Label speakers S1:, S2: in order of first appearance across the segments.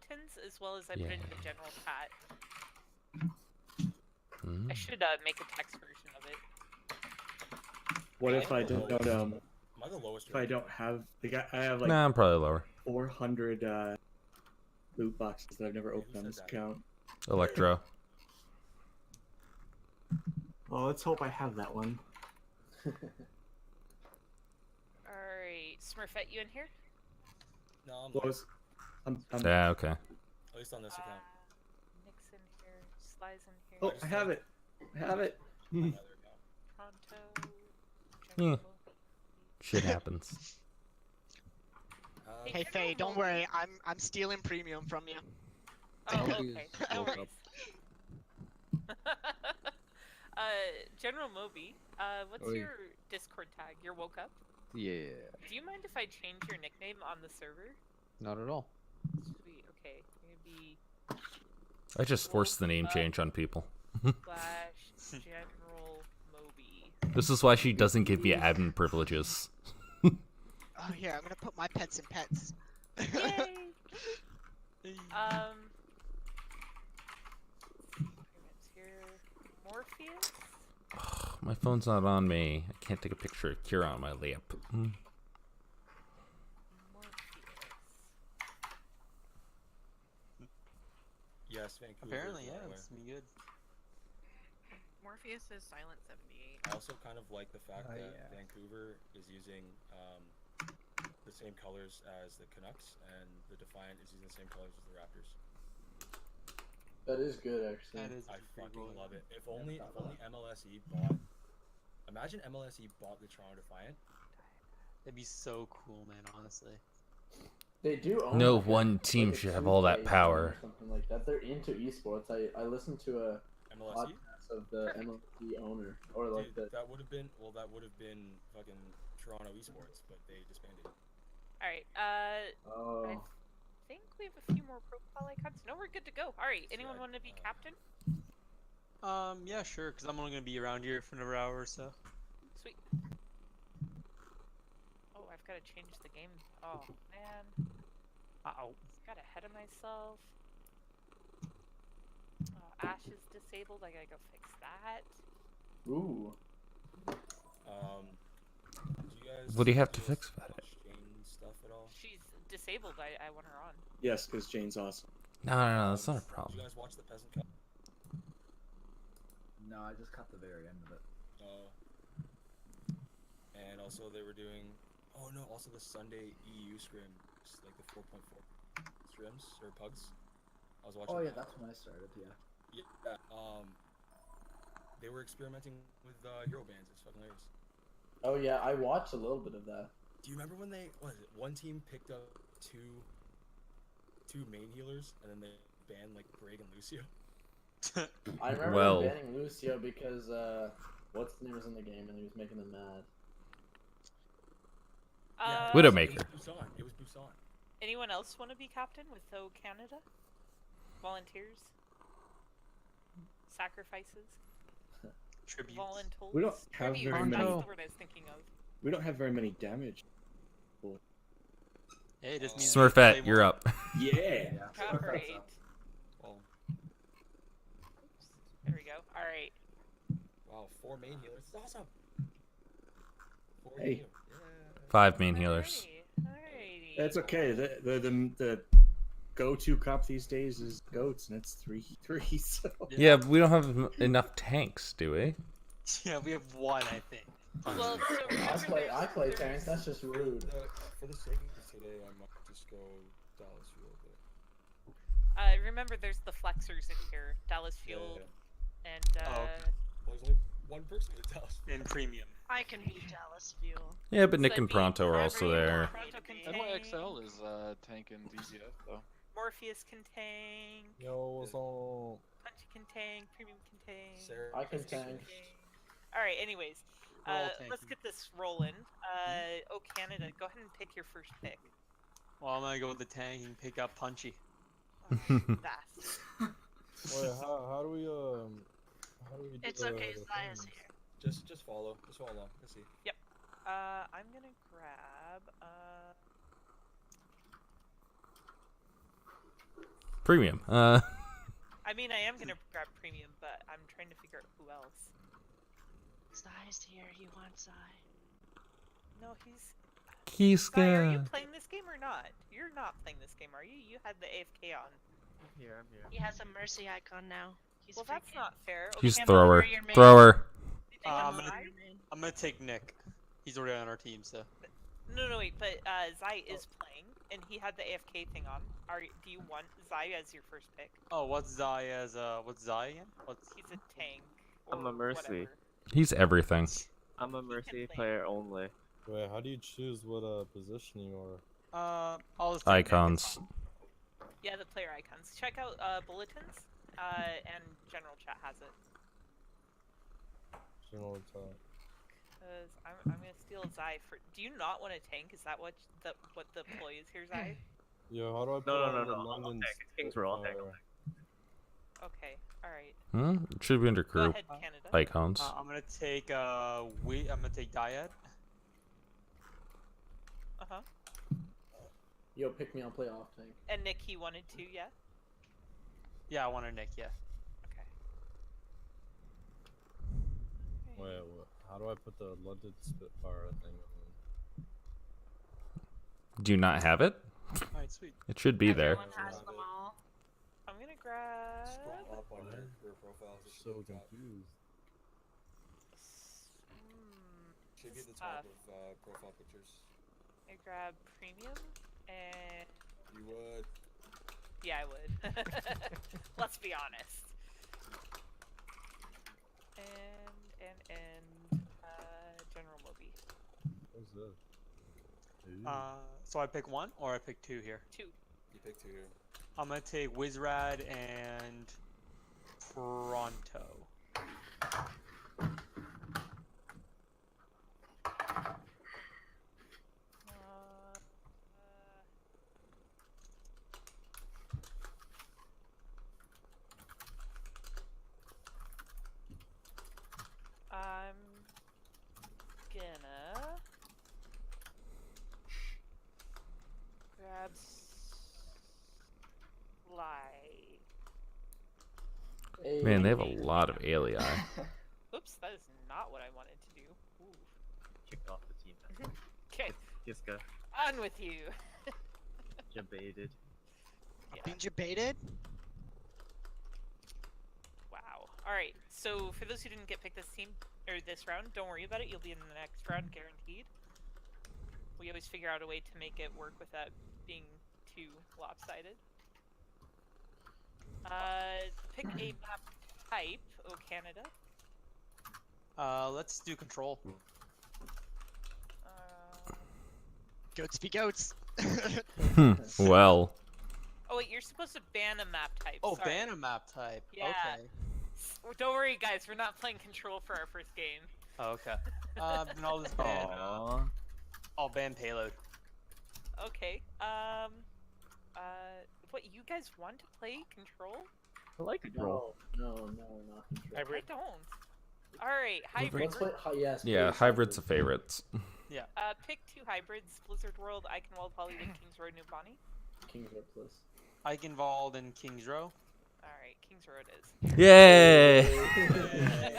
S1: skeletons as well as I put it in the general chat.
S2: Mm.
S1: I should make a text version of it.
S3: What if I don't
S4: Am I the lowest?
S3: if I don't have like I have like
S2: Nah, I'm probably lower.
S3: 400 loot boxes that I've never opened on this account.
S2: Electro.
S3: Well, let's hope I have that one.
S1: Alright, Smurfette, you in here?
S4: No, I'm
S3: Close. I'm
S2: Yeah, okay.
S4: at least on this account.
S1: Nick's in here, Sly's in here.
S3: Oh, I have it. I have it.
S1: Pronto.
S2: Yeah. Shit happens.
S5: Hey Faye, don't worry. I'm stealing premium from you.
S1: Oh, okay. No worries. General Moby, what's your Discord tag? You're woke up?
S6: Yeah.
S1: Do you mind if I change your nickname on the server?
S6: Not at all.
S1: Sweet, okay. You're gonna be
S2: I just forced the name change on people.
S1: / General Moby.
S2: This is why she doesn't give me admin privileges.
S5: Oh here, I'm gonna put my pets in pets.
S1: Yay! Here, Morpheus.
S2: My phone's not on me. I can't take a picture of Kira on my lap.
S4: Yes, Vancouver.
S7: Apparently,
S4: by
S7: yeah,
S4: the way.
S7: it's me good.
S8: Morpheus is Silent 78.
S4: I also kind of like the fact that Vancouver is using the same colors as the Canucks, and the Defiant is using the same colors as the Raptors.
S9: That is good, actually.
S7: That is
S4: I
S7: pretty
S4: fucking
S7: cool.
S4: love it. If only MLSE bought. Imagine MLSE bought the Toronto Defiant.
S7: That'd be so cool, man. Honestly.
S9: They do own
S2: No
S9: like
S2: one team
S9: a
S2: should have all that
S9: 2K
S2: power.
S9: or something like that. They're into esports. I listened to a
S4: MLSE.
S9: podcast of the MLB owner, or like
S4: Dude,
S9: the.
S4: that would have been fucking Toronto esports, but they disbanded.
S1: Alright,
S9: Oh.
S1: I think we have a few more profile icons. No, we're good to go. Alright, anyone want to be captain?
S7: Yeah, sure. Cause I'm only gonna be around here for another hour or so.
S1: Sweet. Oh, I've got to change the game. Oh, man.
S7: Uh-oh.
S1: Got ahead of myself. Oh, Ash is disabled. I gotta go fix that.
S9: Ooh.
S4: Do you guys?
S2: What do you have to fix about it?
S4: watch Jane's stuff at all?
S1: She's disabled. I want her on.
S3: Yes, because Jane's awesome.
S2: No, that's not a
S4: Did
S2: problem.
S4: you guys watch the Peasant Cup?
S6: No, I just caught the very end of it.
S4: And also they were doing. Oh no! Also the Sunday EU scrims, like the 4.4 scrims or PuGs. I was watching.
S6: Oh yeah,
S4: that.
S6: that's when I started. Yeah.
S4: Yeah. They were experimenting with hero bands. It's fucking hilarious.
S9: Oh yeah, I watched a little bit of that.
S4: Do you remember when one team picked up two main healers and then they banned like Brig and Lucio?
S9: I remember
S2: Well.
S9: them banning Lucio because what's the name was in the game and he was making them mad.
S2: Widowmaker.
S4: It was Busan.
S1: Anyone else want to be captain with O Canada? Volunteers? Sacrifices?
S7: Tributes.
S1: Voluntold?
S3: We don't have
S1: Tribute,
S3: very
S1: that's
S3: many.
S1: the word I was thinking of.
S3: We don't have very many damage.
S7: Hey, it just means
S2: Smurfette, you're up.
S3: Yeah.
S1: Alright.
S4: Well,
S1: There we go. Alright.
S4: wow, 4 main healers. It's awesome. 4
S3: Hey.
S4: main healers. Yeah.
S2: 5 main healers.
S1: Alrighty.
S3: That's okay. The go-to comp these days is goats, and it's 3-3. So
S2: Yeah, but we don't have enough tanks, do we?
S7: Yeah, we have one, I think.
S1: Well, so
S9: I play tanks. That's just rude.
S4: For the sake of today, I might just go Dallas Fuel. But...
S1: remember there's the flexers in here. Dallas Fuel and
S4: Well, there's only one person in Dallas.
S7: In premium.
S8: I can be Dallas Fuel.
S2: Yeah, but Nick
S1: So
S2: and
S1: be
S2: Pronto are also
S1: everyone.
S2: there.
S1: Pronto can
S10: NYXL
S1: tank.
S10: is tank and DZF though.
S1: Morpheus can tank.
S4: Yo, what's all?
S1: Punchy can tank. Premium can tank.
S4: Sarah,
S9: I can tank.
S1: Alright, anyways.
S7: We're all
S1: Let's
S7: tanking.
S1: get this rolling. Oh, Canada, go ahead and pick your first pick.
S7: Well, I'm gonna go with the tank and pick up Punchy.
S1: Fast.
S11: Wait, how do we do
S8: It's
S11: the,
S8: okay,
S11: the
S8: Zaya's
S11: thing?
S8: here.
S4: just follow along. Let's see.
S1: Yep. I'm gonna grab
S2: Premium.
S1: I mean, I am gonna grab premium, but I'm trying to figure out who else.
S8: Zai's here. He wants Zai.
S1: No, Zai, are you
S2: Kiska.
S1: playing this game or not? You're not playing this game, are you? You had the AFK on.
S6: I'm here.
S8: He has a mercy icon now. He's
S1: Well, that's
S8: freaking-
S1: not fair.
S2: He's
S8: can't
S2: thrower.
S8: lower your main.
S2: Thrower.
S1: You think I'm
S7: I'm
S1: Zai?
S7: gonna take Nick. He's already on our team, so.
S1: No, wait, but Zai is playing, and he had the AFK thing on. Do you want Zai as your first pick?
S7: Oh, what's Zai as what's Zai again? What's
S1: He's a tank.
S12: I'm a
S1: or
S12: mercy.
S1: whatever.
S2: He's everything.
S12: I'm a mercy player only.
S11: Wait, how do you choose what positioning or?
S7: I'll just take Nick, it's
S2: Icons.
S7: fine.
S1: Yeah, the player icons. Check out bulletins, and general chat has it.
S11: General attack.
S1: Cause I'm gonna steal Zai for. Do you not want a tank? Is that what the ploy is here, Zai?
S11: Yo, how do I put
S12: No.
S11: on the
S12: I'll
S11: London
S12: take it. Kings roll. I'll take it.
S1: Okay, all right.
S2: It should be under
S1: Go
S2: group
S1: ahead, Canada.
S2: icons.
S7: I'm gonna take I'm gonna take Dyad.
S1: Uh huh.
S9: Yo, pick me, I'll play off tank.
S1: And Nick, he wanted to, yeah.
S7: Yeah, I want a Nick. Yeah.
S1: Okay.
S11: Wait, what? How do I put the London Spitfire thing on?
S2: Do you not have it?
S7: Alright, sweet.
S2: It should be there.
S8: Everyone has them all.
S1: I'm gonna grab.
S4: Scroll up on your profile. it should
S11: So
S4: be at the top.
S11: confused.
S4: Should be at the top of profile pictures.
S1: I grab premium and.
S4: You would.
S1: Yeah, I would. Let's be honest. And general Moby.
S11: What's that?
S7: So I pick one or I pick two here.
S1: Two.
S4: You pick two here.
S7: I'm gonna take Wizrad and Pronto.
S1: I'm gonna grab Slide.
S2: Man, they have a lot of alii.
S1: Oops, that is not what I wanted to do. Ooh.
S12: Kicked off the team.
S1: Okay,
S12: Kiska.
S1: on with you.
S12: Jebaited.
S5: Being debated?
S1: Wow. Alright, so for those who didn't get picked this team, or this round, don't worry about it, you'll be in the next round, guaranteed. We always figure out a way to make it work without being too lopsided. Pick a map type, oh Canada.
S7: Let's do control.
S5: Goats be goats.
S2: Well.
S1: Oh wait, you're supposed to ban a map type.
S7: Oh,
S1: sorry.
S7: ban a map type.
S1: Yeah.
S7: Okay.
S1: Don't worry guys, we're not playing control for our first game.
S7: Oh, okay. Then I'll just ban. I'll ban payload.
S1: Okay. What, you guys want to play control?
S12: I like control.
S9: No, not control.
S1: I don't. Alright, hybrid.
S9: Let's play, yes.
S2: Yeah,
S9: please,
S2: hybrids are favorites.
S7: Yeah.
S1: Pick two hybrids, Blizzard World, Eichenwald, Hollywood, Kings Road, New Bonnie.
S9: Kings Road, please.
S7: Eichenwald and Kings Row.
S1: Alright, Kings Road is.
S2: Yay!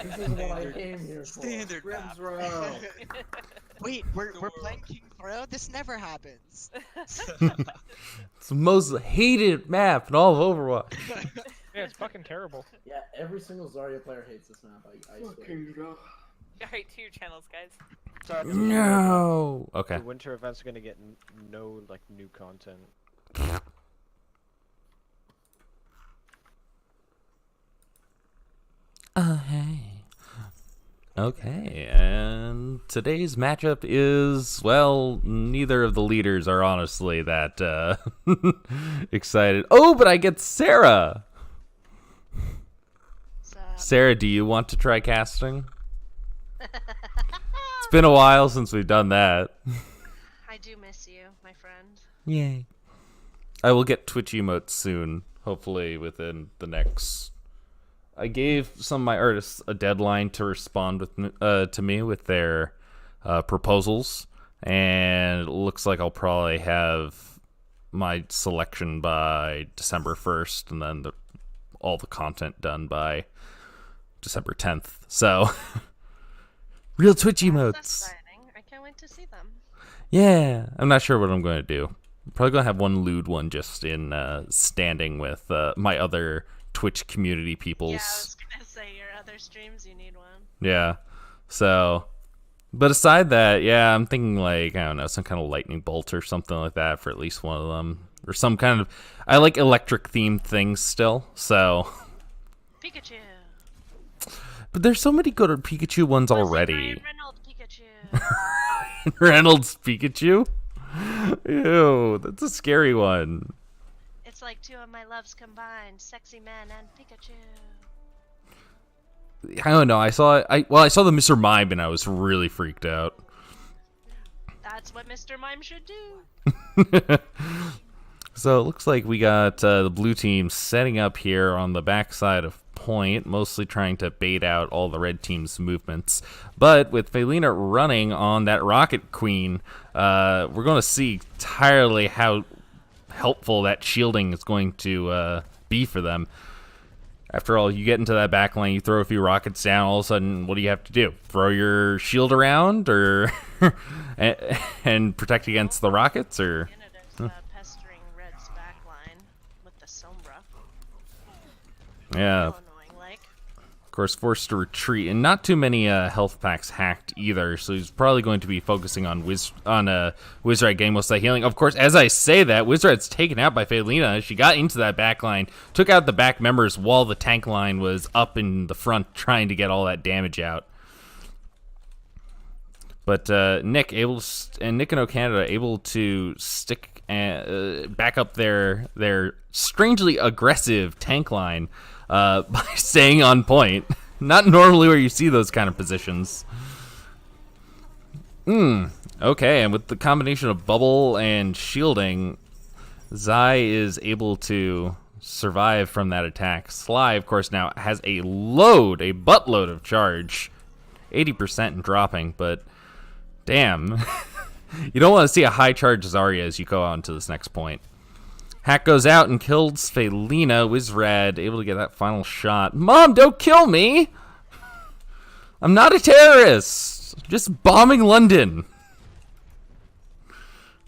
S9: This is what I came here for.
S7: Standard map.
S9: Ribs Row.
S5: Wait, we're playing King Row? This never happens.
S2: It's the most hated map in all of Overwatch.
S13: Yeah, it's fucking terrible.
S9: Yeah, every single Zarya player hates this map. I swear.
S1: Alright, to your channels, guys.
S2: No. Okay.
S13: The winter events are gonna get no like new content.
S2: Oh hey. Okay, and today's matchup is, well, neither of the leaders are honestly that excited. Oh, but I get Sarah! Sarah, do you want to try casting? It's been a while since we've done that.
S8: I do miss you, my friend.
S2: Yay. I will get Twitch emotes soon, hopefully within the next... I gave some of my artists a deadline to respond with to me with their proposals, and it looks like I'll probably have my selection by December 1st, and then all the content done by December 10th. So, real Twitch emotes.
S8: That's exciting. I can't wait to see them.
S2: Yeah, I'm not sure what I'm going to do. I'm probably going to have one lewd one just in standing with my other Twitch community peoples.
S8: Yeah, I was gonna say your other streams, you need one.
S2: Yeah. So, but aside that, yeah, I'm thinking like, I don't know, some kind of lightning bolt or something like that for at least one of them. Or some kind of, I like electric themed things still, so.
S8: Pikachu.
S2: But there's so many good Pikachu ones already.
S8: Ryan Reynolds Pikachu.
S2: Reynolds Pikachu? Ew, that's a scary one.
S8: It's like two of my loves combined, Sexy Man and Pikachu.
S2: I don't know. I saw the Mr. Mime and I was really freaked out.
S8: That's what Mr. Mime should do.
S2: So it looks like we got the blue team setting up here on the backside of point, mostly trying to bait out all the red team's movements. But with Felina running on that Rocket Queen, we're going to see entirely how helpful that shielding is going to be for them. After all, you get into that back lane, you throw a few rockets down, all of a sudden, what do you have to do? Throw your shield around or and protect against the rockets? Or
S8: Pestering Red's backline with the Sombra.
S2: yeah.
S8: Annoying, like.
S2: Of course, forced to retreat, and not too many health packs hacked either, so he's probably going to be focusing on Wizard getting most of that healing. Of course, as I say that, Wizard's taken out by Felina. She got into that back line, took out the back members while the tank line was up in the front trying to get all that damage out. But Nick and O Canada able to stick back up their strangely aggressive tank line by staying on point. Not normally where you see those kind of positions. Okay, and with the combination of bubble and shielding, Zai is able to survive from that attack. Sly, of course, now has a buttload of charge. 80% and dropping, but damn. You don't want to see a high charge Zarya as you go on to this next point. Hack goes out and kills Felina. Wizrad able to get that final shot. Mom, don't kill me! I'm not a terrorist! Just bombing London.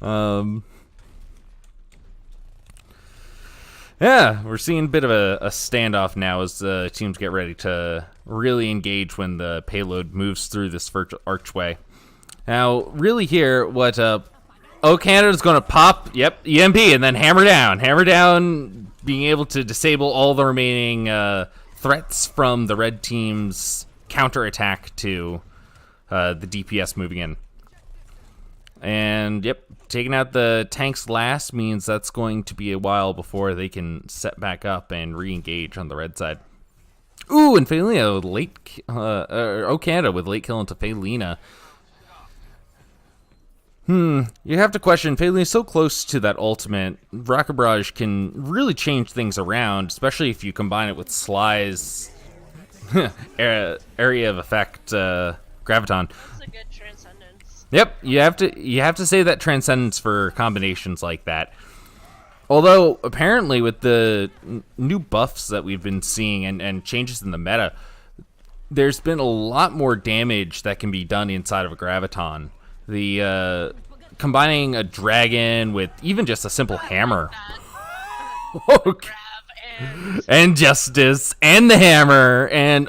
S2: Yeah, we're seeing a bit of a standoff now as the teams get ready to really engage when the payload moves through this virtual archway. Now, really here, what O Canada's going to pop, EMP, and then hammer down, being able to disable all the remaining threats from the red team's counterattack to the DPS moving in. And, taking out the tanks last means that's going to be a while before they can set back up and re-engage on the red side. Ooh, and Felina with O Canada with late kill into Felina. You have to question, Felina is so close to that ultimate. Rocket Barrage can really change things around, especially if you combine it with Sly's area of effect Graviton.
S8: That's a good transcendence.
S2: Yep, you have to say that transcendence for combinations like that. Although apparently with the new buffs that we've been seeing and changes in the meta, there's been a lot more damage that can be done inside of a Graviton. The combining a dragon with even just a simple hammer. Okay. And justice and the hammer and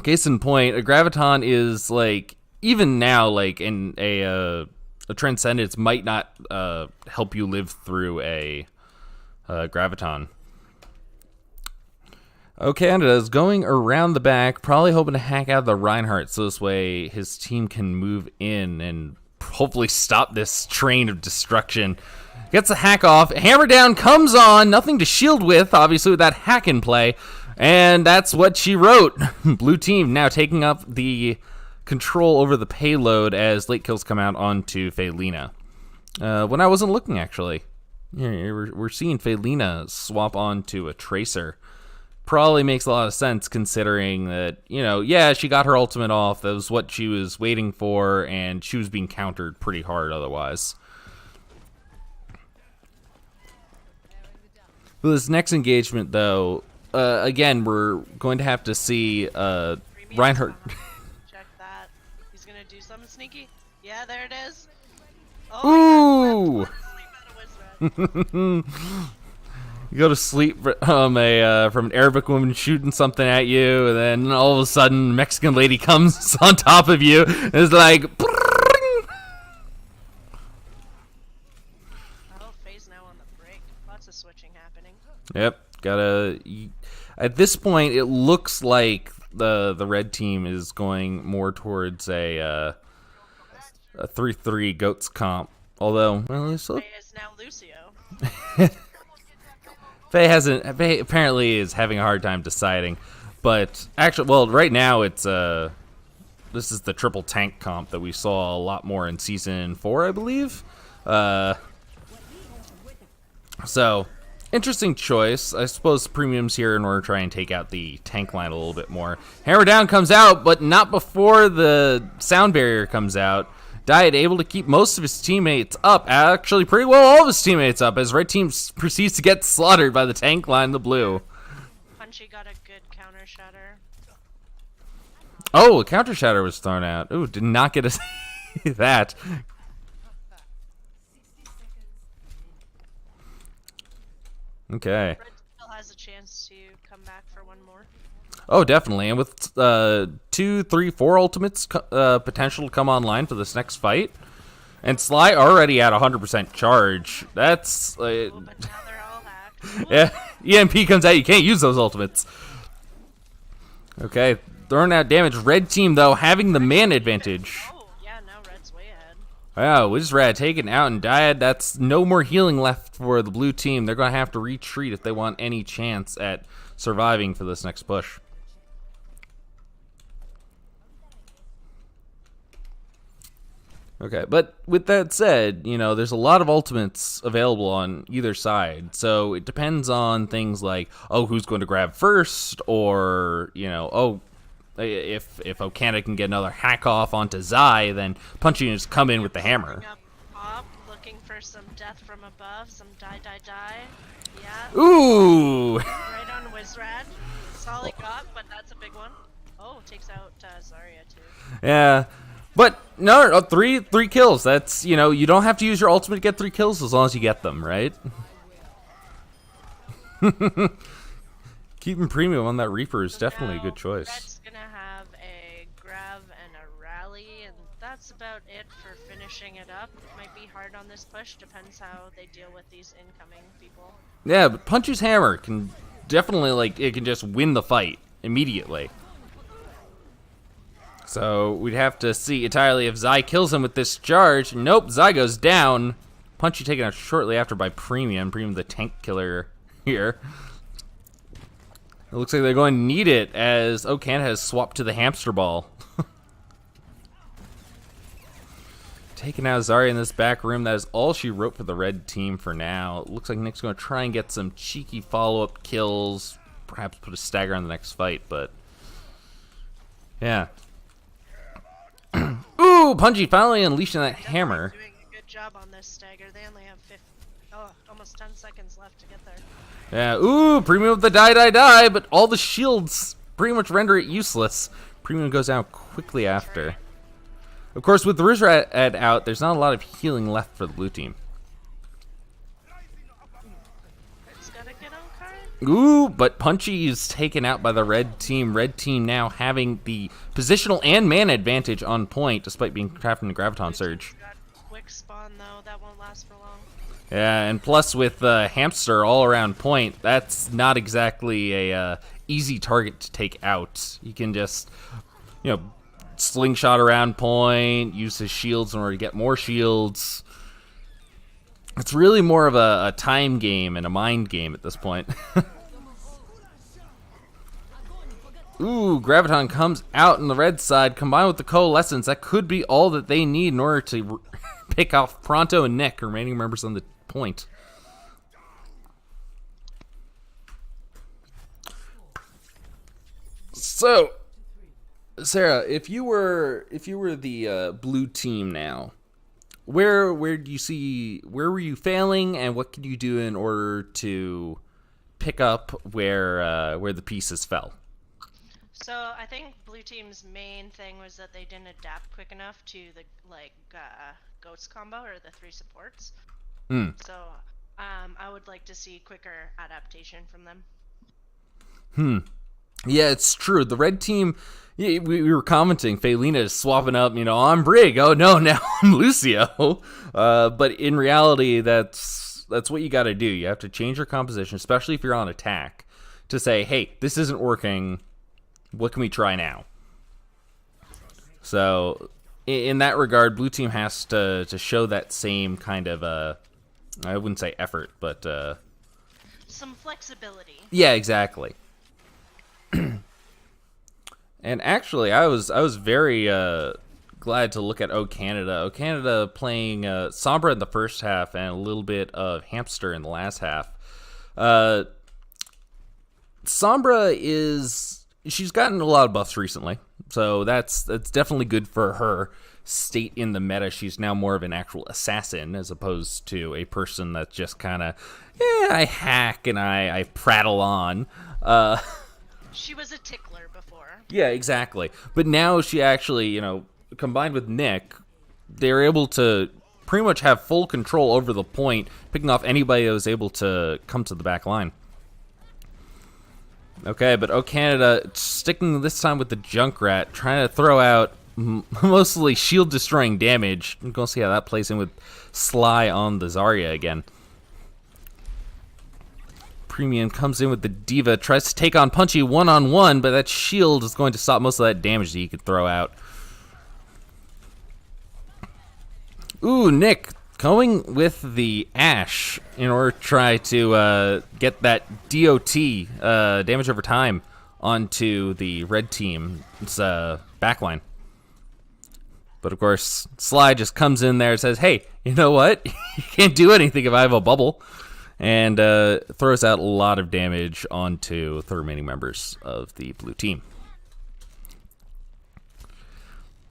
S2: case in point, a Graviton is like even now like in a Transcendence might not help you live through a Graviton. Canada is going around the back, probably hoping to hack out the Reinhardt so this way his team can move in and hopefully stop this train of destruction. Gets the hack off, hammer down comes on, nothing to shield with, obviously with that hack in play, and that's what she wrote. Blue team now taking up the control over the payload as late kills come out onto Felina. When I wasn't looking, actually. We're seeing Felina swap onto a Tracer. Probably makes a lot of sense considering that, she got her ultimate off. That was what she was waiting for, and she was being countered pretty hard otherwise. For this next engagement, though, again, we're going to have to see Reinhardt.
S8: Check that. He's gonna do something sneaky. Yeah, there it is.
S2: Ooh!
S8: Oh,
S2: You go to sleep from an Arabic woman shooting something at you, and then all of a sudden, Mexican lady comes on top of you and is like.
S8: Phase now on the break. Lots of switching happening.
S2: Yep, At this point, it looks like the red team is going more towards a 3-3 goats comp. Although, well,
S8: Faye is now Lucio.
S2: Faye apparently is having a hard time deciding, but actually, well, right now it's this is the triple tank comp that we saw a lot more in season 4, I believe. So, interesting choice. I suppose premium's here in order to try and take out the tank line a little bit more. Hammer down comes out, but not before the sound barrier comes out. Dyad able to keep most of his teammates up, actually pretty well all of his teammates up, as red team proceeds to get slaughtered by the tank line in the blue.
S8: Punchy got a good counter shatter.
S2: Oh, a counter shatter was thrown out. Ooh, did not get to see that. Okay.
S8: Red still has a chance to come back for one more.
S2: Oh, definitely. And with 2, 3, 4 ultimates potential to come online for this next fight. And Sly already at 100% charge. That's...
S8: But now they're all hacked.
S2: yeah, EMP comes out. You can't use those ultimates. Okay, throwing out damage. Red team, though, having the man advantage.
S8: Oh, yeah, now Red's way ahead.
S2: Wow, Wizrad taken out, and Dyad, that's no more healing left for the blue team. They're going to have to retreat if they want any chance at surviving for this next push. Okay, but with that said, you know, there's a lot of ultimates available on either side. So it depends on things like, oh, who's going to grab first, or, you know, oh, if Okana can get another hack off onto Zai, then Punchy can just come in with the hammer.
S8: Up, looking for some death from above, some die. Yeah.
S2: Ooh!
S8: Right on Wizrad. That's all he got, but that's a big one. Oh, takes out Zarya too.
S2: Yeah. But no, 3 kills. That's, you know, you don't have to use your ultimate to get 3 kills as long as you get them, right? Keeping premium on that Reaper is definitely a good choice.
S8: Red's gonna have a grab and a rally, and that's about it for finishing it up. Might be hard on this push, depends how they deal with these incoming people.
S2: Yeah, but Punchy's hammer can definitely, like, it can just win the fight immediately. So we'd have to see entirely if Zai kills him with this charge. Nope, Zai goes down. Punchy taken out shortly after by Premium. Premium the tank killer here. It looks like they're going to need it as Okana has swapped to the hamster ball. Taking out Zarya in this back room. That is all she wrote for the red team for now. It looks like Nick's going to try and get some cheeky follow-up kills. Perhaps put a stagger on the next fight, but... yeah. Ooh, Punchy finally unleashing that hammer.
S8: Doing a good job on this stagger. They only have almost 10 seconds left to get there.
S2: Yeah, ooh, Premium with the die, but all the shields pretty much render it useless. Premium goes down quickly after. Of course, with the Wizrad out, there's not a lot of healing left for the blue team.
S8: Red's gotta get on card.
S2: Ooh, but Punchy is taken out by the red team. Red team now having the positional and mana advantage on point, despite being trapped in the Graviton Surge.
S8: Got quick spawn though, that won't last for long.
S2: Yeah, and plus with Hamster all around point, that's not exactly a easy target to take out. You can just, you know, slingshot around point, use his shields in order to get more shields. It's really more of a time game and a mind game at this point. Ooh, Graviton comes out on the red side, combined with the Coalescence. That could be all that they need in order to pick off Pronto and Nick, remaining members on the point. So, Sarah, if you were the blue team now, where were you failing, and what could you do in order to pick up where the pieces fell.
S8: So I think blue team's main thing was that they didn't adapt quick enough to the goats combo or the 3 supports. So I would like to see quicker adaptation from them.
S2: Yeah, it's true. The red team, we were commenting, Felina is swapping up, I'm Brig. Oh no, now I'm Lucio. But in reality, that's what you got to do. You have to change your composition, especially if you're on attack, to say, hey, this isn't working. What can we try now? So, in that regard, blue team has to show that same kind of, I wouldn't say effort, but...
S8: some flexibility.
S2: Yeah, exactly. And actually, I was very glad to look at O Canada. O Canada playing Sombra in the first half and a little bit of Hamster in the last half. Sombra she's gotten a lot of buffs recently, so that's definitely good for her state in the meta. She's now more of an actual assassin as opposed to a person that's just kind of, I hack and I prattle on.
S8: She was a tickler before.
S2: Yeah, exactly. But now she actually, combined with Nick, they're able to pretty much have full control over the point, picking off anybody that was able to come to the back line. Okay, but O Canada sticking this time with the Junkrat, trying to throw out mostly shield-destroying damage. I'm going to see how that plays in with Sly on the Zarya again. Premium comes in with the Diva, tries to take on Punchy one-on-one, but that shield is going to stop most of that damage that he could throw out. Ooh, Nick going with the Ashe in order to try to get that DOT, damage over time, onto the red team's backline. But of course, Sly just comes in there and says, hey, you know what? You can't do anything if I have a bubble. And throws out a lot of damage onto the remaining members of the blue team.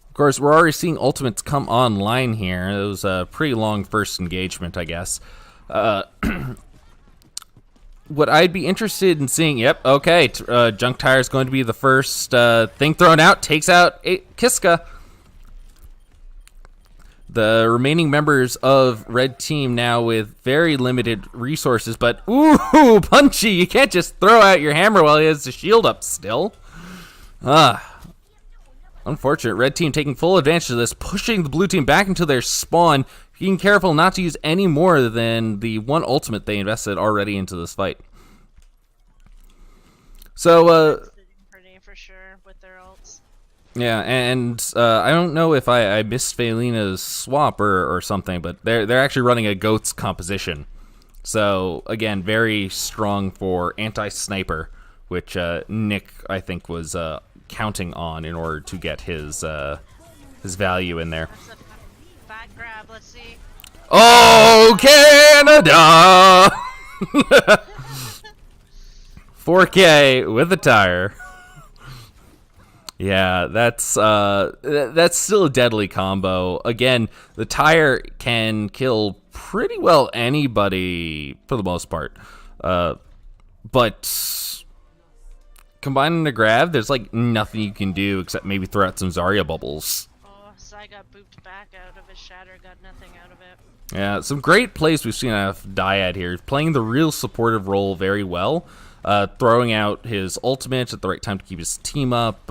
S2: Of course, we're already seeing ultimates come online here. It was a pretty long first engagement, I guess. What I'd be interested in seeing, Junk Tire is going to be the first thing thrown out. Takes out Kiska. The remaining members of red team now with very limited resources, but ooh, Punchy, you can't just throw out your hammer while he has the shield up still. Unfortunate. Red team taking full advantage of this, pushing the blue team back into their spawn, being careful not to use any more than the one ultimate they invested already into this fight. So,
S8: pretty for sure with their ults.
S2: Yeah, and I don't know if I missed Felina's swap or something, but they're actually running a GOATS composition. So, again, very strong for anti-sniper, which Nick, I think, was counting on in order to get his value in there.
S8: That's a fat grab, let's see.
S2: Oh, Canada! 4K with a tire. Yeah, that's still a deadly combo. Again, the tire can kill pretty well anybody for the most part. But combining the grab, there's like nothing you can do except maybe throw out some Zarya bubbles.
S8: Oh, Sai got booped back out of his shatter, got nothing out of it.
S2: Yeah, some great plays we've seen out of Dyad here, playing the real supportive role very well. Throwing out his ultimate at the right time to keep his team up,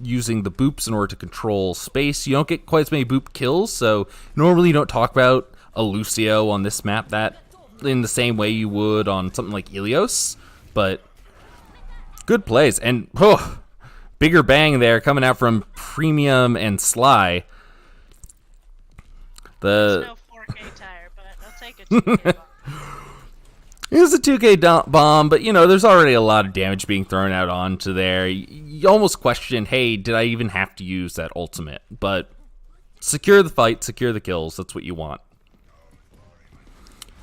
S2: using the boops in order to control space. You don't get quite as many boop kills, so normally you don't talk about a Lucio on this map that in the same way you would on something like Ilios, but good plays. And bigger bang there coming out from Premium and Sly.
S8: There's no 4K tire, but I'll take a 2K bomb.
S2: It was a 2K bomb, but, there's already a lot of damage being thrown out onto there. You almost question, hey, did I even have to use that ultimate? But secure the fight, secure the kills. That's what you want.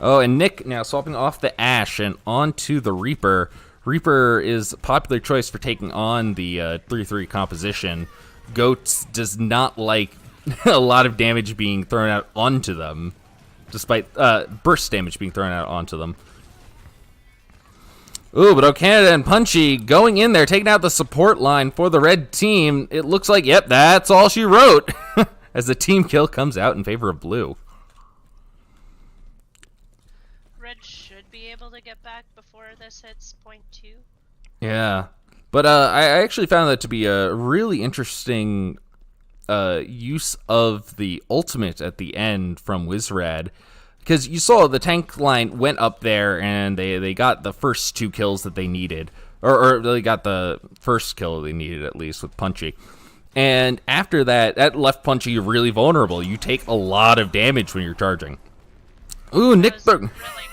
S2: Oh, and Nick now swapping off the Ashe and onto the Reaper. Reaper is a popular choice for taking on the 3-3 composition. Goats does not like a lot of damage being thrown out onto them, despite burst damage being thrown out onto them. Ooh, but O'Canada and Punchy going in there, taking out the support line for the red team. It looks like, yep, that's all she wrote. As the team kill comes out in favor of blue.
S8: Red should be able to get back before this hits point 2.
S2: Yeah. But I actually found that to be a really interesting use of the ultimate at the end from Wizrad. Because you saw the tank line went up there and they got the first 2 kills that they needed. Or they got the first kill they needed, at least, with Punchy. And after that left Punchy really vulnerable. You take a lot of damage when you're charging. Ooh, Nick Berg.
S8: Really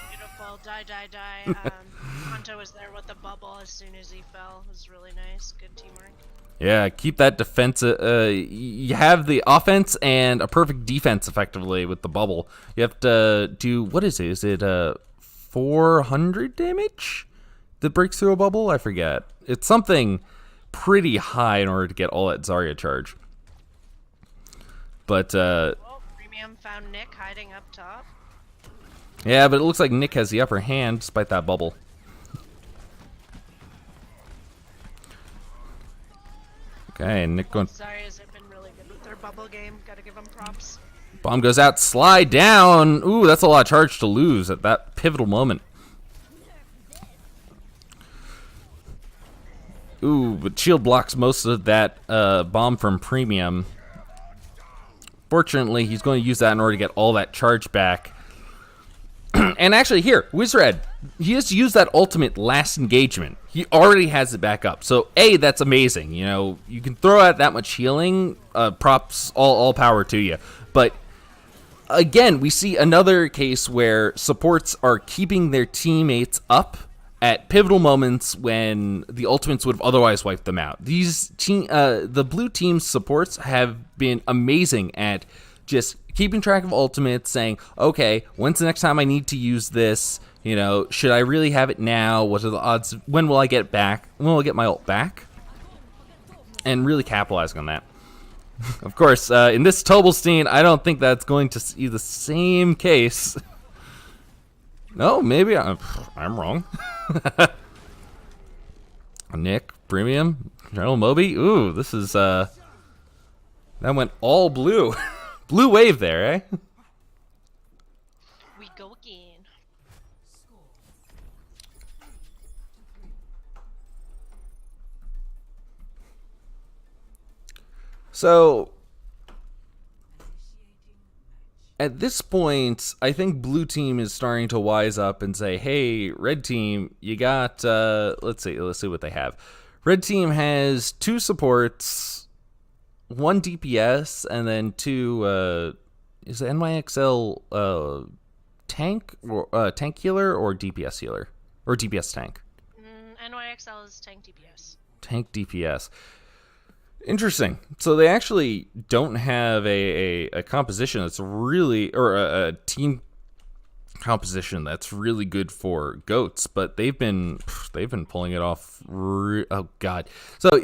S8: beautiful. Die. Hunter was there with the bubble as soon as he fell. It was really nice. Good teamwork.
S2: Yeah, keep that defense. You have the offense and a perfect defense, effectively, with the bubble. You have to do, what is it? Is it 400 damage that breaks through a bubble? I forget. It's something pretty high in order to get all that Zarya charge. But,
S8: Premium found Nick hiding up top.
S2: yeah, but it looks like Nick has the upper hand, despite that bubble. Okay, Nick going.
S8: Zarya's have been really good with their bubble game. Gotta give them props.
S2: Bomb goes out, slide down. Ooh, that's a lot of charge to lose at that pivotal moment. Ooh, but shield blocks most of that bomb from Premium. Fortunately, he's going to use that in order to get all that charge back. And actually, here, Wizred, he just used that ultimate last engagement. He already has it back up. So, A, that's amazing. You know, you can throw out that much healing. Props, all power to you. But, again, we see another case where supports are keeping their teammates up at pivotal moments when the ultimates would have otherwise wiped them out. The blue team's supports have been amazing at just keeping track of ultimates, saying, okay, when's the next time I need to use this? You know, should I really have it now? What are the odds? When will I get it back? When will I get my ult back? And really capitalizing on that. Of course, in this Tobelstein, I don't think that's going to be the same case. No, maybe I'm wrong. Nick, Premium, General Moby. Ooh, this is, that went all blue. Blue wave there, eh?
S8: We go again.
S2: So, at this point, I think blue team is starting to wise up and say, hey, red team, you got, let's see what they have. Red team has 2 supports, 1 DPS, and then 2, is it NYXL tank, or tank healer, or DPS healer? Or DPS tank?
S8: NYXL is tank DPS.
S2: Tank DPS. Interesting. So they actually don't have a composition that's really, or a team composition that's really good for goats, but they've been pulling it off. Oh god. So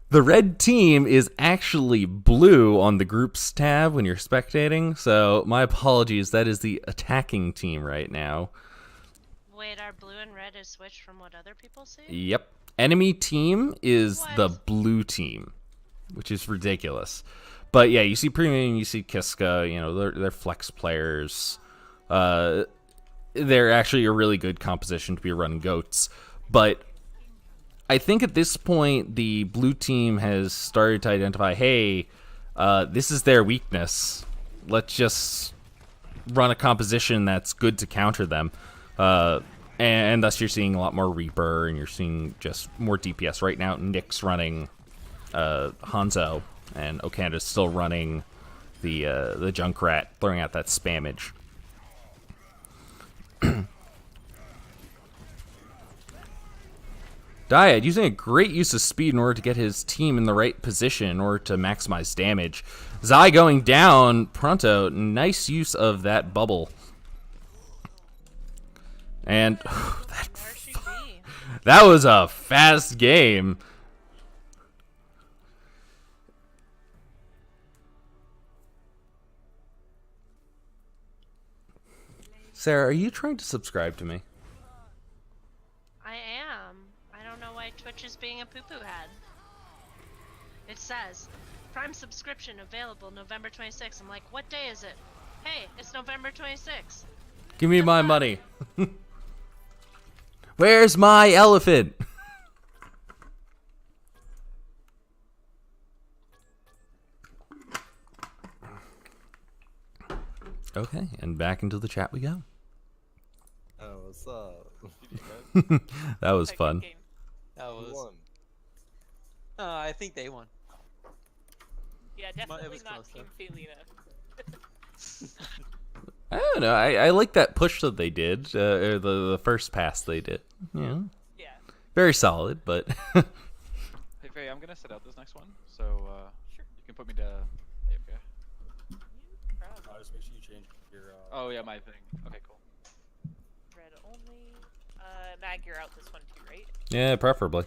S2: the red team is actually blue on the groups tab when you're spectating. So my apologies. That is the attacking team right now.
S8: Wait, our blue and red is switched from what other people say?
S2: Yep. Enemy team is the blue team, which is ridiculous. But yeah, you see Premium, you see Kiska, you know, they're flex players. They're actually a really good composition to be running goats. But I think at this point, the blue team has started to identify, hey, this is their weakness. Let's just run a composition that's good to counter them. And thus you're seeing a lot more Reaper, and you're seeing just more DPS. Right now, Nick's running Hanzo, and Okanda's still running the Junkrat, throwing out that spammage. Dyad using a great use of speed in order to get his team in the right position in order to maximize damage. Zai going down, Pronto, nice use of that bubble. And that was a fast game. Sarah, are you trying to subscribe to me?
S8: I Twitch is being a poo-poo head. It says, Prime subscription available November 26th. I'm like, what day is it? Hey, it's November 26th.
S2: Give me my money. Where's my elephant? Okay, and back into the chat we go.
S11: Oh, what's up?
S2: That was fun.
S7: That
S11: Who
S7: was.
S11: won?
S7: I think they won.
S1: Yeah,
S7: it
S1: definitely
S7: was
S1: not
S7: close,
S1: Team Felina.
S2: I don't know. I like that push that they did, or the first pass they did. Yeah.
S1: Yeah.
S2: Very solid, but.
S10: Hey Faye, I'm gonna set out this next one, so
S1: Sure.
S10: you can put me to AFK.
S4: Just make sure you change your.
S10: Oh yeah, my thing. Okay, cool.
S1: Red only. Mag, you're out this one too, right?
S2: Yeah, preferably.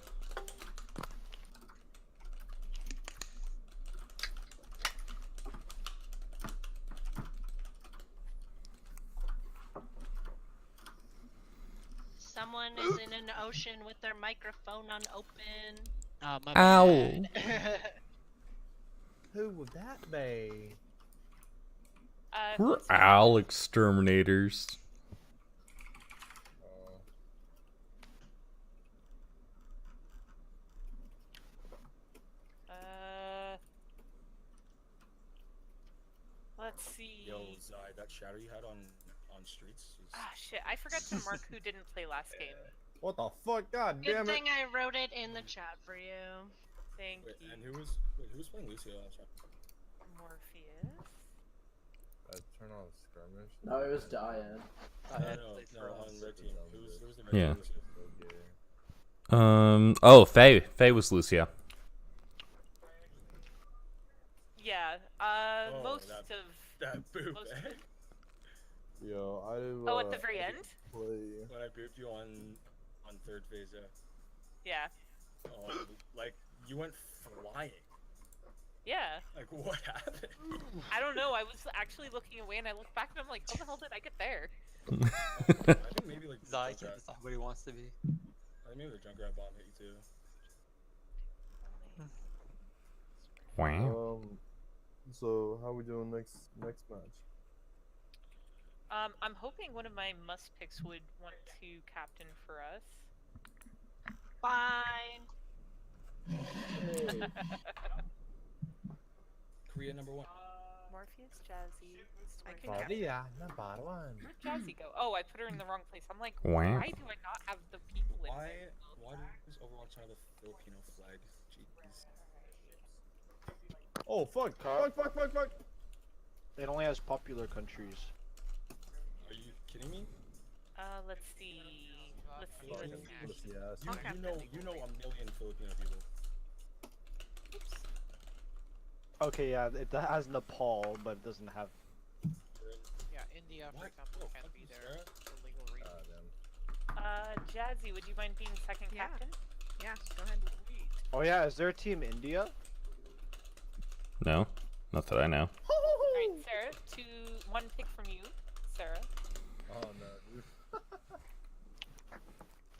S8: Someone is in an ocean with their microphone unopened.
S5: My
S2: Ow.
S5: bad.
S11: Who would that be?
S2: We're owl exterminators.
S1: Let's see.
S4: Yo, Zai, that shadow you had on streets. Is...
S1: Ah, shit. I forgot to mark who didn't play last game.
S11: What the fuck? God
S8: Good
S11: damn it!
S8: thing I wrote it in the chat for you.
S1: Thank
S4: Wait,
S1: you.
S4: and who was playing Lucio last time?
S1: Morpheus.
S11: I turn on skirmish.
S9: No, it was Dyad.
S4: No, on red team. Who was the red
S2: Yeah.
S4: team?
S2: Oh, Faye. Faye was Lucia.
S1: Yeah.
S4: Oh,
S1: Most
S4: that boop.
S1: most
S4: Eh?
S11: Yo, I.
S1: Oh, at the very end?
S11: Play.
S4: When I booped you on third phase,
S1: Yeah.
S4: oh, like you went flying.
S1: Yeah.
S4: Like what happened?
S1: I don't know. I was actually looking away and I looked back and I'm like, how the hell did I get there?
S4: I think maybe like the
S7: Zai
S4: Junkrat.
S7: can decide what he wants to be.
S4: I think maybe the Junkrat bomb hit you too.
S2: Wow.
S11: So how we doing next match?
S1: I'm hoping one of my must picks would want to captain for us.
S8: Fine.
S4: Korea #1.
S1: Morpheus, Jazzy.
S8: I can
S1: Storm.
S11: Korea number one.
S1: Where'd Jazzy go? Oh, I put her in the wrong place. I'm like,
S2: Wow.
S1: why do I not have the people in
S4: Why
S1: there?
S4: does Overwatch have the Filipino flag? Jeez.
S13: Oh fuck! Fuck! It only has popular countries.
S4: Are you kidding me?
S1: Let's see. Let's see. Let's see.
S4: You know a million Filipino people.
S13: Okay, yeah, it has Nepal, but it doesn't have.
S5: Yeah, India, for
S4: What?
S5: example,
S4: Oh,
S5: can't
S4: fuck
S5: be
S4: you,
S5: there
S4: Sarah.
S5: for legal reasons.
S1: Jazzy, would you mind being second
S5: Yeah.
S1: captain?
S5: Yeah, go ahead.
S13: Oh yeah, is there a team India?
S2: No, not that I know.
S1: Alright, Sarah, one pick from you, Sarah.
S11: Oh no, dude.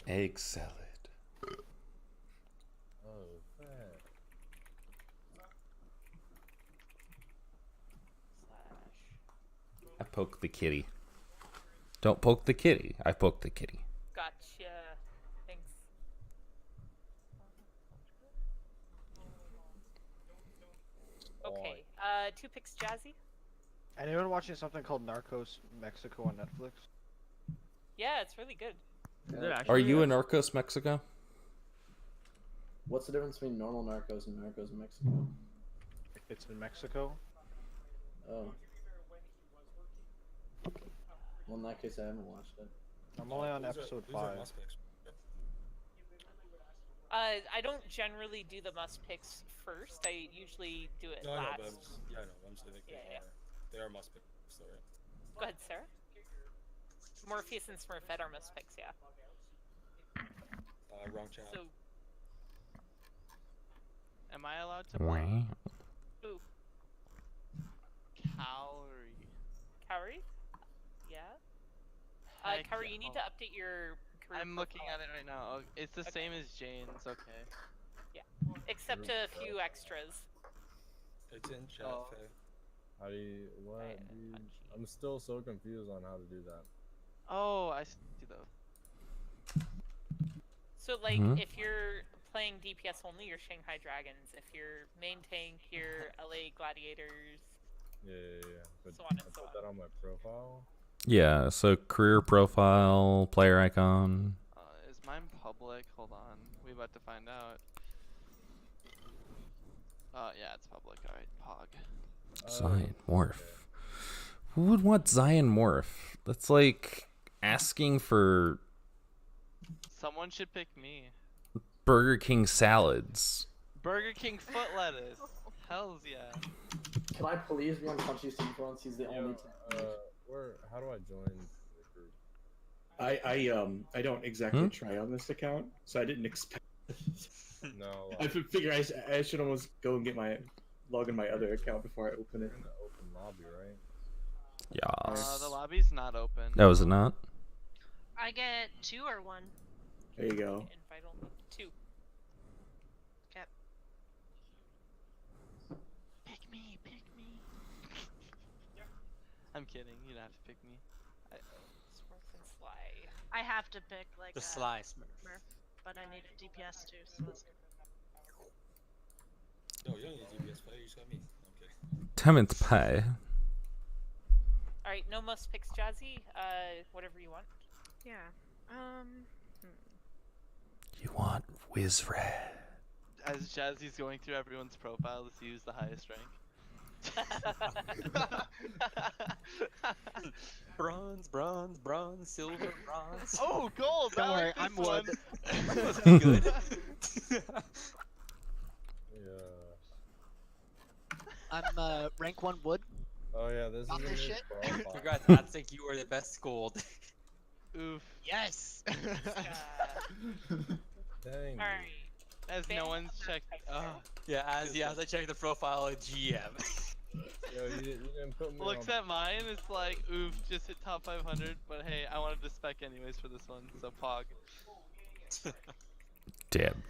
S2: Egg salad.
S11: Oh, fat.
S2: I poke the kitty. Don't poke the kitty. I poke the kitty.
S1: Gotcha. Thanks. Okay, 2 picks, Jazzy.
S13: Anyone watching something called Narcos Mexico on Netflix?
S1: Yeah, it's really good.
S2: Are you in Narcos, Mexico?
S9: What's the difference between normal Narcos and Narcos in Mexico?
S13: It's in Mexico.
S9: Oh. Well, in that case, I haven't watched it.
S13: I'm only on episode 5.
S1: I don't generally do the must picks first. I usually do it
S4: No, I know,
S1: last.
S4: but I'm just thinking they are must picks, though, right?
S1: Go ahead, Sarah. Morpheus and Smurfette are must picks, yeah.
S4: Wrong chat.
S1: So,
S5: Am I allowed to
S2: Wow.
S5: play?
S1: ooh,
S5: Cowrie.
S1: Kaori? Yeah?
S5: Heck
S1: Kaori,
S5: yeah.
S1: you need to update your career
S14: I'm looking
S1: profile.
S14: at it right now. It's the same as Jane's. Okay.
S1: Yeah, except a few extras.
S4: It's in chat.
S14: Oh.
S4: Faye.
S11: How do you, what, dude? I'm still so confused on how to do that.
S14: Oh, I see those.
S1: So like,
S2: Mhm.
S1: if you're playing DPS only, you're Shanghai Dragons. If you're main tank, you're LA Gladiators.
S11: Yeah. But
S1: So on and
S11: I
S1: so
S11: put
S1: on.
S11: that on my profile.
S2: Yeah, so career profile, player icon.
S14: Is mine public? Hold on. We about to find out. Yeah, it's public. Alright, Pog.
S2: Zion Morph. Who would want Zion Morph? That's like asking for
S14: Someone should pick me.
S2: Burger King salads.
S14: Burger King foot lettuce. Hells yeah.
S9: Can I please be on Punchy's team for once? He's the only team.
S11: How do I join the group?
S3: I don't exactly try on this account, so I didn't expect.
S11: No.
S3: I figure I should almost go and log in my other account before I open it.
S11: In the open lobby, right?
S2: Yes.
S14: The lobby's not open.
S2: That was it not?
S8: I get 2 or 1.
S3: There you go.
S1: Invite only 2.
S8: Okay.
S14: Pick me. I'm kidding. You don't have to pick me.
S1: Smurf and Sly.
S8: I have to pick like
S7: The
S8: a
S7: Sly Smurf.
S8: but I need a DPS too. So that's
S4: No, you don't need DPS player. You just got me. Okay.
S2: 10th pie.
S1: All right, no must picks Jazzy. Whatever you want.
S15: Yeah.
S2: You want Wizred.
S14: As Jazzy's going through everyone's profile to see who's the highest rank.
S7: Bronze, silver, bronze.
S14: Oh, gold!
S5: Don't
S14: I
S5: worry,
S14: like this
S5: I'm
S14: one.
S5: wood.
S7: That's good.
S5: I'm rank 1 wood.
S11: Oh yeah, this
S5: Got
S11: is
S5: this
S11: a new
S5: shit.
S11: profile.
S7: Congrats, I think you were the best gold.
S14: Oof.
S5: Yes.
S11: Dang.
S1: Alright.
S14: As no one's checked. Oh.
S7: Yeah, as I check the profile of GM.
S11: Yo, you didn't put me
S14: Looks
S11: on.
S14: at mine, it's like, oof, just hit top 500, but hey, I wanted to spec anyways for this one, so Pog.
S2: Damn.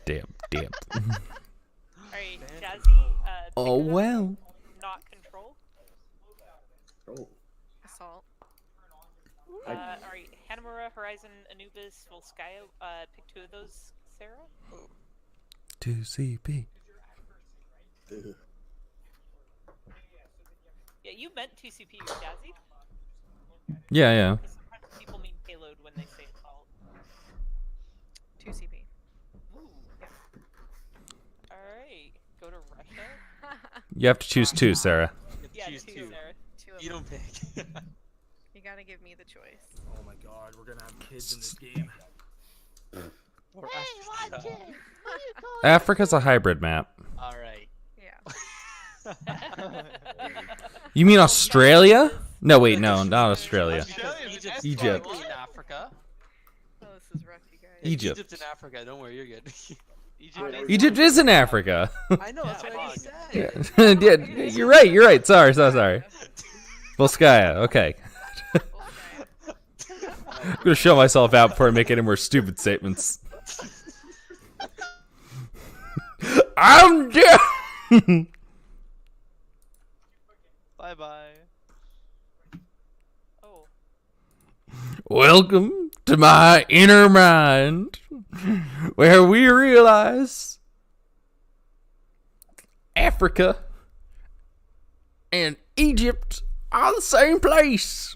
S1: Alright, Jazzy.
S2: Oh,
S1: pick another
S2: well.
S1: Not control.
S3: Oh.
S15: Assault.
S1: Alright, Hanamura, Horizon, Anubis, Volskaya. Pick 2 of those, Sarah.
S2: 2CP.
S3: Ugh.
S1: Yeah, you meant 2CPU, Jazzy.
S2: Yeah.
S1: Because sometimes people mean payload when they say assault.
S15: 2CP.
S1: Ooh. Alright, go to Russia.
S2: You have to choose 2, Sarah.
S1: Yeah,
S7: Choose
S1: 2,
S7: 2.
S1: Sarah.
S15: 2 of
S7: You
S15: them.
S7: don't pick.
S15: You gotta give me the choice.
S6: Oh my god, we're gonna have kids in this game.
S2: Africa's a hybrid map.
S7: Alright.
S15: Yeah.
S2: You mean Australia? No, wait, no, not Australia.
S14: Egypt.
S2: Egypt.
S14: In Africa.
S15: Oh, this is rough, you guys.
S2: Egypt.
S7: Egypt's in Africa, don't worry, you're good.
S2: Egypt is in Africa.
S7: I know, that's what I just
S2: Yeah,
S7: said.
S2: yeah, you're right. Sorry. Volskaya, okay. I'm gonna show myself out before I make any more stupid statements. I'm dead.
S14: Bye-bye.
S1: Oh.
S2: Welcome to my inner mind, where we realize Africa and Egypt are the same place.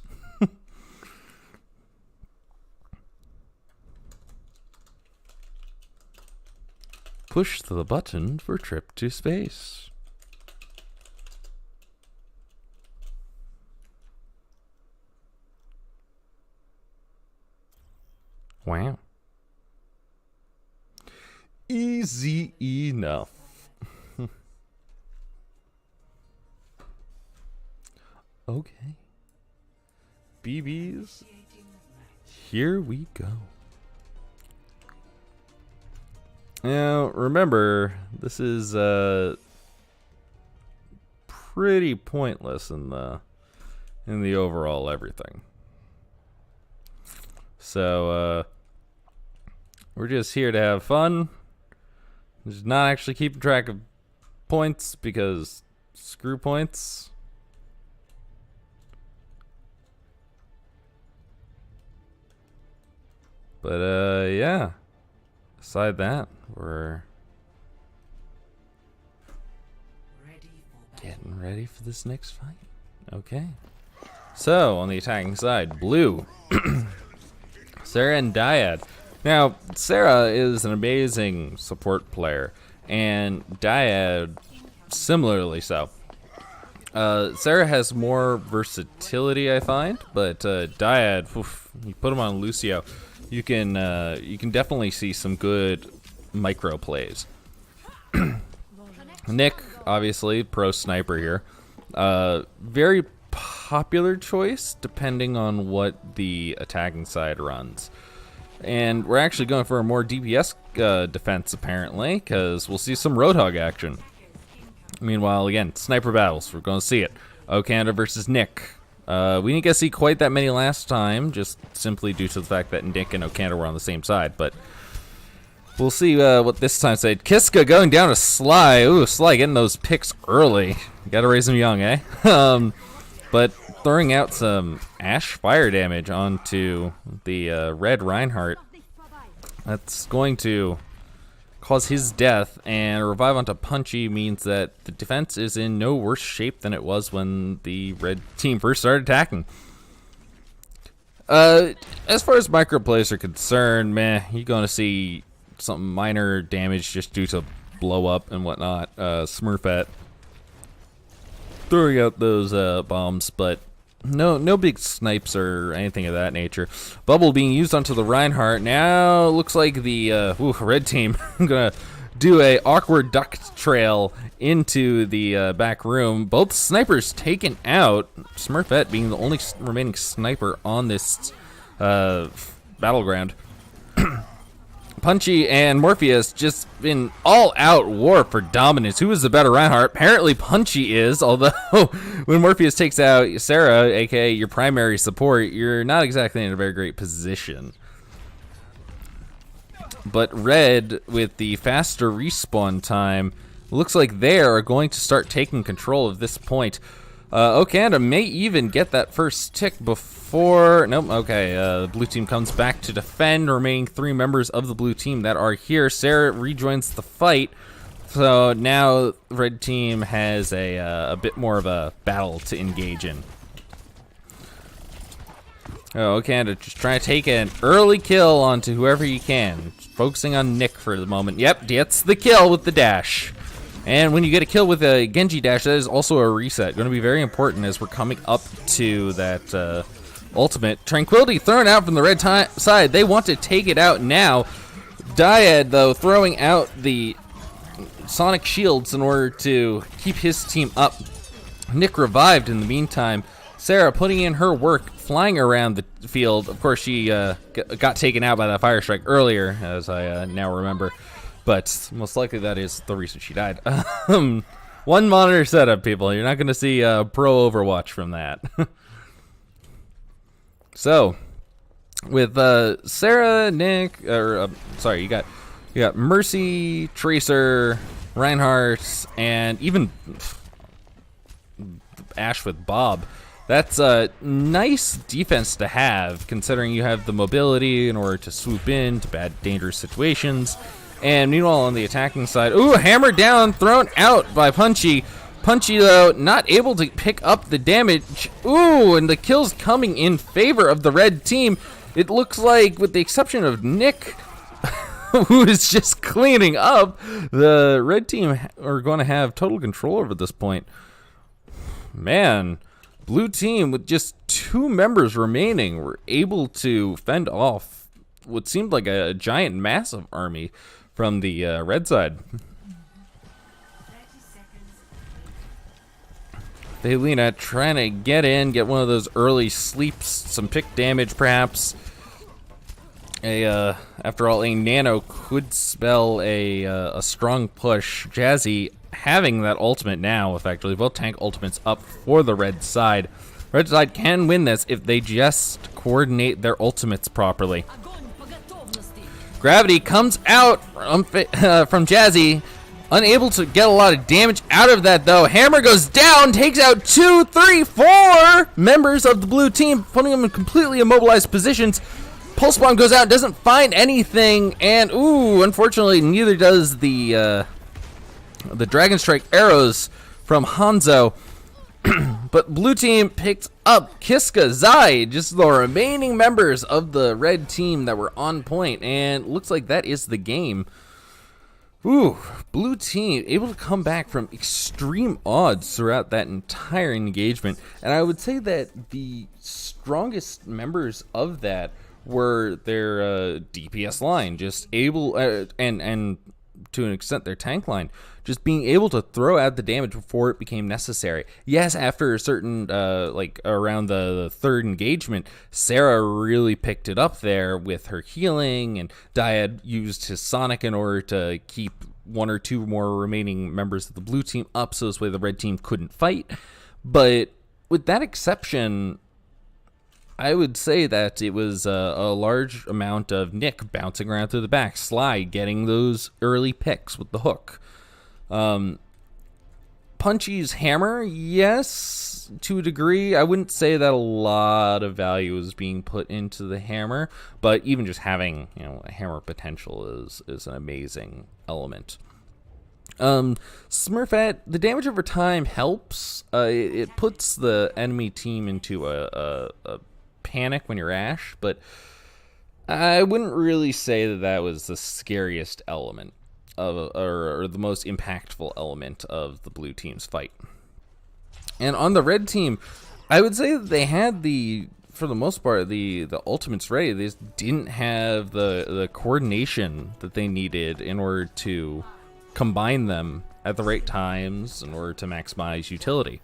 S2: Push the button for trip to space. Wow. Easy enough. Okay. BBs. Here we go. Now, remember, this is pretty pointless in the overall everything. So, We're just here to have fun. Just not actually keeping track of points because screw points. But yeah. Aside that, we're getting ready for this next fight. Okay. So, on the attacking side, blue. Sarah and Dyad. Now, Sarah is an amazing support player, and Dyad similarly so. Sarah has more versatility, I find, but Dyad, oof, you put him on Lucio, you can definitely see some good micro plays. Nick, obviously, pro sniper here. Very popular choice depending on what the attacking side runs. And we're actually going for a more DPS defense, apparently, because we'll see some Roadhog action. Meanwhile, again, sniper battles. We're going to see it. Okanda versus Nick. We didn't get to see quite that many last time, just simply due to the fact that Nick and Okanda were on the same side. But we'll see what this time said. Kiska going down to Sly. Ooh, Sly getting those picks early. Gotta raise them young, eh? But throwing out some Ash fire damage onto the red Reinhardt. That's going to cause his death, and a revive onto Punchy means that the defense is in no worse shape than it was when the red team first started attacking. As far as micro plays are concerned, meh, you're going to see some minor damage just due to blow up and whatnot. Smurfette throwing out those bombs, but no big snipes or anything of that nature. Bubble being used onto the Reinhardt. Now looks like the red team gonna do a awkward duck trail into the back room. Both snipers taken out. Smurfette being the only remaining sniper on this battleground. Punchy and Morpheus just in all-out war for dominance. Who is the better Reinhardt? Apparently Punchy is, although when Morpheus takes out Sarah, aka your primary support, you're not exactly in a very great position. But Red, with the faster respawn time, looks like they are going to start taking control of this point. Okanda may even get that first tick before... Nope, okay. The blue team comes back to defend. Remaining 3 members of the blue team that are here. Sarah rejoins the fight. So now the red team has a bit more of a battle to engage in. Okanda just trying to take an early kill onto whoever you can. Focusing on Nick for the moment. Yep, gets the kill with the dash. And when you get a kill with a Genji dash, that is also a reset. Going to be very important as we're coming up to that ultimate. Tranquility thrown out from the red side. They want to take it out now. Dyad, though, throwing out the Sonic Shields in order to keep his team up. Nick revived in the meantime. Sarah putting in her work, flying around the field. Of course, she got taken out by that fire strike earlier, as I now remember. But most likely that is the reason she died. One monitor setup, people. You're not going to see pro Overwatch from that. So, with Sarah, Nick, or sorry, you got Mercy, Tracer, Reinhardt, and even Ash with Bob. That's a nice defense to have, considering you have the mobility in order to swoop in to bad, dangerous situations. And meanwhile, on the attacking side, ooh, hammered down, thrown out by Punchy. Punchy, though, not able to pick up the damage. Ooh, and the kills coming in favor of the red team. It looks like, with the exception of Nick, who is just cleaning up, the red team are going to have total control over this point. Man, blue team, with just 2 members remaining, were able to fend off what seemed like a giant, massive army from the red side. Helena trying to get in, get one of those early sleeps, some pick damage perhaps. After all, a nano could spell a strong push. Jazzy having that ultimate now, effectively. Both tank ultimates up for the red side. Red side can win this if they just coordinate their ultimates properly. Gravity comes out from Jazzy. Unable to get a lot of damage out of that, though. Hammer goes down, takes out 2, 3, 4 members of the blue team, putting them in completely immobilized positions. Pulse Bomb goes out, doesn't find anything, and unfortunately, neither does the Dragon Strike arrows from Hanzo. But blue team picked up Kiska, Zai, just the remaining members of the red team that were on point, and looks like that is the game. Blue team able to come back from extreme odds throughout that entire engagement, and I would say that the strongest members of that were their DPS line, just able and to an extent their tank line, just being able to throw out the damage before it became necessary. Yes, after a certain like around the third engagement, Sarah really picked it up there with her healing, and Dyad used his Sonic in order to keep 1 or 2 more remaining members of the blue team up, so this way the red team couldn't fight. But with that exception, I would say that it was a large amount of Nick bouncing around through the back, Sly getting those early picks with the hook. Punchy's hammer, yes, to a degree. I wouldn't say that a lot of value is being put into the hammer, but even just having, a hammer potential is an amazing element. Smurfette, the damage over time helps. It puts the enemy team into a panic when you're Ash, but I wouldn't really say that was the scariest element or the most impactful element of the blue team's fight. And on the red team, I would say that they had for the most part, the ultimates ready. They just didn't have the coordination that they needed in order to combine them at the right times in order to maximize utility.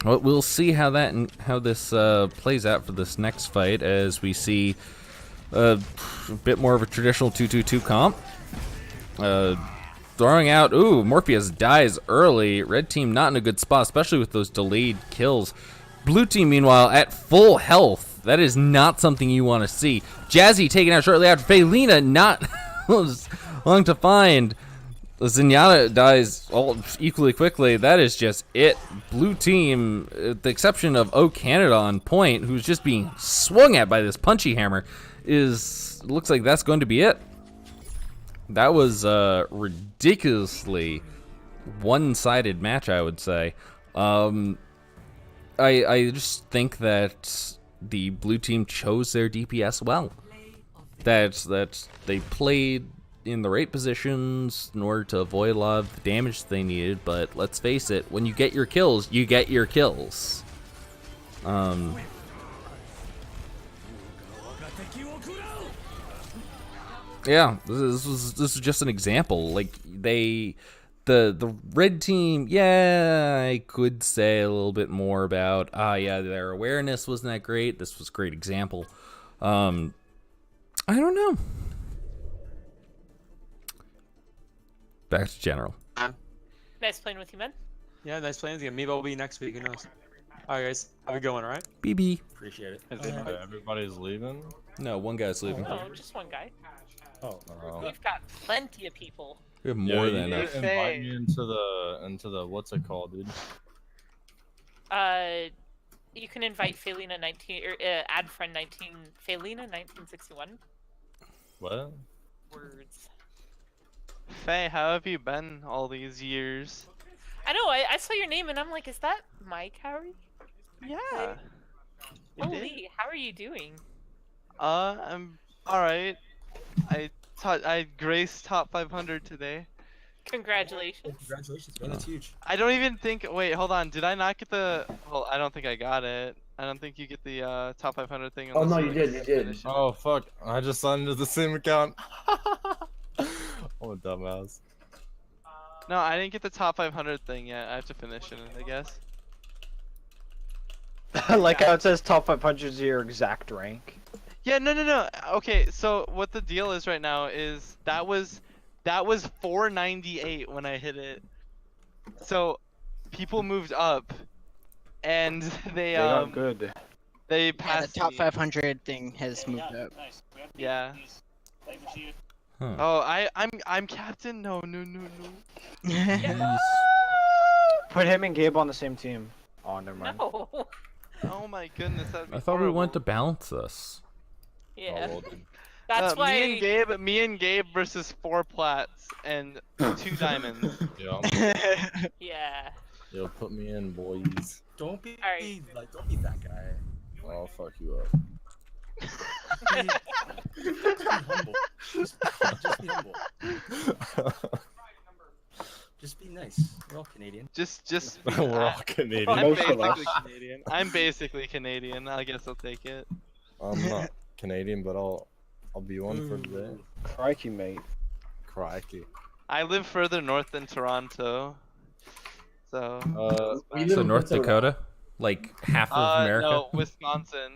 S2: Well, we'll see how this plays out for this next fight, as we see a bit more of a traditional 2-2-2 comp. Throwing out, Morpheus dies early. Red team not in a good spot, especially with those delayed kills. Blue team, meanwhile, at full health. That is not something you want to see. Jazzy taken out shortly after. Felina not long to find. Zenyatta dies all equally quickly. That is just it. Blue team, with the exception of O Canada on point, who's just being swung at by this punchy hammer, looks like that's going to be it. That was a ridiculously one-sided match, I would say. I just think that the blue team chose their DPS well. That they played in the right positions in order to avoid a lot of the damage they needed, but let's face it, when you get your kills, you get your kills. Yeah, this was just an example. Like the red team, yeah, I could say a little bit more about their awareness wasn't that great. This was a great example. I don't know. Back to general.
S1: Nice playing with you, man.
S7: Yeah, nice playing with you. Maybe I'll be next week. Who knows? Alright, guys. Have a good one, alright?
S2: BB.
S4: Appreciate it.
S11: Everybody's leaving?
S2: No, one guy's leaving.
S1: Oh, just one guy.
S11: Oh.
S1: We've got plenty of people.
S2: We have more than
S11: you
S2: enough.
S11: invite me into the what's it called, dude?
S1: You can invite Felina 19 or add friend 19 Felina 1961.
S11: What?
S1: Words.
S14: Faye, how have you been all these years?
S1: I know. I saw your name and I'm like, is that Mike Harry?
S14: Yeah.
S1: Holy, how are you doing?
S14: I'm alright. I graced top 500 today.
S1: Congratulations.
S4: Congratulations, man. That's huge.
S14: I don't even think. Wait, hold on. Did I not get the? Well, I don't think I got it. I don't think you get the top 500 thing.
S9: Oh no, you did. You did.
S11: Oh fuck! I just signed into the same account. I'm a dumbass.
S14: No, I didn't get the top 500 thing yet. I have to finish it, I guess.
S13: Like how it says top 500 is your exact rank.
S14: Yeah, no. Okay, so what the deal is right now is that was 498 when I hit it. So people moved up, and they
S13: got good.
S14: They
S5: Yeah, the
S14: passed
S5: top
S14: me.
S5: 500 thing has moved up.
S3: Nice. We have
S14: Yeah.
S3: PuGs.
S2: Huh.
S14: Oh, I'm captain. No.
S13: Put him and Gabe on the same team. Oh, never mind.
S1: No.
S14: Oh my goodness, that'd be
S2: I thought we went to
S14: horrible.
S2: balance us.
S1: Yeah.
S11: Oh, well then.
S1: That's why.
S14: Me and Gabe versus 4 plats and 2 diamonds.
S11: Yeah.
S1: Yeah.
S11: Yo, put me in, boys.
S4: Don't be
S1: Alright.
S4: don't be that guy.
S11: I'll fuck you up.
S4: Just be humble. Just be humble. Just be nice. We're all Canadian.
S14: Just
S11: We're all Canadian.
S14: I'm
S13: Most of
S14: basically
S13: us.
S14: Canadian. I'm basically Canadian. I guess I'll take it.
S11: I'm not Canadian, but I'll be one for today.
S13: Crikey, mate.
S11: Crikey.
S14: I live further north than Toronto. So
S9: We
S2: So
S9: live
S2: North
S9: in
S2: Dakota, like half of America.
S14: no, Wisconsin.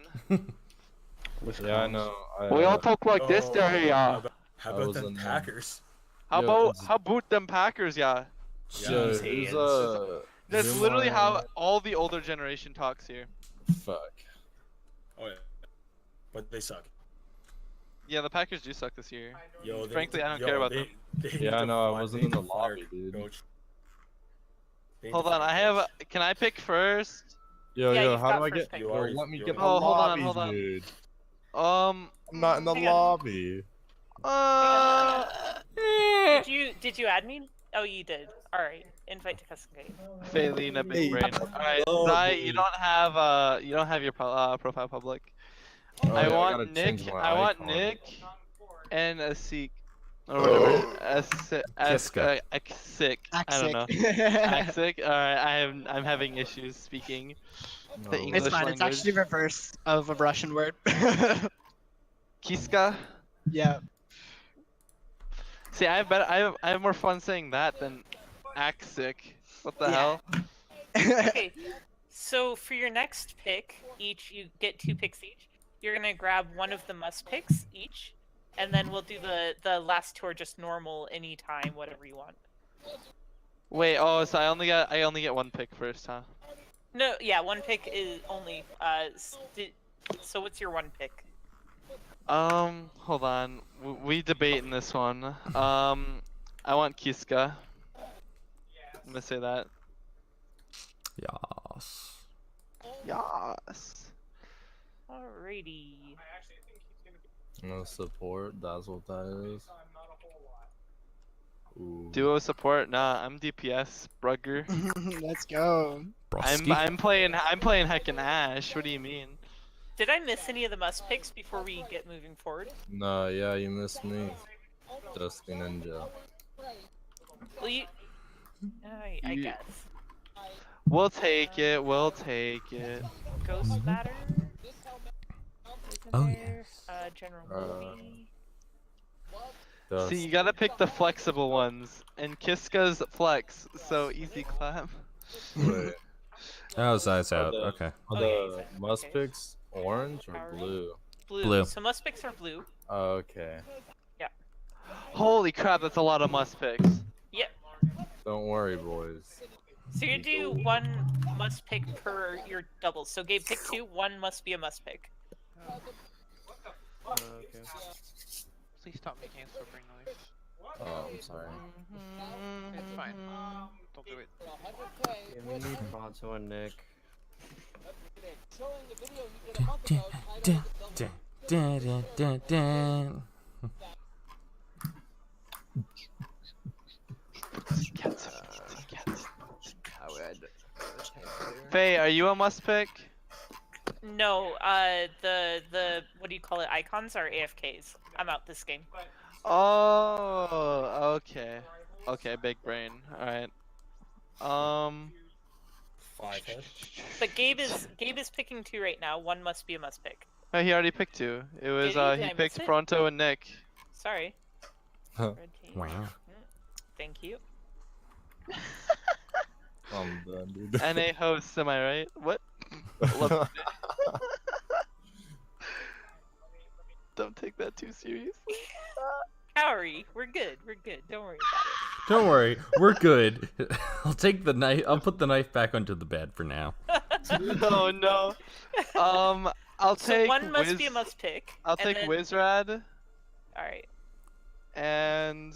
S11: Yeah, I know.
S14: We all talk like this
S4: Oh,
S14: there, yeah.
S4: How
S11: I
S4: about
S11: was
S4: them
S11: in,
S4: Packers?
S14: How
S11: Yo,
S14: about them Packers, yeah?
S11: Yo,
S3: Jeez,
S11: who's,
S3: Haynes.
S14: That's
S11: who
S14: literally
S11: am
S14: how
S11: I-
S14: all the older generation talks here.
S11: Fuck.
S4: Oh yeah. But they suck.
S14: Yeah, the Packers do suck this year.
S4: Yo, they
S14: Frankly,
S4: need to-
S14: I don't care about
S4: they-
S14: them.
S4: they need
S11: Yeah, I
S4: to
S11: know. I
S4: fire-
S11: wasn't
S4: they
S11: in
S4: need
S11: the
S4: to fire
S11: lobby, dude.
S4: Coach. They need
S14: Hold
S4: to
S14: on,
S4: fire
S14: I have.
S4: Coach.
S14: Can I pick first?
S11: Yo,
S1: Yeah,
S11: yo,
S1: you've
S11: how
S1: got
S11: do I
S1: first
S11: get?
S1: pick.
S4: You
S11: Yo,
S4: are-
S11: let me
S4: you
S11: get
S4: are-
S11: the
S14: Oh, hold on,
S11: lobbies,
S14: hold on.
S11: dude.
S14: Um.
S11: I'm not in the
S1: Hang on.
S11: lobby.
S1: Did you add me? Oh, you did. All right. Invite to custom game.
S14: Faylene, a big brain. Alright,
S11: Oh,
S14: Zai,
S11: boy.
S14: you don't have your profile public.
S11: Oh,
S14: I
S11: yeah,
S14: want
S11: gotta
S14: Nick.
S11: change my
S14: I want
S11: icon.
S14: Nick and a Seek or whatever.
S2: Kiska.
S14: Sick. I don't know. Axic. Alright, I'm having issues speaking the
S11: No.
S14: English
S5: It's fine.
S14: language.
S5: It's actually reverse of a Russian word.
S14: Kiska.
S5: Yeah.
S14: See, I have more fun saying that than Axic. What the
S5: Yeah.
S14: hell?
S1: Okay. So for your next pick, you get 2 picks each. You're gonna grab one of the must picks each, and then we'll do the last 2 are just normal anytime, whatever you want.
S14: Wait. Oh, so I only get 1 pick first, huh?
S1: No, yeah, 1 pick is only. So what's your 1 pick?
S14: Hold on. We debate in this one. I want Kiska. I'm gonna say that.
S2: Yas.
S14: Yes.
S1: Alrighty.
S11: No support. That's what that is. Ooh.
S14: Duo support? Nah, I'm DPS, Brugger.
S5: Let's go.
S2: Broski.
S14: I'm playing heckin' Ash. What do you mean?
S1: Did I miss any of the must picks before we get moving forward?
S11: No, yeah, you missed me. Dusty Ninja.
S1: Well, I
S14: You-
S1: guess.
S14: We'll take it. We'll take it.
S1: Ghost matter.
S2: Oh,
S1: General
S11: Uh,
S1: movie.
S14: See, you gotta pick the flexible ones, and Kiska's flex, so easy clap.
S11: Wait.
S2: Oh, Zai's out.
S11: the-
S2: Okay.
S11: Are
S1: Oh, yeah,
S11: the
S1: exactly.
S11: must
S1: Okay.
S11: picks orange or
S1: Power.
S11: blue?
S2: Blue.
S1: So must picks are blue.
S11: Oh, okay.
S14: Holy crap, that's a lot of must picks.
S1: Yep.
S11: Don't worry, boys.
S1: So you do 1 must pick per your doubles. So Gabe, pick 2. 1 must be a must pick.
S10: Okay. Please stop making a sobering noise.
S11: Oh, I'm sorry.
S10: It's fine. Don't do it.
S12: Yeah, we need Bronzo and Nick.
S2: Dun, dun, dun, dun, dun, dun.
S12: I would.
S14: Faye, are you a must pick?
S1: No, the what do you call it? Icons are AFKs. I'm out this game.
S14: Oh, okay. Okay, big brain. Alright.
S4: 5 head.
S1: But Gabe is picking 2 right now. 1 must be a must pick.
S14: Oh, he already picked 2. It was,
S1: Did he? Did
S14: he
S1: I miss
S14: picked
S1: it?
S14: Pronto and Nick.
S1: Sorry.
S11: Huh.
S1: Red team.
S2: Wow.
S1: Thank you.
S11: I'm done, dude.
S14: NA host, am I right? What? Love it. Don't take that too seriously.
S1: Howery, we're good. We're good. Don't worry about
S2: Don't worry, we're good. I'll take the knife. I'll put the knife back onto the bed for now.
S14: Oh no. I'll
S1: So
S14: take
S1: one must be a must pick.
S14: I'll
S1: and
S14: take
S1: then...
S14: Wizrad.
S1: Alright.
S14: And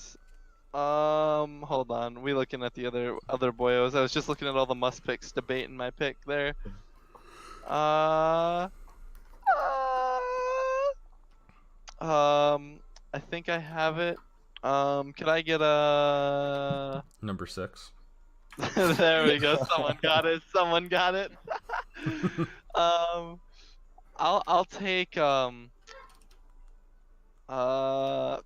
S14: hold on. We looking at the other boyos. I was just looking at all the must picks, debating my pick there. I think I have it. Could I get a
S2: Number 6.
S14: There we go. Someone got it. Someone got it. I'll take I'll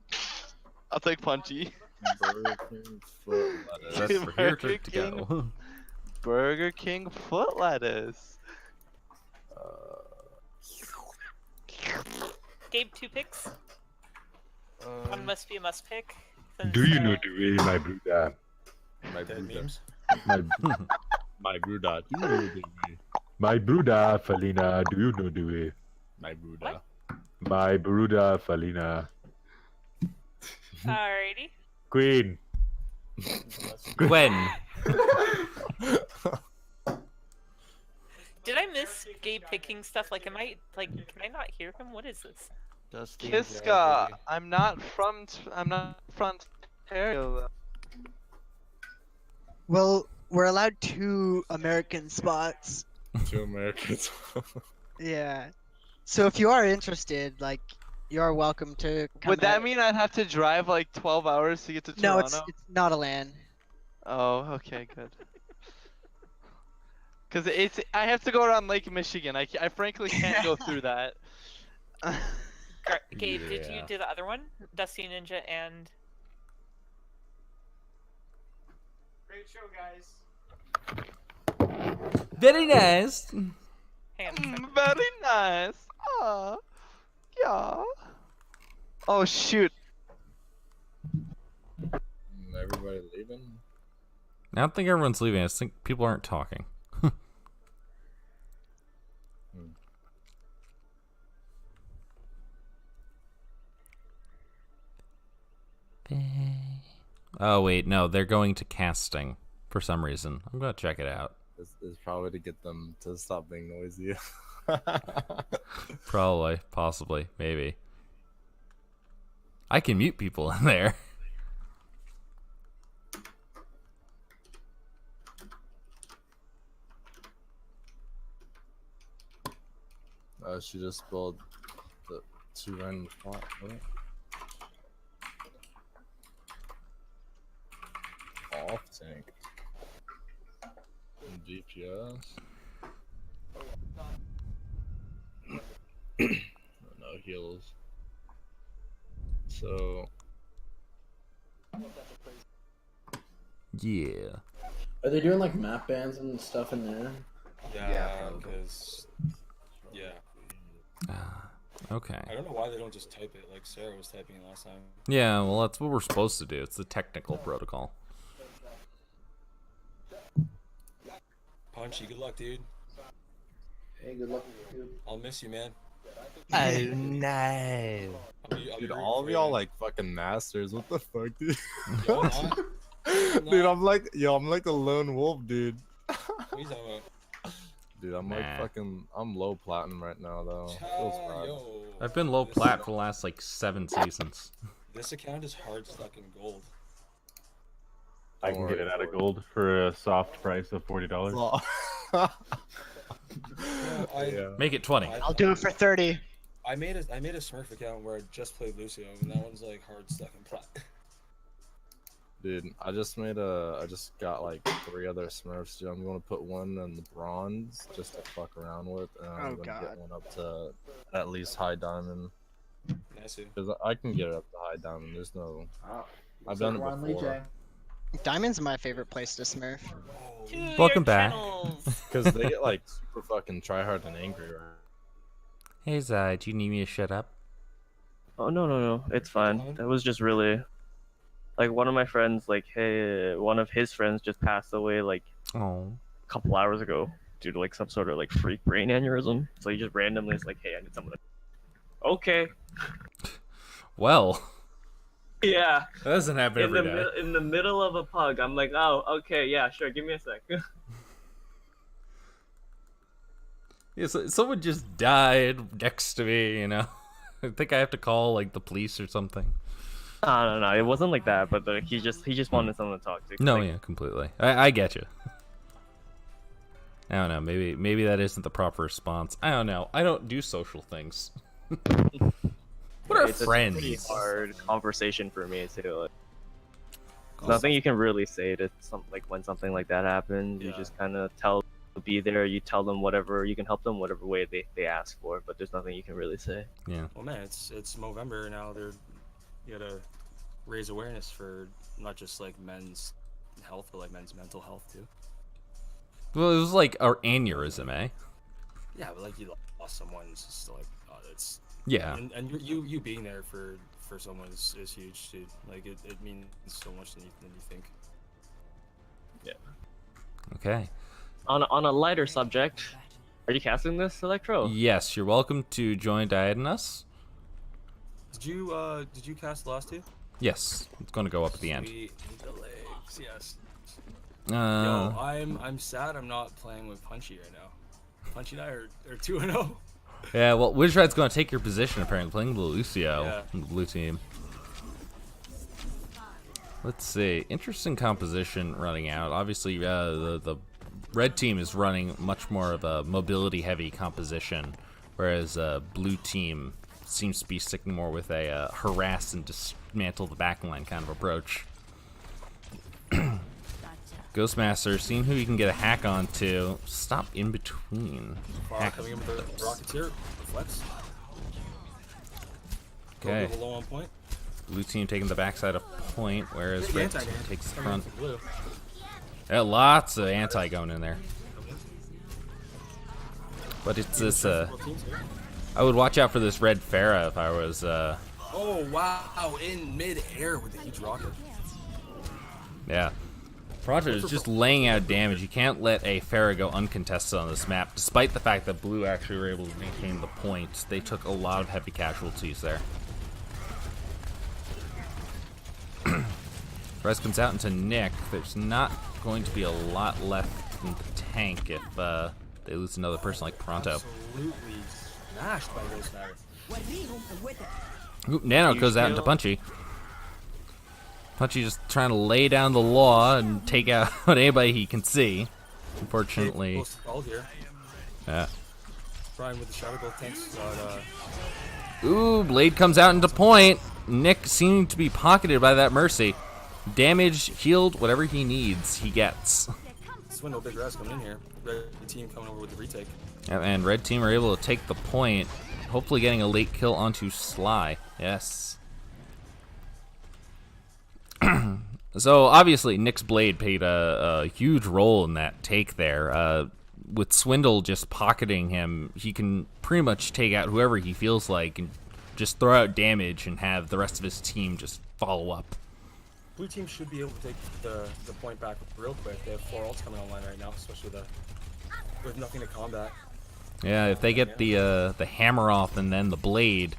S14: take Punchy.
S11: Burger King foot lettuce.
S2: That's for here to go.
S14: Burger King foot lettuce.
S1: Gabe, 2 picks. One must be a must pick.
S16: Do you know the way, my brother?
S11: My
S4: Dead
S11: Bruda.
S4: memes.
S11: My Bruda. Do you know the way?
S16: My brother, Felina, do you know the way?
S11: My Bruda.
S16: My brother, Felina.
S1: Alrighty.
S16: Queen.
S2: Gwen.
S1: Did I miss Gabe picking stuff? Like, can I not hear him? What is this?
S14: Kiska, I'm not from Ontario.
S5: Well, we're allowed 2 American spots.
S11: 2 Americans.
S5: Yeah. So if you are interested, like, you are welcome to come
S14: Would that
S5: out.
S14: mean I'd have to drive like 12 hours to get to
S5: No,
S14: Toronto?
S5: it's not a LAN.
S14: Oh, okay, good. Cause I have to go around Lake Michigan. I frankly can't go through that.
S1: Gabe, did you
S2: Yeah.
S1: do the other one? Dusty Ninja and...
S6: Great show, guys.
S2: Very nice.
S1: Hang on a second.
S14: Very nice. Ah, yeah. Oh shoot.
S11: Everybody leaving?
S2: I don't think everyone's leaving. I just think people aren't talking. Oh wait, no, they're going to casting for some reason. I'm gonna check it out.
S11: It's probably to get them to stop being noisy.
S2: Probably, possibly, maybe. I can mute people in there.
S11: She just spelled the 2 random spot. Right? Off tank. And DPS. No heals. So.
S2: Yeah.
S9: Are they doing like map bans and stuff in there?
S4: Yeah, because
S2: Okay.
S4: I don't know why they don't just type it like Sarah was typing it last time.
S2: Yeah, well, that's what we're supposed to do. It's the technical protocol.
S4: Punchy, good luck, dude.
S9: Hey, good luck, dude.
S4: I'll miss you, man.
S11: Oh no.
S4: I'll be
S11: Dude,
S4: rooting
S11: all of
S4: for
S11: y'all
S4: you.
S11: like fucking masters. What the fuck, dude?
S4: Yo, I'm not.
S11: Dude, I'm like the lone wolf, dude.
S4: What are you talking about?
S11: Dude, I'm like fucking, I'm low platinum right now though. Feels bad.
S4: Yo,
S2: I've been low plat for the last like 7 seasons.
S4: this account is hard stuck in gold.
S16: I can get it out of gold for a soft price of $40.
S2: Make it 20.
S5: I'll do it for 30.
S4: I made a Smurf account where I just played Lucio, and that one's like hard stuck in plat.
S11: Dude, I just got like 3 other Smurfs, dude. I'm gonna put one in the bronze just to fuck around with, and I'm gonna get one up to at least high diamond.
S4: Nice.
S11: Cause I can get it up to high diamond. There's no. I've done it before.
S5: Diamond's my favorite place to smurf.
S2: Welcome back.
S11: Cause they get like super fucking tryhard and angry, right?
S2: Hey Zai, do you need me to shut up?
S12: Oh no, it's fine. That was just really, like, one of my friends, like, hey, one of his friends just passed away like a couple hours ago due to like some sort of like freak brain aneurysm. So he just randomly is like, hey, I need someone to. Okay.
S2: Well.
S12: Yeah.
S2: That doesn't happen every day.
S12: In the middle of a pug, I'm like, oh, okay, yeah, sure, give me a sec.
S2: Yeah, so someone just died next to me, you know. I think I have to call like the police or something.
S12: No, it wasn't like that. But he just wanted someone to talk to.
S2: No,
S12: like,
S2: yeah, completely. I get you. I don't know. Maybe that isn't the proper response. I don't know. I don't do social things. What are
S12: it's
S2: friends?
S12: a pretty hard conversation for me too. Like, nothing you can really say to when something like that happens. You just kind of be there. You tell them whatever you can help them whatever way they ask for. But there's nothing you can really say.
S2: Yeah.
S4: Well, man, it's Movember now. You gotta raise awareness for not just like men's health, but like men's mental health too.
S2: Well, it was like our aneurysm, eh?
S4: Yeah, but like you lost someone, it's just like it's.
S2: Yeah.
S4: And you being there for someone is huge, dude. Like it means so much than you think.
S12: Yeah.
S2: Okay.
S12: On a lighter subject, are you casting this, Electro?
S2: Yes, you're welcome to join Dyad and us.
S4: Did you cast the last two?
S2: Yes, it's going to go up at the end.
S4: Sweet. The legs, yes.
S2: Yo,
S4: I'm sad I'm not playing with Punchy right now. Punchy and I are 2-0.
S2: Yeah, well, Wizard's going to take your position apparently, playing the Lucio from the blue team. Let's see, interesting composition running out. Obviously, the red team is running much more of a mobility-heavy composition, whereas blue team seems to be sticking more with a harass and dismantle the backline kind of approach. Ghostmaster, seeing who you can get a hack onto. Stop in between. Hack.
S4: Coming in with the Rocketeer, Flex.
S2: Okay.
S4: Low on point.
S2: Blue team taking the backside of point, whereas red team takes the front.
S4: Blue.
S2: Yeah, lots of anti going in there. But it's this, I would watch out for this red Pharah if I was,
S4: Oh, wow, in mid-air with the huge rocket.
S2: Yeah. Pronto is just laying out damage. You can't let a Pharah go uncontested on this map, despite the fact that blue actually were able to maintain the point. They took a lot of heavy casualties there. Res comes out into Nick. There's not going to be a lot left in the tank if they lose another person like Pronto.
S4: Absolutely smashed by Ghostmaster.
S2: Oop, Nano goes out into Punchy. Punchy just trying to lay down the law and take out anybody he can see. Unfortunately. Yeah.
S4: Trying with the shadow bolt tanks, but
S2: Ooh, Blade comes out into point. Nick seeming to be pocketed by that Mercy. Damage, healed, whatever he needs, he gets.
S4: Swindle, big res coming in here. Red team coming over with the retake.
S2: And red team are able to take the point, hopefully getting a late kill onto Sly. Yes. So obviously Nick's Blade played a huge role in that take there. With Swindle just pocketing him, he can pretty much take out whoever he feels like and just throw out damage and have the rest of his team just follow up.
S4: Blue team should be able to take the point back real quick. They have 4 ults coming online right now, especially with nothing to combat.
S2: Yeah, if they get the hammer off and then the blade,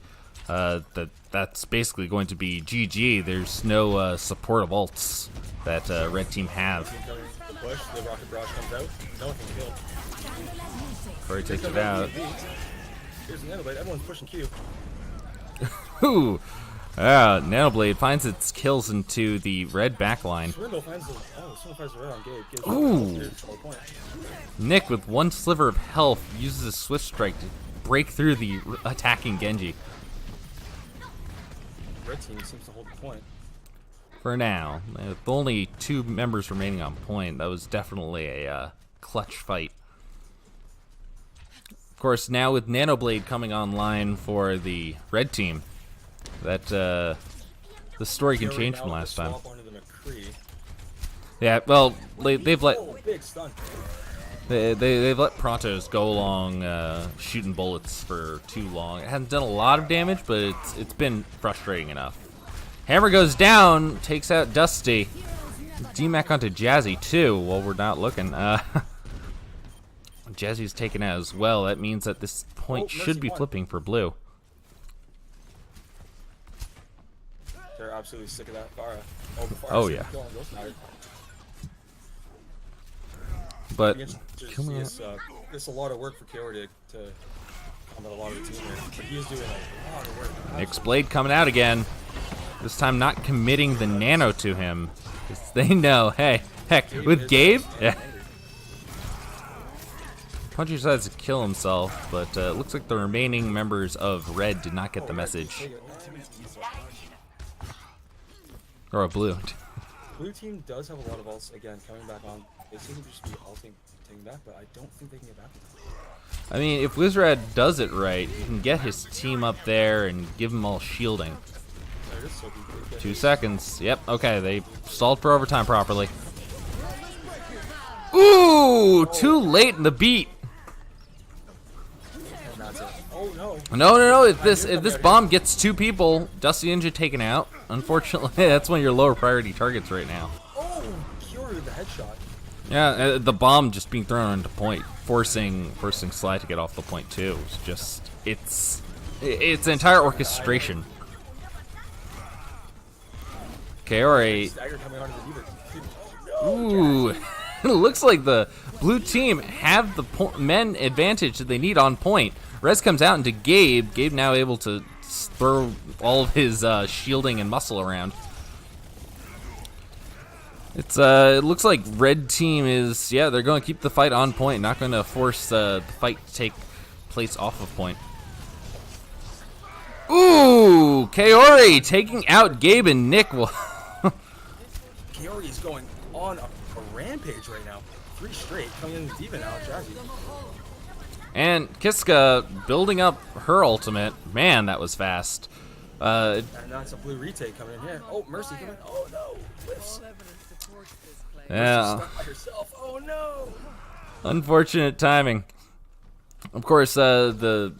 S2: that's basically going to be GG. There's no supportive ults that red team have.
S4: The push, the rocket barrage comes out. No one can kill.
S2: Before he takes it out.
S4: Here's the Nanoblade. Everyone's pushing Q.
S2: Ooh. Nanoblade finds its kills into the red backline.
S4: Swindle finds the red on Gabe.
S2: Ooh. Nick, with one sliver of health, uses a Swift Strike to break through the attacking Genji.
S4: Red team seems to hold the point.
S2: For now. With only 2 members remaining on point, that was definitely a clutch fight. Of course, now with Nanoblade coming online for the red team, that the story can change from last time. Yeah, well, they've let they've let Prontos go along shooting bullets for too long. It hasn't done a lot of damage, but it's been frustrating enough. Hammer goes down, takes out Dusty. DMAC onto Jazzy too. While we're not looking, Jazzy's taken out as well. That means that this point should be flipping for blue.
S4: They're absolutely sick of that Pharah.
S2: Oh yeah. but
S4: Coming it's a lot of work for Kaori to combat a lot of the team here. But he is doing a lot of work.
S2: Nick's blade coming out again. This time not committing the nano to him. 'Cause they know, hey, heck, with Gabe, yeah. Puncher decides to kill himself, but it looks like the remaining members of Red did not get the message. Or a blue.
S4: Blue team does have a lot of ults, again, coming back on. They seem to just be ulting back, but I don't think they can get back.
S2: I mean, if Wizrad does it right, he can get his team up there and give them all shielding. 2 seconds. Yep, okay, they stalled for overtime properly. Ooh, too late in the beat.
S4: Oh no.
S2: No. If this bomb gets 2 people, Dusty Ninja taken out. Unfortunately, that's one of your lower priority targets right now.
S4: Oh, Kaori with the headshot.
S2: Yeah, the bomb just being thrown into point, forcing Sly to get off the point too. It's an entire orchestration. Kaori. Ooh, it looks like the blue team have the men advantage that they need on point. Rez comes out into Gabe. Gabe now able to throw all of his shielding and muscle around. It looks like Red team is, yeah, they're going to keep the fight on point, not going to force the fight to take place off of point. Ooh, Kaori taking out Gabe and Nick.
S4: Kaori is going on a rampage right now. 3 straight, coming in deep now, Jazzy.
S2: And Kiska building up her ultimate. Man, that was fast.
S4: And now it's a blue retake coming in here. Oh, Mercy coming. Oh no, whiffs.
S2: Yeah.
S4: Stuck by herself. Oh no.
S2: Unfortunate timing. Of course, the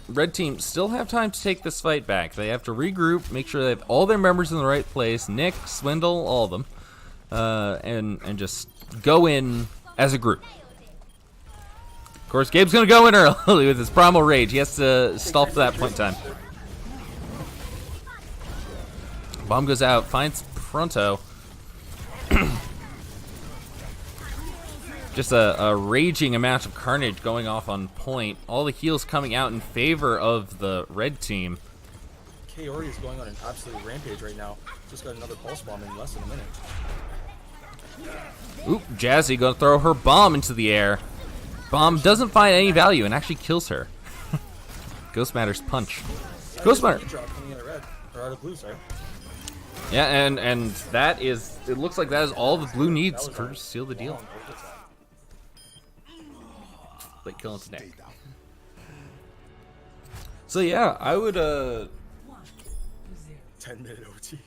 S2: Red team still have time to take this fight back. They have to regroup, make sure they have all their members in the right place. Nick, Swindle, all of them, and just go in as a group. Of course, Gabe's gonna go in early with his primal rage. He has to stall for that point in time. Bomb goes out, finds Pronto. Just a raging amount of carnage going off on point. All the heals coming out in favor of the Red team.
S4: Kaori is going on an absolute rampage right now. Just got another pulse bomb in less than a minute.
S2: Oop, Jazzy gonna throw her bomb into the air. Bomb doesn't find any value and actually kills her. Ghost Matter's punch. Ghost Matter. Yeah, and that is, it looks like that is all the blue needs for seal the deal. Like killing today. So yeah, I would
S4: 10-minute OT.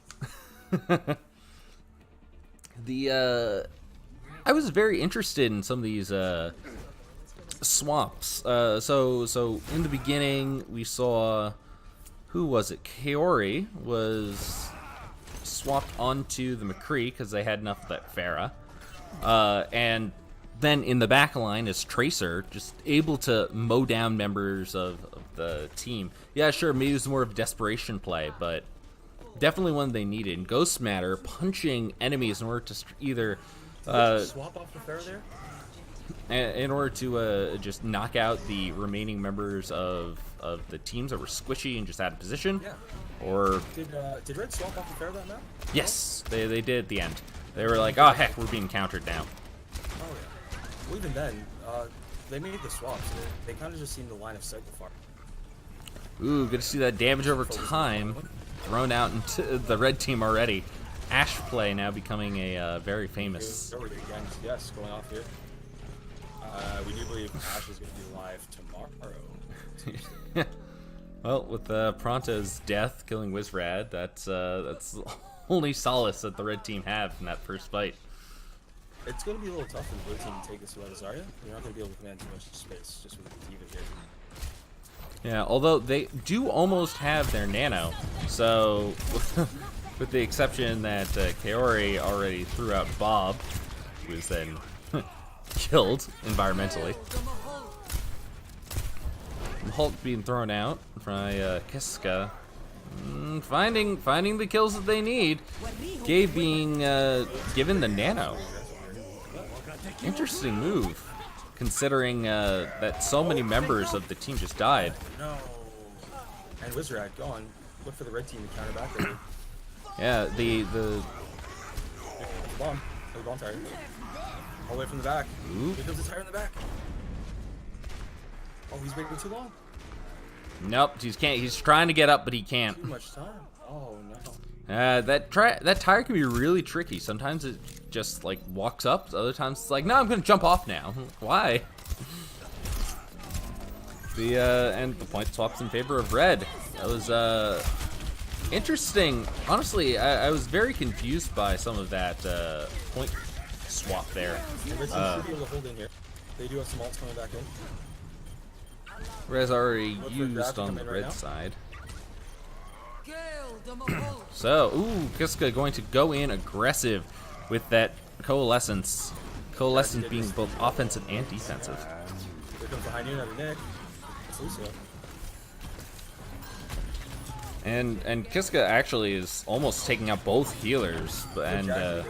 S2: I was very interested in some of these swaps. So in the beginning we saw, who was it? Kaori was swapped onto the McCree because they had enough of that Pharah, and then in the back line is Tracer, just able to mow down members of the team. Yeah, sure, maybe it was more of a desperation play, but definitely one they needed. And Ghost Matter punching enemies in order to either
S4: swap off the Pharah there?
S2: in order to just knock out the remaining members of the teams that were squishy and just out of position.
S4: Yeah.
S2: Or
S4: did Red swap off the Pharah that map?
S2: Yes, they did at the end. They were like, oh heck, we're being countered now.
S4: Oh yeah. Well, even then, they made the swaps. They kind of just seemed to line of sight the far.
S2: Ooh, good to see that damage over time thrown out into the Red team already. Ash play now becoming a very famous.
S4: Yes, going off here. We do believe Ash is going to be live tomorrow.
S2: Well, with Pronto's death killing Wizrad, that's the only solace that the Red team have in that first fight.
S4: It's going to be a little tough for the blue team to take this without Zarya. You're not going to be able to command too much space just with the D.Va here.
S2: Yeah, although they do almost have their nano, so with the exception that Kaori already threw out Bob, who was then killed environmentally. Hulk being thrown out by Kiska. Finding the kills that they need. Gabe being given the nano. Interesting move, considering that so many members of the team just died.
S4: No. And Wizard, go on. Look for the red team to counter back there.
S2: Yeah, the
S4: bomb. The bomb tire. All the way from the back.
S2: Ooh.
S4: Here comes the tire in the back. Oh, he's waiting too long.
S2: Nope, he's trying to get up, but he can't.
S4: Too much time. Oh no.
S2: That tire can be really tricky. Sometimes it just like walks up. Other times it's like, no, I'm gonna jump off now. Why? And the point swaps in favor of red. That was interesting. Honestly, I was very confused by some of that point swap there.
S4: The red team should be able to hold in here. They do have some ults coming back in.
S2: Res already used on the red side. So, ooh, Kiska going to go in aggressive with that Coalescence. Coalescence being both offensive and defensive.
S4: Here comes behind you, another Nick. It's Lucio.
S2: And Kiska actually is almost taking out both healers, and
S4: there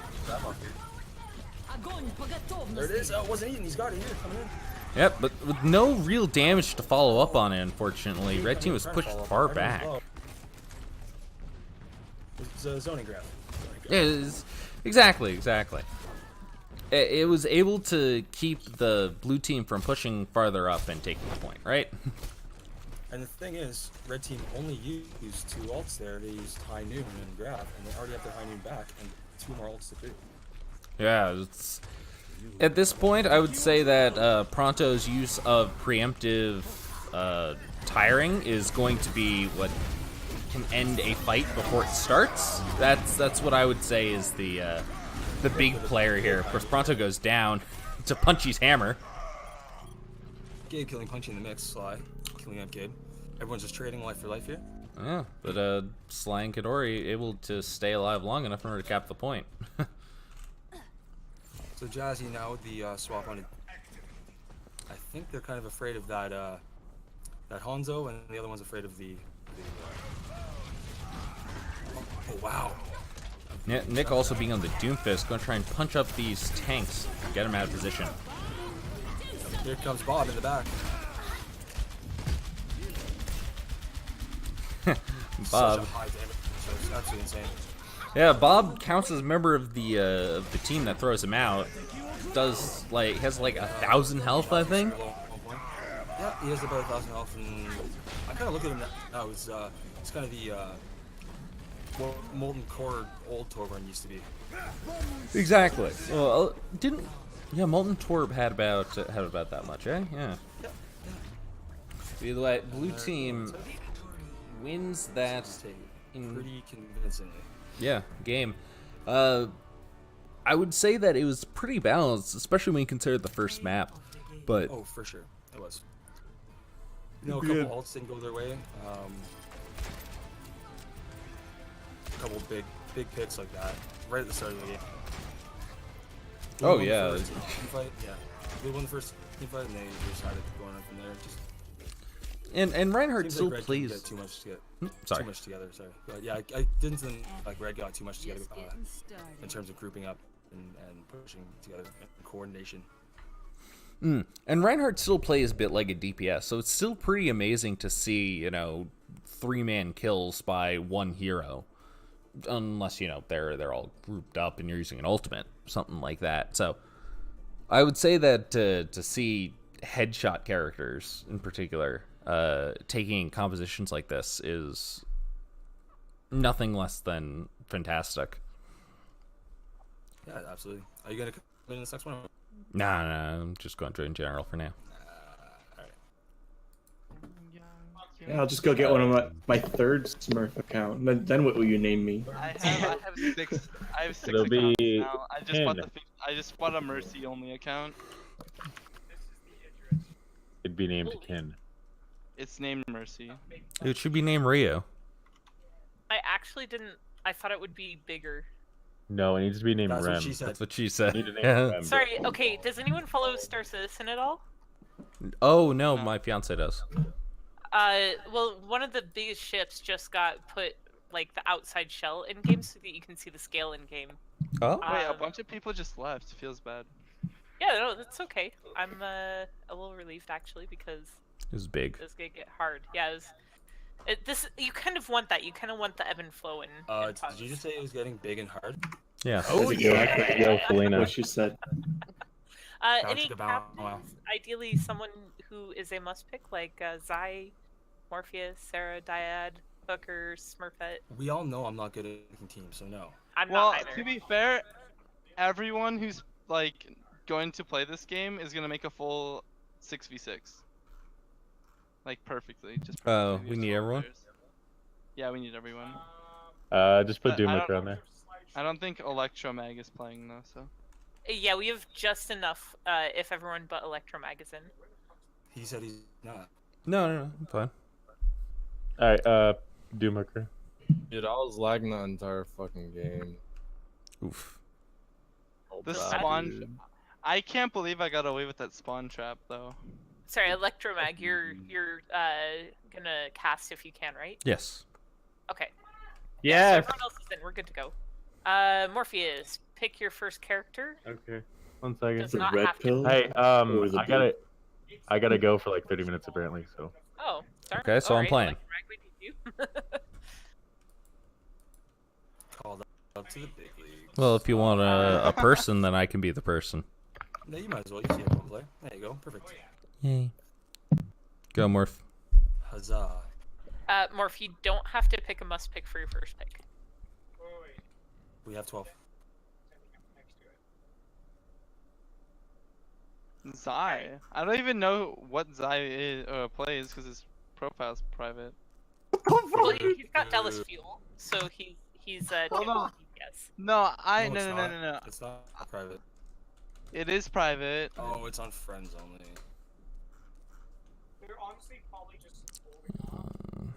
S4: it is. Oh, it wasn't eaten. He's got it here. Coming in.
S2: Yep, but with no real damage to follow up on it, unfortunately. Red team was pushed far back.
S4: It's a zoning grab.
S2: Yeah, exactly. It was able to keep the blue team from pushing farther up and taking the point, right?
S4: And the thing is, red team only used 2 ults there. They used High Noon and grab, and they already have their High Noon back, and 2 more ults to do.
S2: Yeah, it's... At this point, I would say that Pronto's use of preemptive tiring is going to be what can end a fight before it starts. That's what I would say is the big player here. Of course, Pronto goes down to Punchy's hammer.
S4: Gabe killing Punchy in the mix, Sly killing up Gabe. Everyone's just trading life for life here.
S2: Yeah, but Sly and Kidori able to stay alive long enough in order to cap the point.
S4: So Jazzy now with the swap on it. I think they're kind of afraid of that that Hanzo, and the other one's afraid of the oh wow.
S2: Yeah, Nick also being on the Doomfist, going to try and punch up these tanks, get him out of position.
S4: Here comes Bob in the back.
S2: Bob.
S4: Such a high damage. It's absolutely insane.
S2: Yeah, Bob counts as a member of the team that throws him out. Does has like 1,000 health, I think.
S4: Yeah, he has about 1,000 health, and I kind of look at him now. It's kind of the Molten Core old Torbjorn used to be.
S2: Exactly. Well, Molten Torb had about that much, eh? Yeah. Either way, blue team wins that
S4: pretty convincingly.
S2: Yeah, game. I would say that it was pretty balanced, especially when you consider the first map. But
S4: oh, for sure, it was. You know, a couple ults didn't go their way. A couple big picks like that right at the start of the game.
S2: Oh yeah.
S4: Yeah, they won the first team fight, and they decided to go on from there. Just
S2: and Reinhardt still
S4: like
S2: plays
S4: get too much together.
S2: Sorry.
S4: Too much together. Sorry. But yeah, I didn't think like Red got too much together in terms of grouping up and pushing together and coordination.
S2: And Reinhardt still plays a bit like a DPS, so it's still pretty amazing to see 3-man kills by one hero, unless they're all grouped up and you're using an ultimate, something like that. So I would say that to see headshot characters in particular taking compositions like this is nothing less than fantastic.
S4: Yeah, absolutely. Are you gonna come in this next one?
S2: Nah, I'm just going to in general for now.
S3: Yeah, I'll just go get one of my third Smurf account. Then what will you name me?
S14: I have six. I have 6
S16: It'll
S14: accounts
S16: be
S14: now. I just bought a Mercy only account.
S16: It'd be named Ken.
S14: It's named Mercy.
S2: It should be named Rio.
S1: I actually didn't. I thought it would be bigger.
S16: No, it needs to be named
S4: That's
S16: Rem.
S4: what she said.
S2: That's what she said.
S16: You need to name
S2: Yeah.
S16: Rem.
S1: Sorry. Okay. Does anyone follow Star Citizen at all?
S2: Oh no, my fiance does.
S1: Well, one of the biggest ships just got put like the outside shell in game so that you can see the scale in game.
S2: Oh.
S14: Wait, a bunch of people just left. Feels bad.
S1: Yeah, no, that's okay. I'm a little relieved actually because
S2: It was big.
S1: this gonna get hard. Yeah, this you kind of want that. You kind of want the ebb and flow in.
S4: Did you just say it was getting big and hard?
S2: Yeah.
S16: Oh yeah. Yo, Felina.
S3: What she said.
S1: Any
S4: took a bow.
S1: captains, ideally someone who is a must pick, like Zai, Morpheus, Sarah, Dyad, Hooker, Smurfette.
S4: We all know I'm not good at picking teams, so no.
S1: I'm
S14: Well,
S1: not either.
S14: to be fair, everyone who's like going to play this game is gonna make a full 6v6. Like perfectly, just perfectly.
S2: Oh, we
S14: Just
S2: need
S14: all
S2: everyone?
S14: players. Yeah, we need everyone.
S16: Just put
S14: But I
S16: Doomlicker
S14: don't-
S16: on there.
S14: I don't think Electromag is playing though, so.
S1: Yeah, we have just enough. If everyone but Electromag is in.
S4: He said he's not.
S2: No, I'm fine.
S16: Alright, Doomlicker.
S11: Dude, I was lagging the entire fucking game.
S2: Oof.
S11: Oh,
S14: The
S11: bad,
S14: spawn.
S11: dude.
S14: I can't believe I got away with that spawn trap though.
S1: Sorry, Electromag, you're gonna cast if you can, right?
S2: Yes.
S1: Okay.
S16: Yes.
S1: So everyone else is in. We're good to go. Morpheus, pick your first character.
S16: Okay. 1 second.
S1: Does not have to.
S16: Hey,
S3: Or the
S16: I gotta go for like 30 minutes apparently, so.
S1: Oh, sorry.
S2: Okay, so I'm
S1: Alright,
S2: playing.
S1: Electromag, we need you.
S4: Called up to the big league.
S2: Well, if you want a person, then I can be the person.
S4: No, you might as well. You see everyone play. There you go. Perfect.
S2: Yay. Go, Morph.
S4: Huzzah.
S1: Morph, you don't have to pick a must pick for your first pick.
S4: We have 12.
S14: Zai. I don't even know what Zai is, plays because his profile's private.
S1: Well, he's got Dallas Fuel, so he's
S14: Hold on.
S1: yes.
S14: No,
S4: it's
S14: no.
S4: not. It's not private.
S14: It is private.
S4: Oh, it's on friends only.
S6: They're honestly probably just holding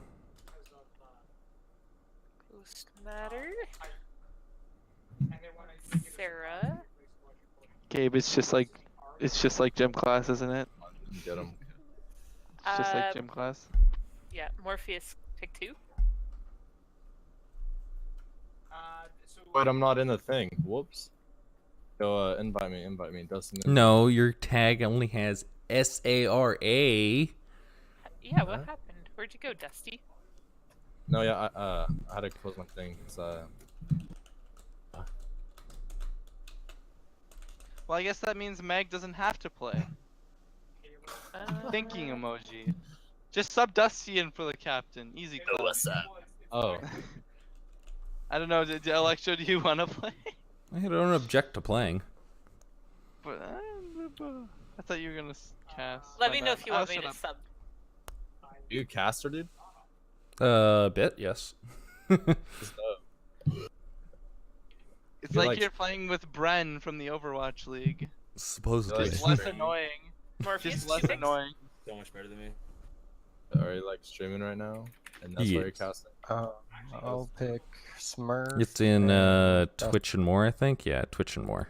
S1: Ghost Matter.
S6: and they want to
S1: Sarah.
S14: Gabe, it's just like gym class, isn't it?
S11: Get him.
S14: It's just like gym class.
S1: Yeah, Morpheus, pick 2.
S11: Wait, I'm not in the thing. Whoops. Go, invite me, Dustin.
S2: No, your tag only has SARA.
S1: Yeah, what happened? Where'd you go, Dusty?
S11: No, yeah, I had to close my thing. It's,
S14: Well, I guess that means Meg doesn't have to play. Thinking emoji. Just sub Dusty in for the captain. Easy class.
S11: what's that? Oh.
S14: I don't know, Electro, do you want to play?
S2: I don't object to playing.
S14: But, I thought you were gonna cast.
S1: Let
S14: My
S1: me know
S14: bad.
S1: if you
S14: I'll
S1: want me
S14: shut
S1: to
S14: up.
S1: sub.
S11: You a caster, dude?
S2: Bit, yes.
S14: It's like you're playing with Bren from the Overwatch League.
S2: Supposedly.
S14: Just less annoying.
S1: Morpheus,
S14: Just less
S1: 2 picks?
S14: annoying.
S4: So much better than me.
S11: Are you like streaming right now? And that's why you're
S2: Yes.
S11: casting?
S17: I'll pick Smurf.
S2: It's in
S17: and
S2: Twitch and more, I think. Yeah, Twitch and more.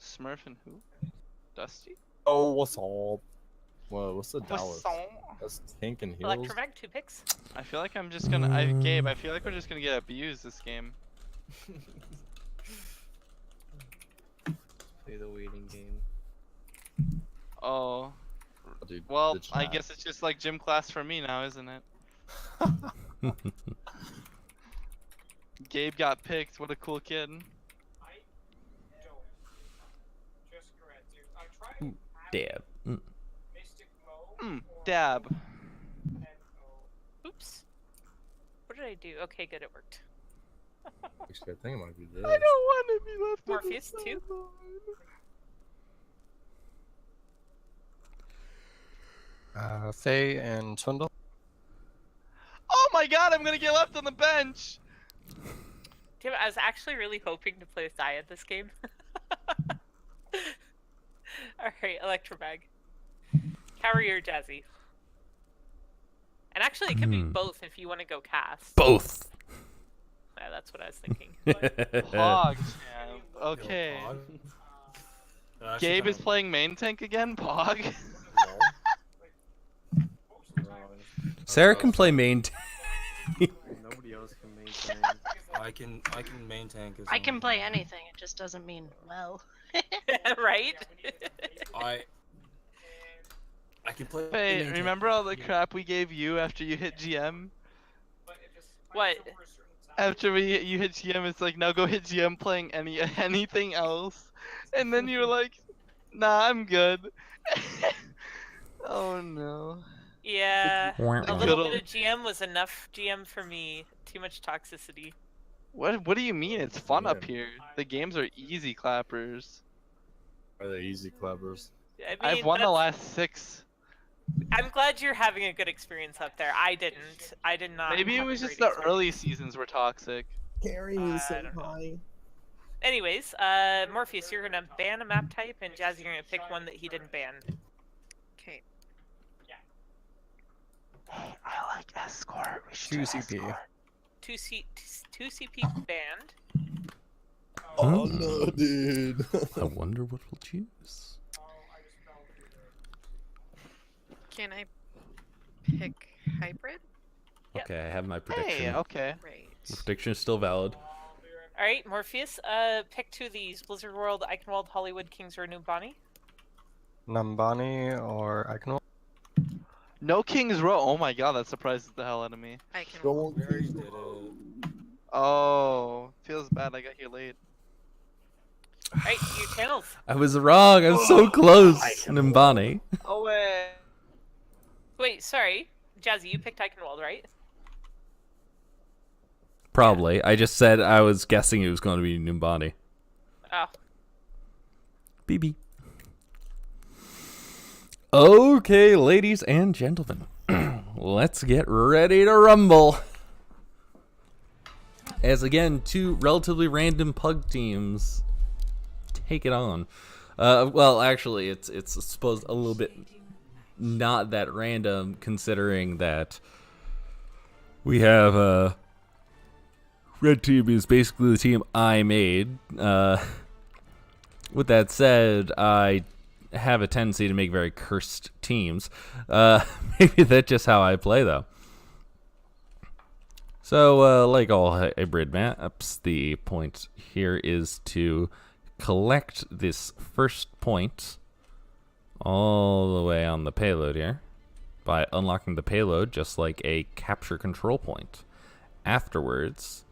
S14: Smurf and who? Dusty?
S11: Oh, what's all? Whoa, what's the Dallas?
S14: Croissant.
S11: That's Tank and Heals.
S1: Electromag, 2 picks.
S14: I feel like I'm just gonna. Gabe, I feel like we're just gonna get abused this game.
S10: Play the waiting game.
S14: Oh.
S11: Dude,
S14: Well,
S11: the
S14: I
S11: chat.
S14: guess it's just like gym class for me now, isn't it? Gabe got picked. What a cool kid.
S6: just correct, dude. I tried
S2: Dab.
S6: Mystic Mo
S14: Dab.
S1: Oops. What did I do? Okay, good, it worked.
S11: Actually, I think it might be this.
S14: I don't want to be left.
S1: Morpheus, 2.
S17: Faye and Swindle.
S14: Oh my god, I'm gonna get left on the bench!
S1: Damn it, I was actually really hoping to play with Dyad this game. Alright, Electromag. Carry or Jazzy? And actually, it could be both if you want to go cast.
S2: Both.
S1: Yeah, that's what I was thinking.
S14: Pog champ. Okay. Gabe is playing main tank again? Pog?
S2: Sarah can play main.
S10: Nobody else can make
S4: I can main tank as
S8: I can
S4: well.
S8: play anything. It just doesn't mean well.
S1: Right?
S4: I can play.
S14: Hey,
S4: main tank.
S14: remember all the crap we gave you after you hit GM?
S1: What?
S14: After you hit GM, it's like, now go hit GM playing anything else. And then you were like, nah, I'm good. Oh no.
S1: Yeah,
S2: Wah,
S1: a
S2: wah.
S1: little bit of GM was enough GM for me. Too much toxicity.
S14: What do you mean? It's fun up here. The games are easy clappers.
S11: Are they easy clappers?
S1: I mean,
S14: I've won the
S1: that's-
S14: last 6.
S1: I'm glad you're having a good experience up there. I didn't. I did not.
S14: Maybe it
S1: have a
S14: was just
S1: great
S14: the early seasons were toxic.
S9: Carry me, senpai.
S1: Anyways, Morpheus, you're gonna ban a map type, and Jazzy, you're gonna pick one that he didn't ban.
S15: Okay.
S14: I like escort. We should
S17: 2 CP.
S1: 2 CP banned.
S11: Oh no, dude.
S2: I wonder what we'll choose.
S15: Can I pick hybrid?
S2: Okay, I have my prediction.
S14: Hey, okay.
S15: Right.
S2: The prediction is still valid.
S1: All right, Morpheus, pick 2 of these: Blizzard World, Eichenwald, Hollywood, Kings, or Numbani.
S17: Numbani or Iconol?
S14: No King's Row. Oh my god, that surprises the hell out of me.
S15: I can.
S4: Very did it.
S14: Oh, feels bad I got here late.
S1: All right, your channels.
S2: I was wrong. I was so close. Nimbani.
S14: Oh wait.
S1: Wait, sorry, Jazzy, you picked Eichenwald, right?
S2: Probably. I just said I was guessing it was going to be Nimbani.
S1: Oh.
S2: BB. Okay, ladies and gentlemen. Let's get ready to rumble. As again, 2 relatively random pug teams take it on. Well, actually, it's supposed a little bit not that random, considering that we have red team is basically the team I made. With that said, I have a tendency to make very cursed teams. Maybe that's just how I play, though. So, like all hybrid maps, the point here is to collect this first point all the way on the payload here by unlocking the payload just like a capture control point. Afterwards,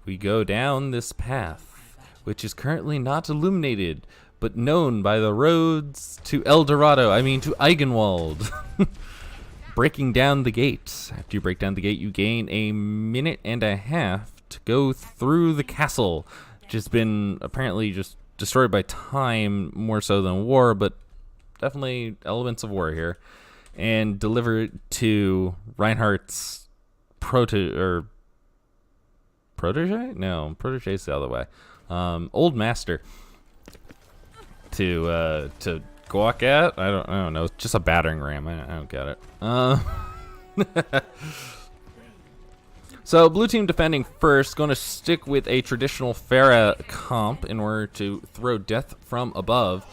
S2: we go down this path, which is currently not illuminated, but known by the roads to El Dorado, to Eigenwald. Breaking down the gate. After you break down the gate, you gain a minute and a half to go through the castle, which has been apparently just destroyed by time more so than war, but definitely elements of war here, and deliver it to Reinhardt's protege? No, protege's the other way. Old master. To gawk at? I don't know. It's just a battering ram. I don't get it. So blue team defending first, going to stick with a traditional Pharah comp in order to throw death from above.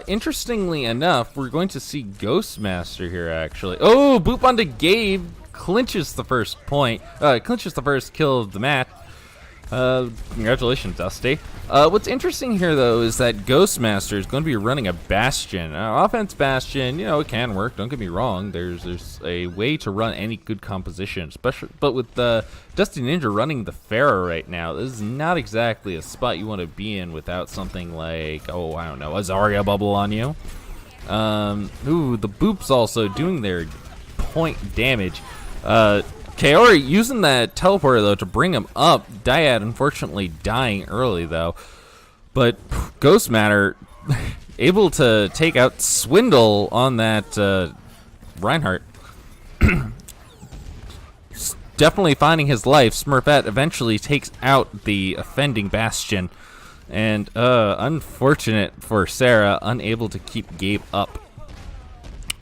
S2: Interestingly enough, we're going to see Ghostmaster here actually. Oh, boop onto Gabe, clinches the first point, clinches the first kill of the match. Congratulations, Dusty. What's interesting here, though, is that Ghostmaster is going to be running a Bastion. Offense Bastion, it can work. Don't get me wrong. There's a way to run any good composition, especially. But with Dusty Ninja running the Pharah right now, this is not exactly a spot you want to be in without something like, oh, I don't know, a Zarya bubble on you. Ooh, the Boops also doing their point damage. Kaori using that teleporter, though, to bring him up. Dyad, unfortunately, dying early, though. But Ghost Matter able to take out Swindle on that Reinhardt. Definitely finding his life. Smurfette eventually takes out the offending Bastion. And unfortunate for Sarah, unable to keep Gabe up.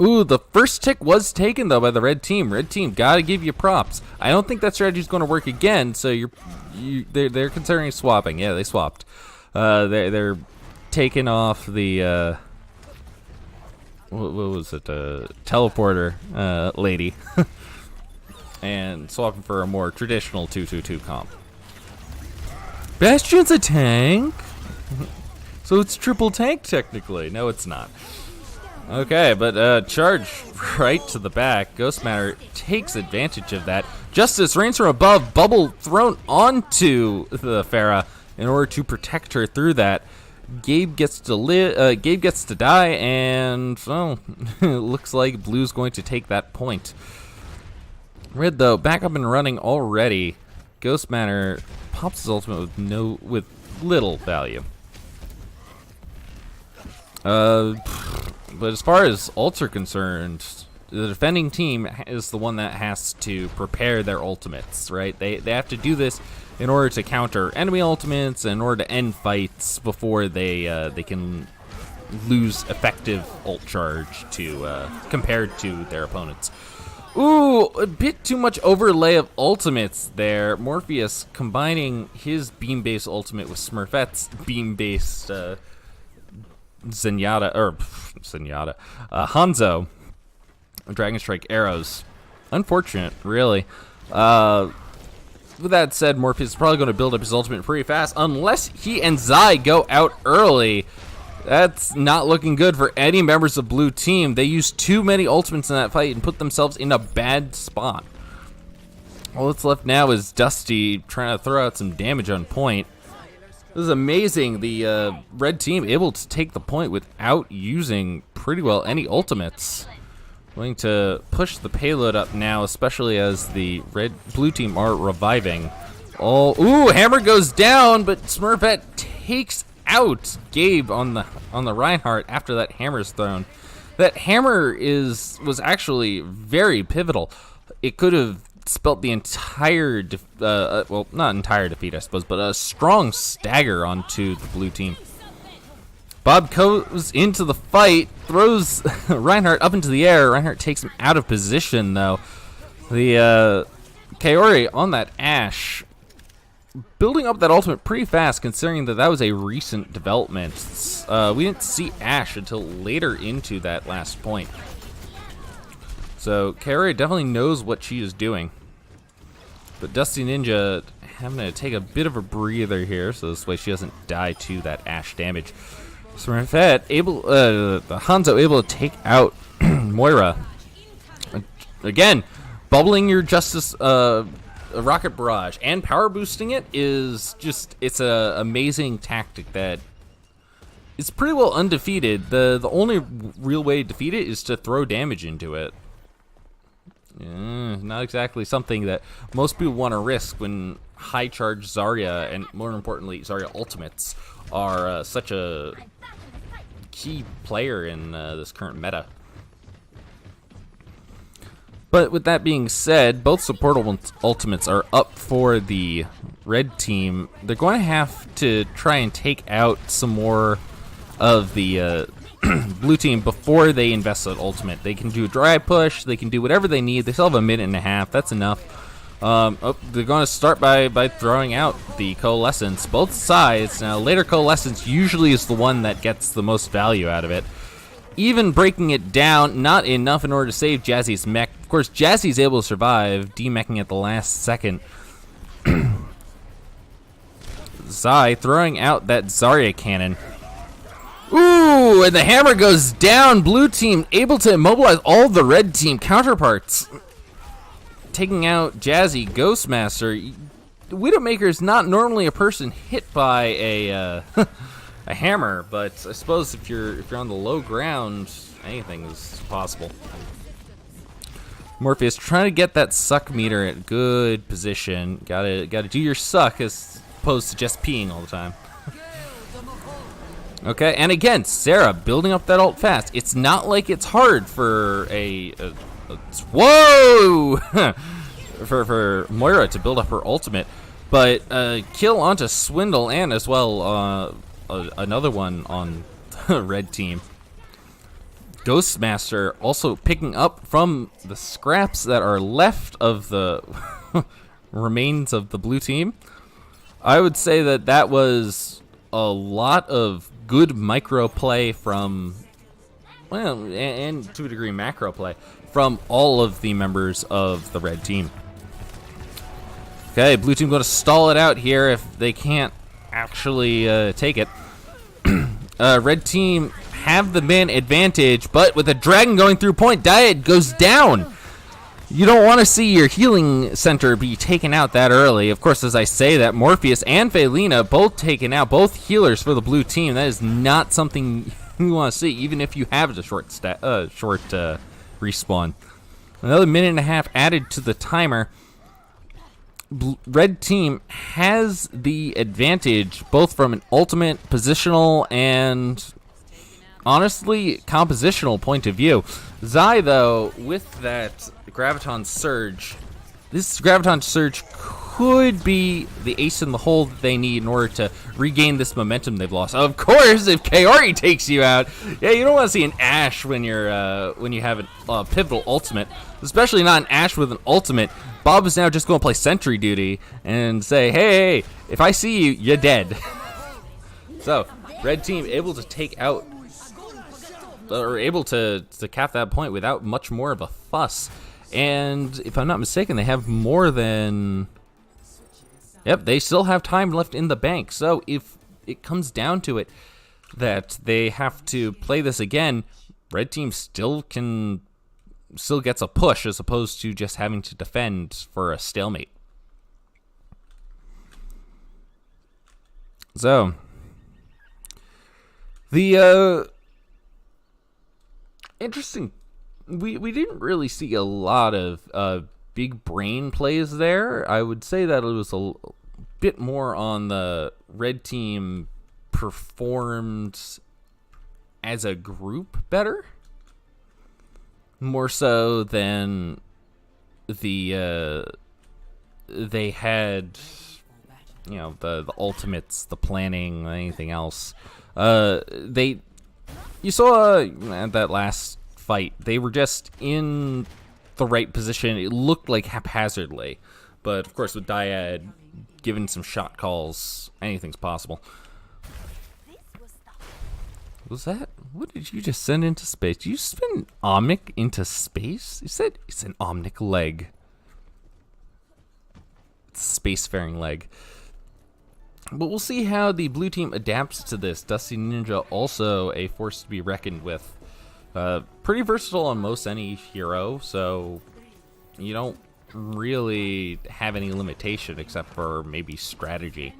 S2: Ooh, the first tick was taken, though, by the red team. Red team, gotta give you props. I don't think that strategy's going to work again, so they're considering swapping. Yeah, they swapped. They're taking off the, what was it, teleporter lady, and swapping for a more traditional 2-2-2 comp. Bastion's a tank? So it's triple tank technically. No, it's not. Okay, but charge right to the back. Ghost Matter takes advantage of that. Justice rains from above, bubble thrown onto the Pharah in order to protect her through that. Gabe gets to die, and well, it looks like Blue's going to take that point. Red though, back up and running already. Ghost Matter pops his ultimate with little value. But as far as ults are concerned, the defending team is the one that has to prepare their ultimates, right? They have to do this in order to counter enemy ultimates, in order to end fights before they can lose effective ult charge to compared to their opponents. Ooh, a bit too much overlay of ultimates there. Morpheus combining his beam-based ultimate with Smurfette's beam-based Hanzo Dragon Strike arrows. Unfortunate, really. With that said, Morpheus is probably going to build up his ultimate pretty fast unless he and Zai go out early. That's not looking good for any members of Blue Team. They used too many ultimates in that fight and put themselves in a bad spot. All that's left now is Dusty trying to throw out some damage on point. This is amazing. The red team able to take the point without using pretty well any ultimates. Going to push the payload up now, especially as the blue team are reviving. Oh, ooh, hammer goes down, but Smurfette takes out Gabe on the Reinhardt after that hammer is thrown. That hammer was actually very pivotal. It could have spelt the entire, well, not entire defeat, I suppose, but a strong stagger onto the blue team. Bob goes into the fight, throws Reinhardt up into the air. Reinhardt takes him out of position, though. The Kaori on that Ashe, building up that ultimate pretty fast, considering that was a recent development. We didn't see Ashe until later into that last point. So Kaori definitely knows what she is doing. But Dusty Ninja having to take a bit of a breather here, so this way she doesn't die to that Ashe damage. Smurfette the Hanzo able to take out Moira. Again, bubbling your Justice rocket barrage and power boosting it is just, it's a amazing tactic that is pretty well undefeated. The only real way to defeat it is to throw damage into it. Not exactly something that most people want to risk when high charge Zarya and more importantly Zarya ultimates are such a key player in this current meta. But with that being said, both support ultimates are up for the red team. They're going to have to try and take out some more of the blue team before they invest that ultimate. They can do a dry push, they can do whatever they need. They still have a minute and a half, that's enough. They're going to start by throwing out the Coalescence. Both sides. Now, later Coalescence usually is the one that gets the most value out of it. Even breaking it down, not enough in order to save Jazzy's mech. Of course, Jazzy's able to survive, demeching at the last second. Zai throwing out that Zarya cannon. Ooh, and the hammer goes down. Blue team able to immobilize all the red team counterparts. Taking out Jazzy, Ghostmaster. Widowmaker is not normally a person hit by a a hammer, but I suppose if you're on the low ground, anything is possible. Morpheus trying to get that suck meter at good position. Gotta do your suck as opposed to just peeing all the time. Okay, and again, Sarah building up that ult fast. It's not like it's hard for whoa for Moira to build up her ultimate, but kill onto Swindle and as well another one on the red team. Ghostmaster also picking up from the scraps that are left of the remains of the blue team. I would say that was a lot of good micro play from, well, and to a degree macro play from all of the members of the red team. Okay, blue team going to stall it out here if they can't actually take it. Red team have the man advantage, but with a dragon going through point, Dyad goes down. You don't want to see your healing center be taken out that early. Of course, as I say that, Morpheus and Felina both taken out, both healers for the blue team. That is not something you want to see, even if you have a short respawn. Another minute and a half added to the timer. Red team has the advantage both from an ultimate, positional, and honestly compositional point of view. Zai, though, with that Graviton Surge, this Graviton Surge could be the ace in the hole that they need in order to regain this momentum they've lost. Of course, if Kaori takes you out, yeah, you don't want to see an Ashe when you have a pivotal ultimate, especially not an Ashe with an ultimate. Bob is now just going to play sentry duty and say, hey, if I see you, you're dead. So, red team able to take out, or able to cap that point without much more of a fuss. And if I'm not mistaken, they have more than... Yep, they still have time left in the bank. So if it comes down to it that they have to play this again, red team still gets a push as opposed to just having to defend for a stalemate. So the interesting, we didn't really see a lot of big brain plays there. I would say that it was a bit more on the red team performed as a group better, more so than the they had, you know, the ultimates, the planning, anything else. You saw at that last fight, they were just in the right position. It looked like haphazardly, but of course with Dyad given some shot calls, anything's possible. Was that? What did you just send into space? Did you send Omnic into space? You said it's an Omnic leg. It's a spacefaring leg. But we'll see how the blue team adapts to this. Dusty Ninja also a force to be reckoned with. Pretty versatile on most any hero, so you don't really have any limitation except for maybe strategy.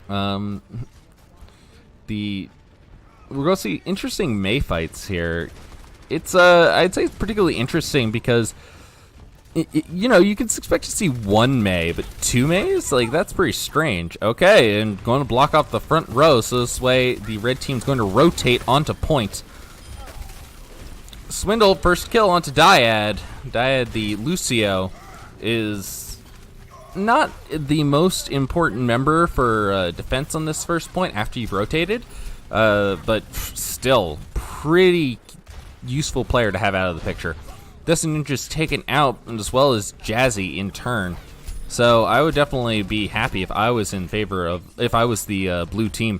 S2: We're going to see interesting Mei fights here. It's I'd say it's particularly interesting because you know, you can expect to see one Mei, but two Meis? Like, that's pretty strange. Okay, and going to block off the front row, so this way the red team's going to rotate onto point. Swindle, first kill onto Dyad. Dyad, the Lucio, is not the most important member for defense on this first point after you've rotated, but still pretty useful player to have out of the picture. Destiny Ninja's taken out, as well as Jazzy in turn. So I would definitely be happy if I was in favor of, if I was the blue team.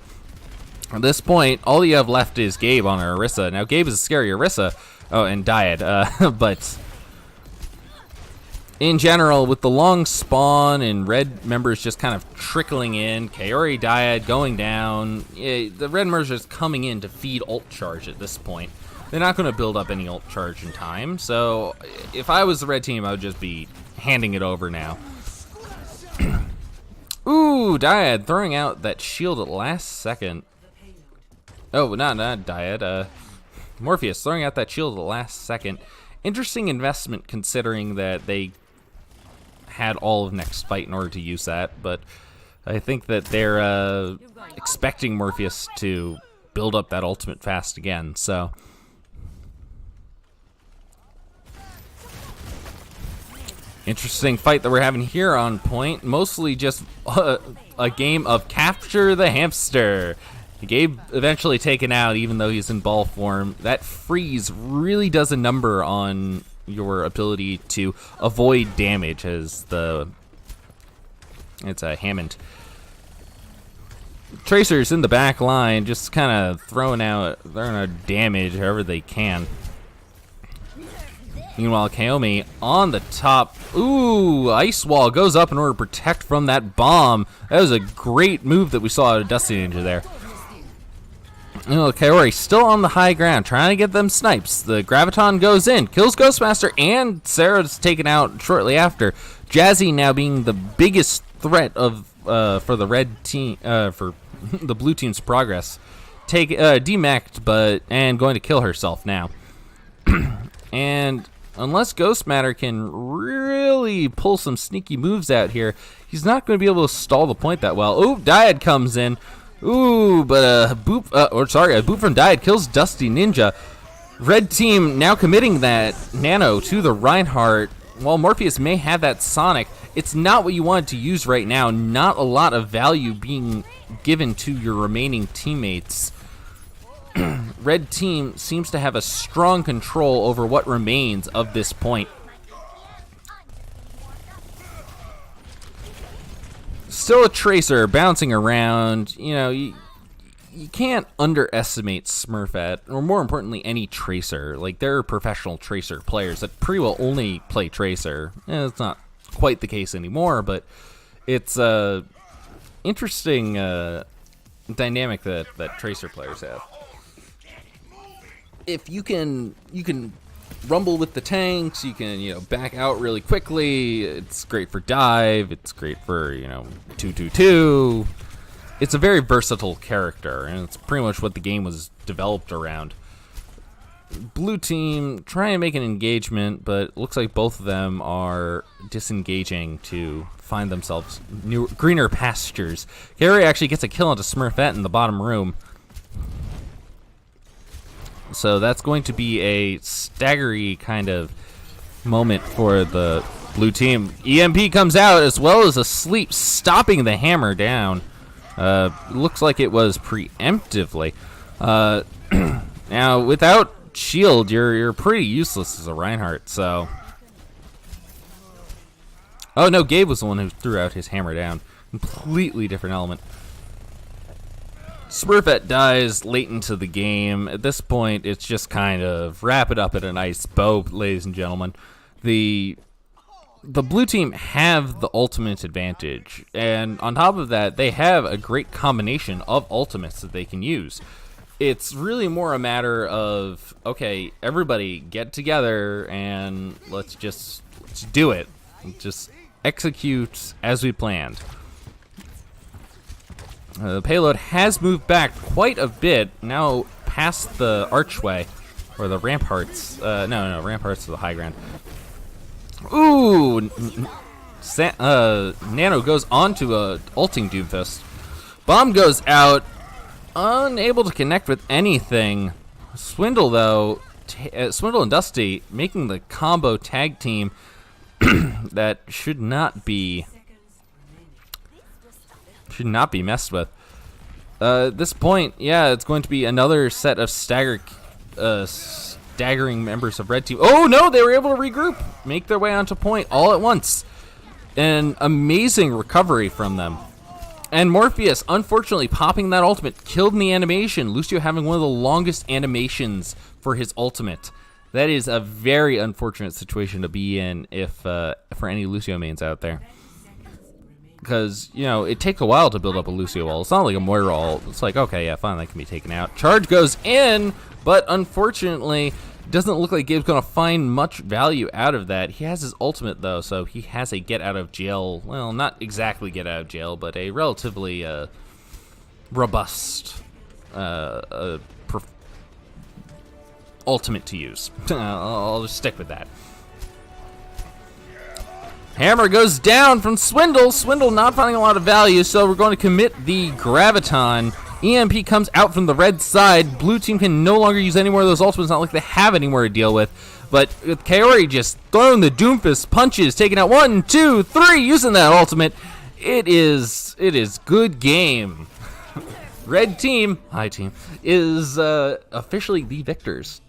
S2: At this point, all you have left is Gabe on Orisa. Now Gabe is a scary Orisa. Oh, and Dyad. But in general, with the long spawn and red members just kind of trickling in, Kaori, Dyad going down, the red members are just coming in to feed ult charge at this point. They're not going to build up any ult charge in time, so if I was the red team, I would just be handing it over now. Ooh, Dyad throwing out that shield at the last second. Oh, not Dyad. Morpheus throwing out that shield at the last second. Interesting investment considering that they had all of next fight in order to use that, but I think that they're expecting Morpheus to build up that ultimate fast again, so... Interesting fight that we're having here on point. Mostly just a game of capture the hamster. Gabe eventually taken out even though he's in ball form. That freeze really does a number on your ability to avoid damage as it's a Hammond. Tracers in the back line just kind of throwing out damage however they can. Meanwhile, Kaomi on the top. Ooh, Ice Wall goes up in order to protect from that bomb. That was a great move that we saw out of Dusty Ninja there. Kaori still on the high ground, trying to get them snipes. The Graviton goes in, kills Ghostmaster, and Sarah's taken out shortly after. Jazzy now being the biggest threat of for the red team, for the blue team's progress. Demacked, and going to kill herself now. And unless Ghostmaster can really pull some sneaky moves out here, he's not going to be able to stall the point that well. Ooh, Dyad comes in. Ooh, but a boop from Dyad kills Dusty Ninja. Red team now committing that nano to the Reinhardt. While Morpheus may have that Sonic, it's not what you wanted to use right now. Not a lot of value being given to your remaining teammates. Red team seems to have a strong control over what remains of this point. Still a Tracer bouncing around. You know, you can't underestimate Smurfette, or more importantly, any Tracer. Like, there are professional Tracer players that pretty well only play Tracer. It's not quite the case anymore, but it's a interesting dynamic that Tracer players have. If you can rumble with the tanks, you can back out really quickly. It's great for dive. It's great for 2-2-2. It's a very versatile character, and it's pretty much what the game was developed around. Blue team trying to make an engagement, but it looks like both of them are disengaging to find themselves greener pastures. Gary actually gets a kill onto Smurfette in the bottom room. So that's going to be a staggery kind of moment for the blue team. EMP comes out as well as a sleep, stopping the hammer down. Looks like it was preemptively. Now, without shield, you're pretty useless as a Reinhardt, so... Oh, no, Gabe was the one who threw out his hammer down. Completely different element. Smurfette dies late into the game. At this point, it's just kind of wrap it up at a nice bow, ladies and gentlemen. The blue team have the ultimate advantage, and on top of that, they have a great combination of ultimates that they can use. It's really more a matter of, okay, everybody get together and let's do it. Just execute as we planned. The payload has moved back quite a bit, now past the archway, or the ramparts. No, ramparts to the high ground. Ooh! Nano goes onto a ulting Doomfist. Bomb goes out, unable to connect with anything. Swindle, though, Swindle and Dusty making the combo tag team that should not be messed with. At this point, yeah, it's going to be another set of staggering members of Red Team. Oh no, they were able to regroup, make their way onto point all at once. An amazing recovery from them. And Morpheus, unfortunately, popping that ultimate, killed in the animation. Lucio having one of the longest animations for his ultimate. That is a very unfortunate situation to be in if for any Lucio mains out there. Because, it takes a while to build up a Lucio wall. It's not like a Moira ult. It's like, okay, yeah, fine, that can be taken out. Charge goes in, but unfortunately, it doesn't look like Gabe's going to find much value out of that. He has his ultimate, though, so he has a get out of jail. Well, not exactly get out of jail, but a relatively robust ultimate to use. I'll just stick with that. Hammer goes down from Swindle. Swindle not finding a lot of value, so we're going to commit the Graviton. EMP comes out from the red side. Blue team can no longer use any more of those ultimates. Not like they have any more to deal with. But with Kaori just throwing the Doomfist punches, taking out 1, 2, 3, using that ultimate, it is good game. Red team, high team, is officially the victors.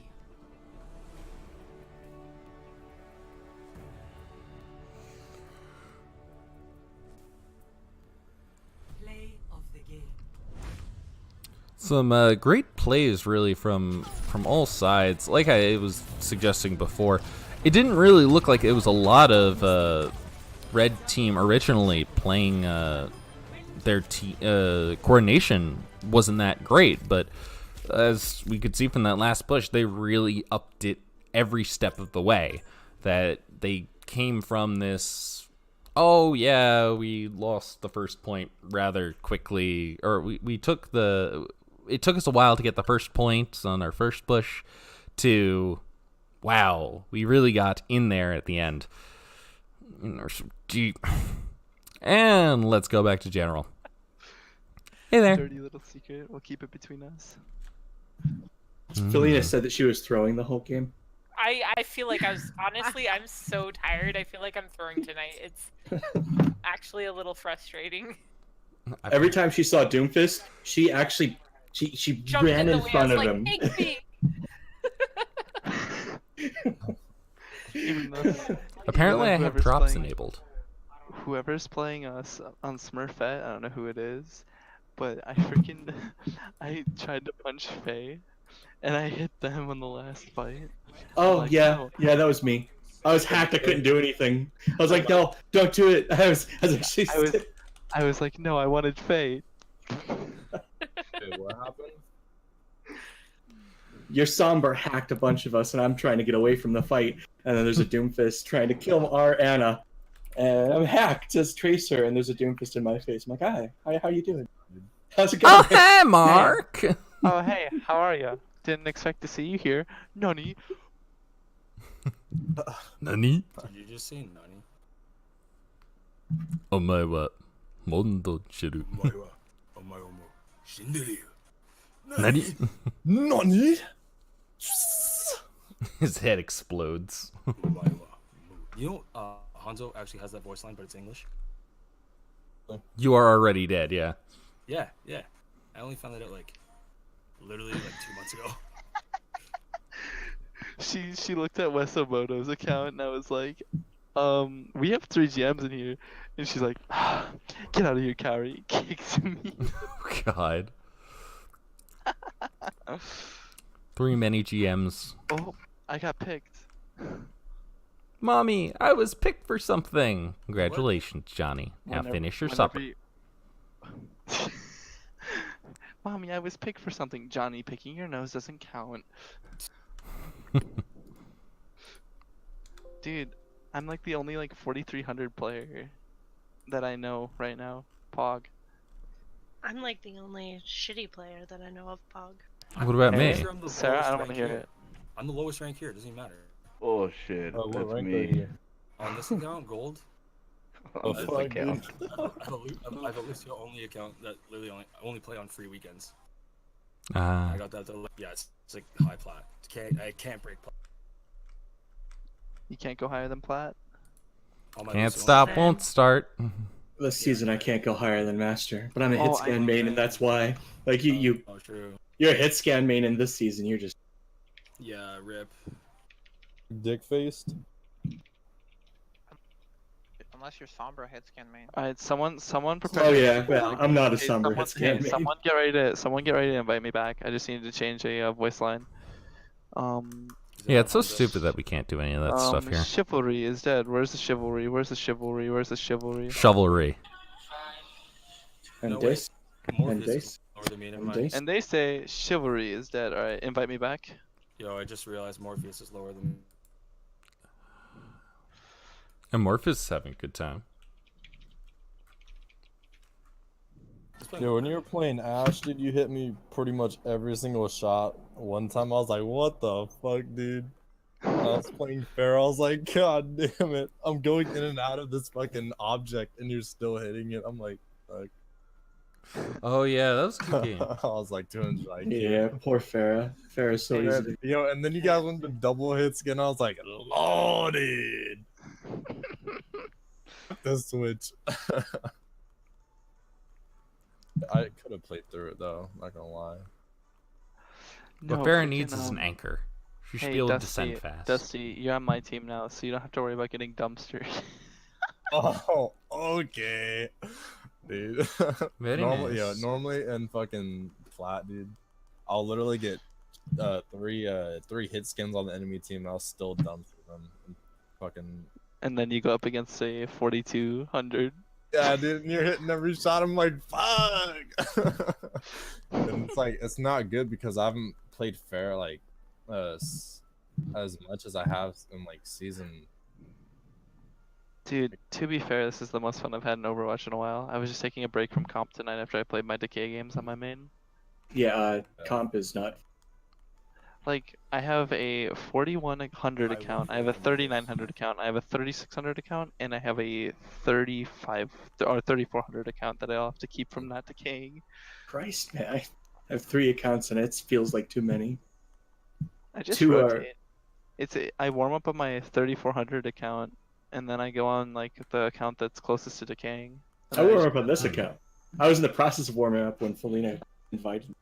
S2: Some great plays, really, from all sides. Like I was suggesting before, it didn't really look like it was a lot of red team originally playing. Their coordination wasn't that great, but as we could see from that last push, they really upped it every step of the way. That they came from this, oh yeah, we lost the first point rather quickly, or it took us a while to get the first points on our first push, to wow, we really got in there at the end. And let's go back to general. Hey there.
S14: Dirty little secret. We'll keep it between us.
S3: Felina said that she was throwing the whole game.
S1: I feel like I was honestly I'm so tired. I feel like I'm throwing tonight. It's actually a little frustrating.
S3: Every time she saw Doomfist, she actually she ran in front of him.
S2: Apparently, I have drops enabled.
S14: Whoever's playing us on Smurfette, I don't know who it is, but I tried to punch Faye, and I hit them on the last fight.
S3: Oh
S14: like,
S3: yeah,
S14: no.
S3: yeah, that was me. I was hacked. I couldn't do anything. I was like, no, don't do it. I was
S14: like, no, I wanted Faye.
S11: Dude, what happened?
S3: Your Somber hacked a bunch of us, and I'm trying to get away from the fight. And then there's a Doomfist trying to kill our Anna, and I'm hacked as Tracer, and there's a Doomfist in my face. I'm like, hi, how you doing? How's it going?
S2: Oh, hey, Mark.
S14: Oh, hey, how are you? Didn't expect to see you here. Nani?
S2: Nani?
S4: Did you just say Nani?
S2: Omae wa mondo shiru. Nani?
S3: Nani?
S2: His head explodes.
S4: You know, Hanzo actually has that voice line, but it's English.
S2: You are already dead, yeah.
S4: Yeah. I only found that out literally 2 months ago.
S14: She looked at Wesomoto's account and I was like, we have 3 GMs in here, and she's like, get out of here, Carrie. Kicks me.
S2: Oh, God. 3 many GMs.
S14: Oh, I got picked.
S2: Mommy, I was picked for something. Congratulations, Johnny. Now finish your supper.
S14: Mommy, I was picked for something. Johnny, picking your nose doesn't count. Dude, I'm like the only 4300 player that I know right now. Pog.
S8: I'm like the only shitty player that I know of Pog.
S2: What about me?
S14: Sarah, I don't want to hear it.
S4: I'm the lowest rank here. It doesn't even matter.
S16: Oh shit, that's me.
S4: On this account, gold.
S16: Oh, fuck, account.
S4: I have a Lucio only account that literally only play on free weekends.
S2: Ah.
S4: I got that. Yeah, it's like high plat. I can't break plat.
S14: You can't go higher than plat?
S2: Can't stop, won't start.
S3: This season I can't go higher than Master, but I'm a hit scan main, and that's why. Like you're a hit scan main in this season. You're just
S4: rip.
S11: Dick faced.
S10: Unless you're Sombra hit scan main.
S14: Alright, someone prepare.
S3: Oh yeah, well I'm not a Sombra hit scan main.
S14: Someone get ready to invite me back. I just needed to change a voice line.
S2: Yeah, it's so stupid that we can't do any of that stuff here.
S14: Chivalry is dead. Where's the chivalry? Where's the chivalry? Where's the chivalry?
S2: Chivalry.
S3: And Dice. And Dice.
S14: And they say chivalry is dead. Alright, invite me back.
S4: Yo, I just realized Morpheus is lower than me.
S2: Amorphous is having a good time.
S11: Yo, when you were playing Ash, dude, you hit me pretty much every single shot. One time I was like, what the fuck, dude? I was playing Fair, I was like, god damn it. I'm going in and out of this fucking object and you're still hitting it. I'm like, fuck.
S2: Oh yeah, that was a good game.
S11: I was like doing like
S3: Yeah, poor Farah. Farah's so easy.
S11: Yo, and then you guys went to double hits again. I was like, loaded. The Switch. I could have played through it though, not gonna lie.
S2: What Farah needs is an anchor. She should be able to descend fast.
S14: Dusty, you're on my team now, so you don't have to worry about getting dumpstered.
S11: Oh, okay. Dude.
S2: Very
S11: normally,
S2: nice.
S11: Yeah, normally in fucking flat, dude, I'll literally get three hit skins on the enemy team and I'll still dumpster Fucking.
S14: And then you go up against a 4200.
S11: Yeah, dude, and you're hitting every shot. I'm like, fuck. And it's like, it's not good because I haven't played fair like as much as I have in like season.
S14: Dude, to be fair, this is the most fun I've had in Overwatch in a while. I was just taking a break from comp tonight after I played my Decay games on my main.
S3: Yeah, comp is not.
S14: Like, I have a 4100 account, I have a 3900 account, I have a 3600 account, and I have a 35 or 3400 account that I'll have to keep from not decaying.
S3: Christ, man, I have 3 accounts and it feels like too many.
S14: I just
S3: 2
S14: rotate. I warm up on my 3400 account, and then I go on like the account that's closest to decaying.
S3: I warm up on this account. I was in the process of warming up when Felina invited me.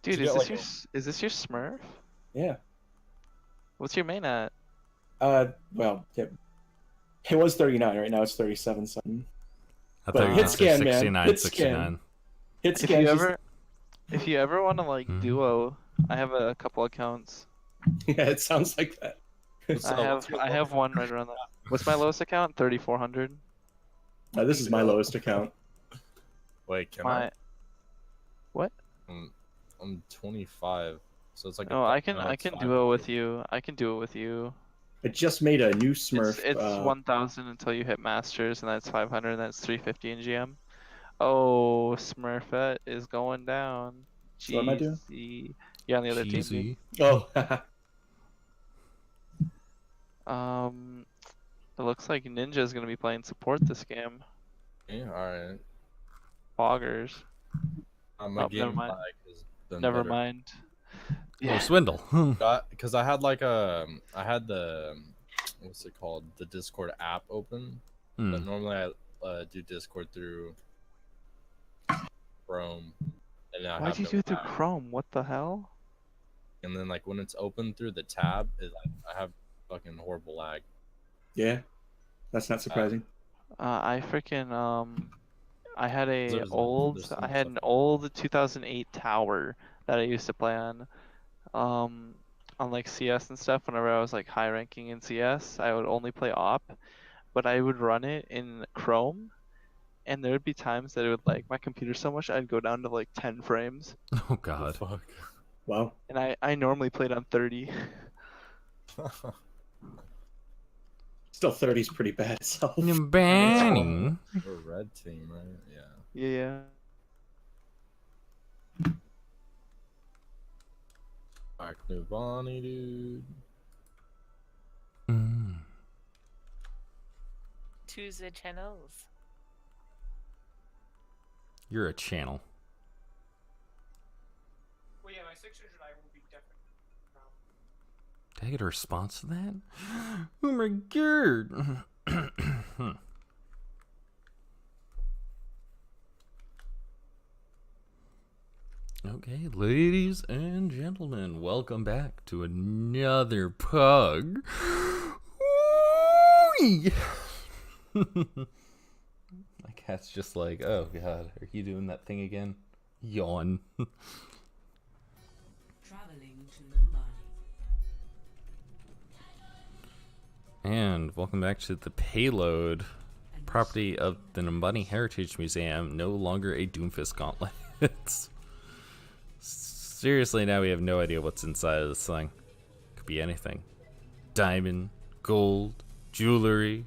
S14: Dude, is this your Smurf?
S3: Yeah.
S14: What's your main at?
S3: Well, it was 39. Right now it's 37 something.
S2: I
S3: But
S2: thought you
S3: hit
S2: were
S3: scan,
S2: 69,
S3: man. Hit
S2: 69.
S3: scan. Hit
S14: If
S3: scan.
S14: you ever want to like duo, I have a couple accounts.
S3: Yeah, it sounds like that.
S14: I have one right around that. What's my lowest account? 3400.
S3: This is my lowest account.
S11: Wait, can
S14: My
S11: I?
S14: what?
S11: I'm 25, so it's like.
S14: Oh, I can duo with you. I can do it with you.
S3: I just made a new Smurf.
S14: It's 1000 until you hit Masters, and that's 500, and that's 350 in GM. Oh, Smurfette is going down.
S3: So what am I doing?
S14: GC. You're on the other team.
S2: Cheesy.
S3: Oh.
S14: It looks like Ninja is gonna be playing support this game.
S11: Yeah, alright.
S14: Foggers.
S11: Never mind.
S14: Never mind.
S2: Yeah. Oh, swindle.
S11: Because I had like I had the what's it called, the Discord app open, but normally I do Discord through Chrome, and now
S14: Why'd you do it through Chrome? What the hell?
S11: And then like when it's open through the tab, I have fucking horrible lag.
S3: Yeah, that's not surprising.
S14: I freaking I had an old 2008 tower that I used to play on like CS and stuff. Whenever I was like high ranking in CS, I would only play op, but I would run it in Chrome, and there would be times that it would like my computer so much I'd go down to like 10 frames.
S2: Oh god.
S11: Fuck.
S3: Wow.
S14: And I normally played on 30.
S3: Still 30's pretty bad. So.
S2: Banning.
S11: We're red team, right? Yeah.
S14: Yeah.
S11: Back to Bonnie, dude.
S1: To the channels.
S2: You're a channel.
S6: Well, yeah, my 600 I will be definitely.
S2: Did I get a response to that? Oh my god. Okay, ladies and gentlemen, welcome back to another pug. My cat's just like, oh god, are you doing that thing again? Yawn.
S18: Traveling to Mumbai.
S2: And welcome back to the payload, property of the Numbani Heritage Museum, no longer a Doomfist gauntlet. Seriously, now we have no idea what's inside of this thing. Could be anything. Diamond, gold, jewelry,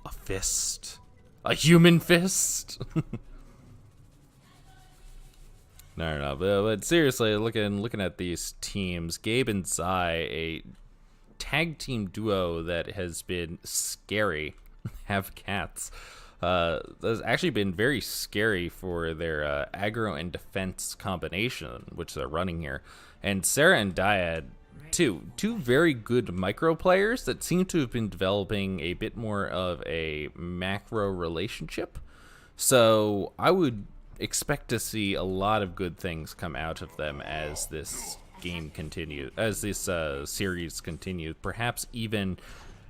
S2: a fist, a human fist. No, but seriously, looking at these teams, Gabe and Zai, a tag team duo that has been scary. Have cats. That's actually been very scary for their aggro and defense combination, which they're running here. And Sarah and Dyad, two very good micro players that seem to have been developing a bit more of a macro relationship. So I would expect to see a lot of good things come out of them as this game continues, as this series continues. Perhaps even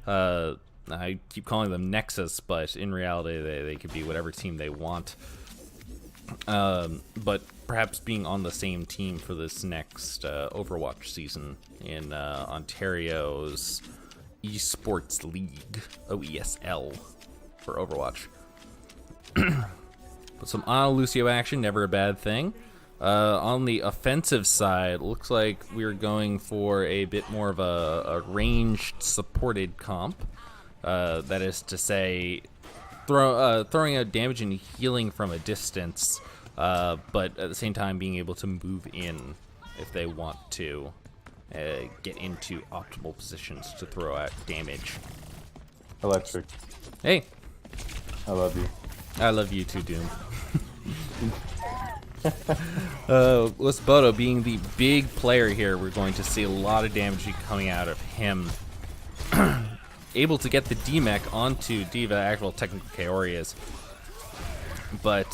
S2: I keep calling them Nexus, but in reality they could be whatever team they want. but perhaps being on the same team for this next Overwatch season in Ontario's eSports League, OESL, for Overwatch. But some Lucio action, never a bad thing. On the offensive side, looks like we're going for a bit more of a ranged supported comp. That is to say, throwing out damage and healing from a distance, but at the same time being able to move in if they want to get into optimal positions to throw out damage.
S16: Electric.
S2: Hey.
S16: I love you.
S2: I love you too, Doom. Lisboto being the big player here, we're going to see a lot of damage coming out of him. Able to get the D-Mech onto D.Va, actual technical Kaori is. But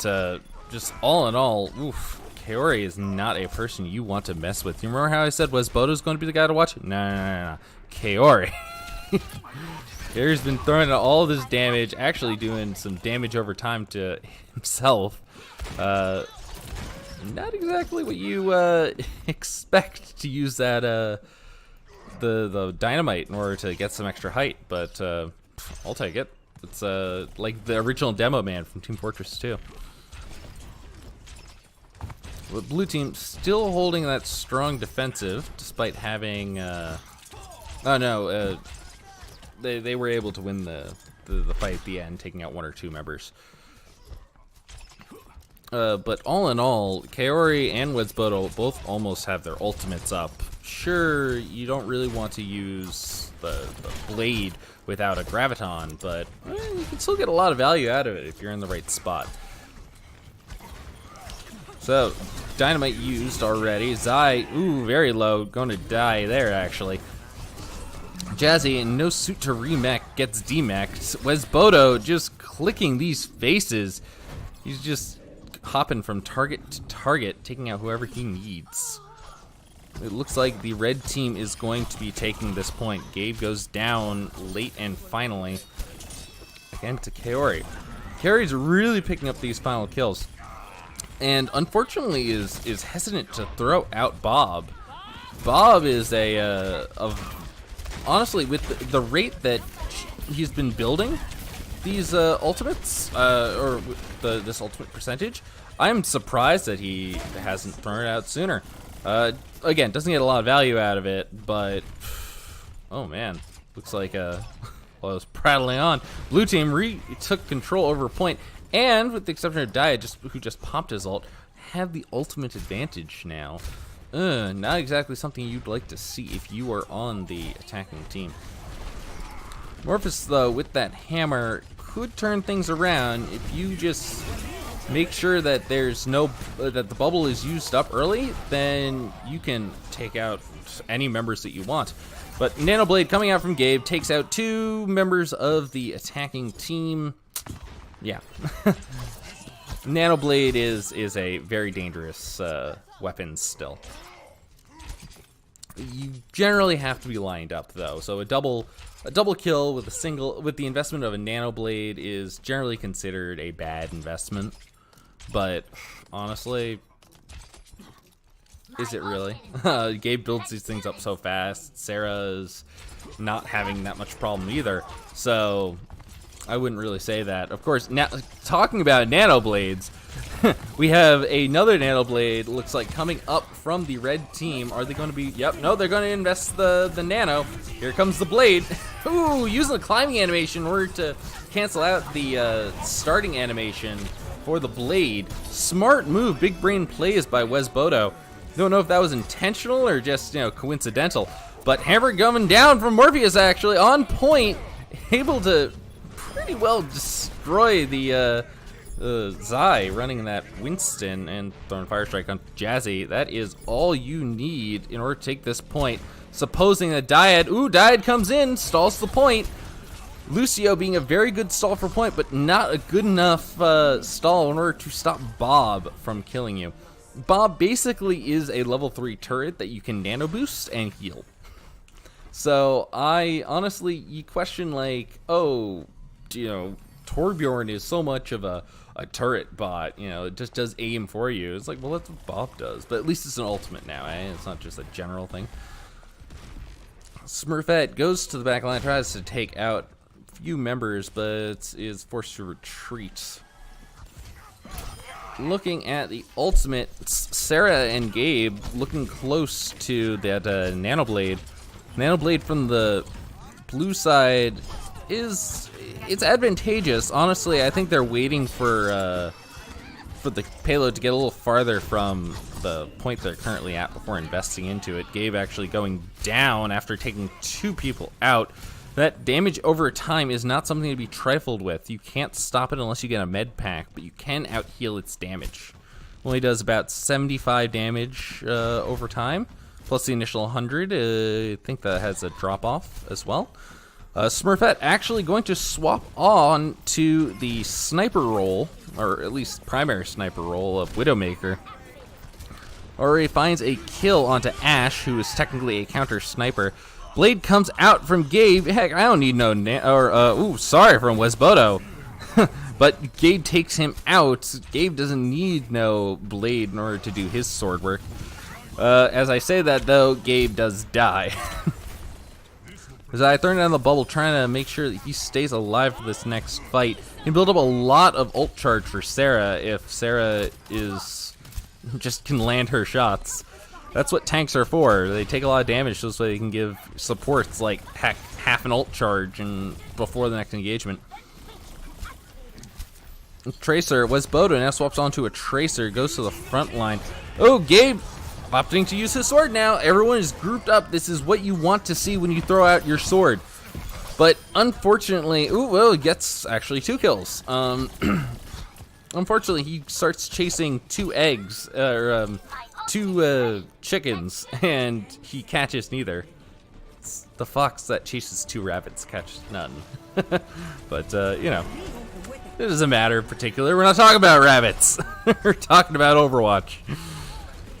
S2: just all in all, oof, Kaori is not a person you want to mess with. You remember how I said Lisboto's going to be the guy to watch? No. Kaori. Kaori's been throwing out all this damage, actually doing some damage over time to himself. Not exactly what you expect to use that the dynamite in order to get some extra height, but I'll take it. It's like the original demo man from Team Fortress 2. But blue team still holding that strong defensive despite having they were able to win the fight at the end, taking out 1 or 2 members. But all in all, Kaori and Lisboto both almost have their ultimates up. Sure, you don't really want to use the blade without a graviton, but you can still get a lot of value out of it if you're in the right spot. So, dynamite used already. Zai, ooh, very low, going to die there actually. Jazzy, no suit to remech, gets demeched. Lisboto just clicking these faces. He's just hopping from target to target, taking out whoever he needs. It looks like the red team is going to be taking this point. Gabe goes down late and finally. Again to Kaori. Kaori's really picking up these final kills. And unfortunately is hesitant to throw out Bob. Bob is honestly, with the rate that he's been building these ultimates, or this ultimate percentage, I'm surprised that he hasn't thrown it out sooner. Again, doesn't get a lot of value out of it, but oh man, looks like well, I was prattling on. Blue team took control over a point, and with the exception of Dyad, who just popped his ult, have the ultimate advantage now. Not exactly something you'd like to see if you are on the attacking team. Morphus, though, with that hammer, could turn things around if you just make sure that there's that the bubble is used up early. Then you can take out any members that you want. But Nanoblade coming out from Gabe takes out 2 members of the attacking team. Yeah. Nanoblade is a very dangerous weapon still. You generally have to be lined up though, so a double kill with the investment of a Nanoblade is generally considered a bad investment. But honestly, is it really? Gabe builds these things up so fast. Sarah's not having that much problem either, so I wouldn't really say that. Of course, now talking about Nanoblades, we have another Nanoblade, looks like, coming up from the red team. Are they going to be... Yep, no, they're going to invest the Nano. Here comes the blade. Ooh, using the climbing animation in order to cancel out the starting animation for the blade. Smart move, big brain plays by Lisboto. Don't know if that was intentional or just, coincidental. But hammer coming down from Morpheus, actually, on point. Able to pretty well destroy the... Zai running that Winston and throwing Fire Strike on Jazzy. That is all you need in order to take this point. Supposing that Dyad comes in, stalls the point. Lucio being a very good stall for point, but not a good enough stall in order to stop Bob from killing you. Bob basically is a level 3 turret that you can nano boost and heal. So I honestly, you question like, oh, Torbjorn is so much of a turret bot, you know, it just does aim for you. It's like, well, that's what Bob does, but at least it's an ultimate now, eh? It's not just a general thing. Smurfette goes to the back line, tries to take out a few members, but is forced to retreat. Looking at the ultimate, Sarah and Gabe looking close to that Nanoblade. Nanoblade from the blue side it's advantageous. Honestly, I think they're waiting for the payload to get a little farther from the point they're currently at before investing into it. Gabe actually going down after taking 2 people out. That damage over time is not something to be trifled with. You can't stop it unless you get a med pack, but you can out-heal its damage. Only does about 75 damage over time, plus the initial 100. I think that has a drop-off as well. Smurfette actually going to swap on to the sniper role, or at least primary sniper role of Widowmaker. Already finds a kill onto Ash, who is technically a counter sniper. Blade comes out from Gabe. Heck, I don't need no sorry, from Wesbodo. But Gabe takes him out. Gabe doesn't need no blade in order to do his sword work. As I say that, though, Gabe does die. As I turn down the bubble, trying to make sure that he stays alive for this next fight. He can build up a lot of ult charge for Sarah if Sarah just can land her shots. That's what tanks are for. They take a lot of damage so they can give supports like half an ult charge and before the next engagement. Tracer, Wesbodo now swaps onto a Tracer, goes to the front line. Oh, Gabe opting to use his sword now. Everyone is grouped up. This is what you want to see when you throw out your sword. But unfortunately, he gets actually 2 kills. Unfortunately, he starts chasing 2 eggs, or 2 chickens, and he catches neither. It's the fox that chases 2 rabbits catches none. But, you know, it doesn't matter in particular. We're not talking about rabbits. We're talking about Overwatch.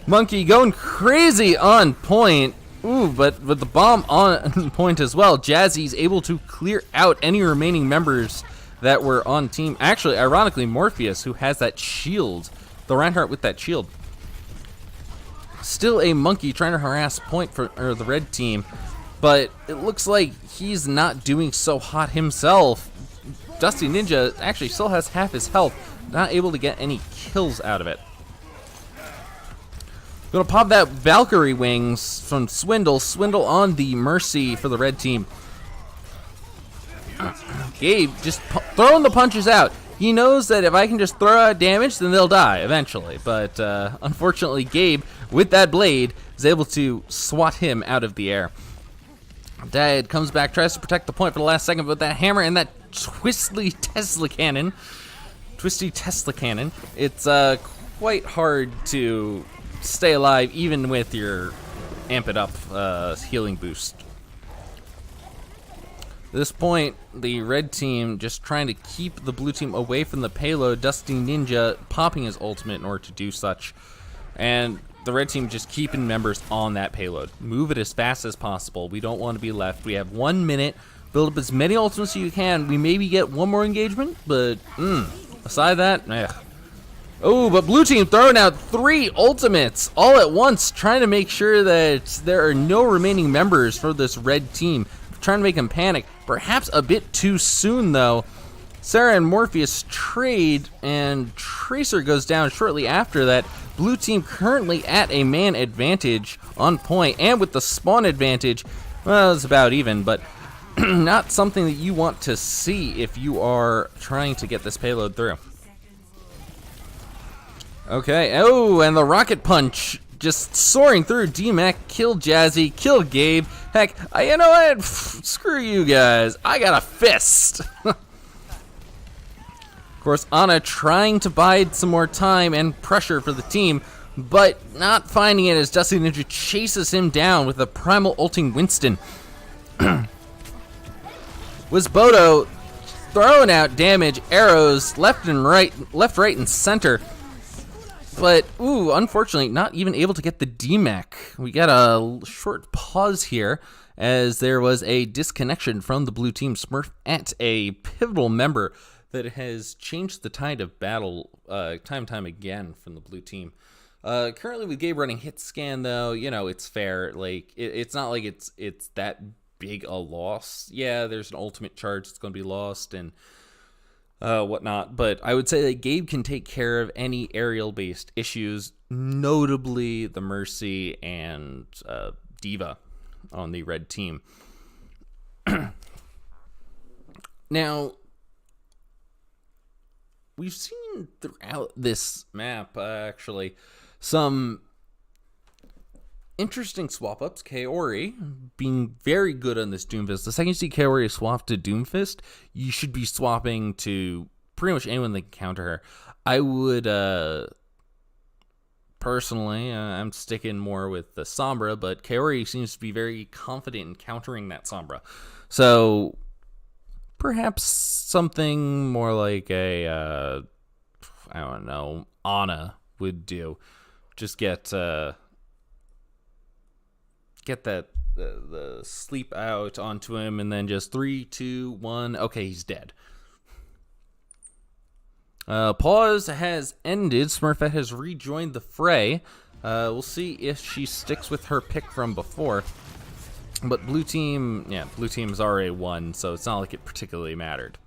S2: Monkey going crazy on point. But with the bomb on point as well, Jazzy's able to clear out any remaining members that were on team. Actually, ironically, Morpheus, who has that shield, the Reinhardt with that shield. Still a Monkey trying to harass point for the red team, but it looks like he's not doing so hot himself. Dusty Ninja actually still has half his health, not able to get any kills out of it. Gonna pop that Valkyrie wings from Swindle. Swindle on the Mercy for the red team. Gabe just throwing the punches out. He knows that if I can just throw out damage, then they'll die eventually. But unfortunately, Gabe, with that blade, is able to swat him out of the air. Dyad comes back, tries to protect the point for the last second, but that hammer and that twisty Tesla cannon, it's quite hard to stay alive even with your amp it up healing boost. At this point, the red team just trying to keep the blue team away from the payload. Dusty Ninja popping his ultimate in order to do such. And the red team just keeping members on that payload. Move it as fast as possible. We don't want to be left. We have 1 minute. Build up as many ultimates as you can. We maybe get 1 more engagement, but aside that, Oh, but blue team throwing out 3 ultimates all at once, trying to make sure that there are no remaining members for this red team. Trying to make them panic. Perhaps a bit too soon, though. Sarah and Morpheus trade, and Tracer goes down shortly after that. Blue team currently at a man advantage on point, and with the spawn advantage, well, it's about even, but not something that you want to see if you are trying to get this payload through. Okay, oh, and the rocket punch just soaring through. DMAC, kill Jazzy, kill Gabe. Heck, you know what? Screw you guys. I got a fist. Of course, Ana trying to bide some more time and pressure for the team, but not finding it as Dusty Ninja chases him down with a primal ulting Winston. Wesbodo throwing out damage, arrows left, right, and center. But, unfortunately, not even able to get the DMAC. We got a short pause here as there was a disconnection from the blue team. Smurf at a pivotal member that has changed the tide of battle time and time again from the blue team. Currently with Gabe running hit scan, though, you know, it's fair. Like, it's not like it's that big a loss. Yeah, there's an ultimate charge that's going to be lost and whatnot, but I would say that Gabe can take care of any aerial-based issues, notably the Mercy and Diva on the red team. Now, we've seen throughout this map, actually, some interesting swap-ups. Kaori being very good on this Doomfist. The second you see Kaori swap to Doomfist, you should be swapping to pretty much anyone that can counter her. I would, personally, I'm sticking more with the Sombra, but Kaori seems to be very confident in countering that Sombra. So, perhaps something more like a, I don't know, Ana would do. Just get that the sleep out onto him, and then just 3, 2, 1. Okay, he's dead. Pause has ended. Smurfette has rejoined the fray. We'll see if she sticks with her pick from before. But blue team's already won, so it's not like it particularly mattered.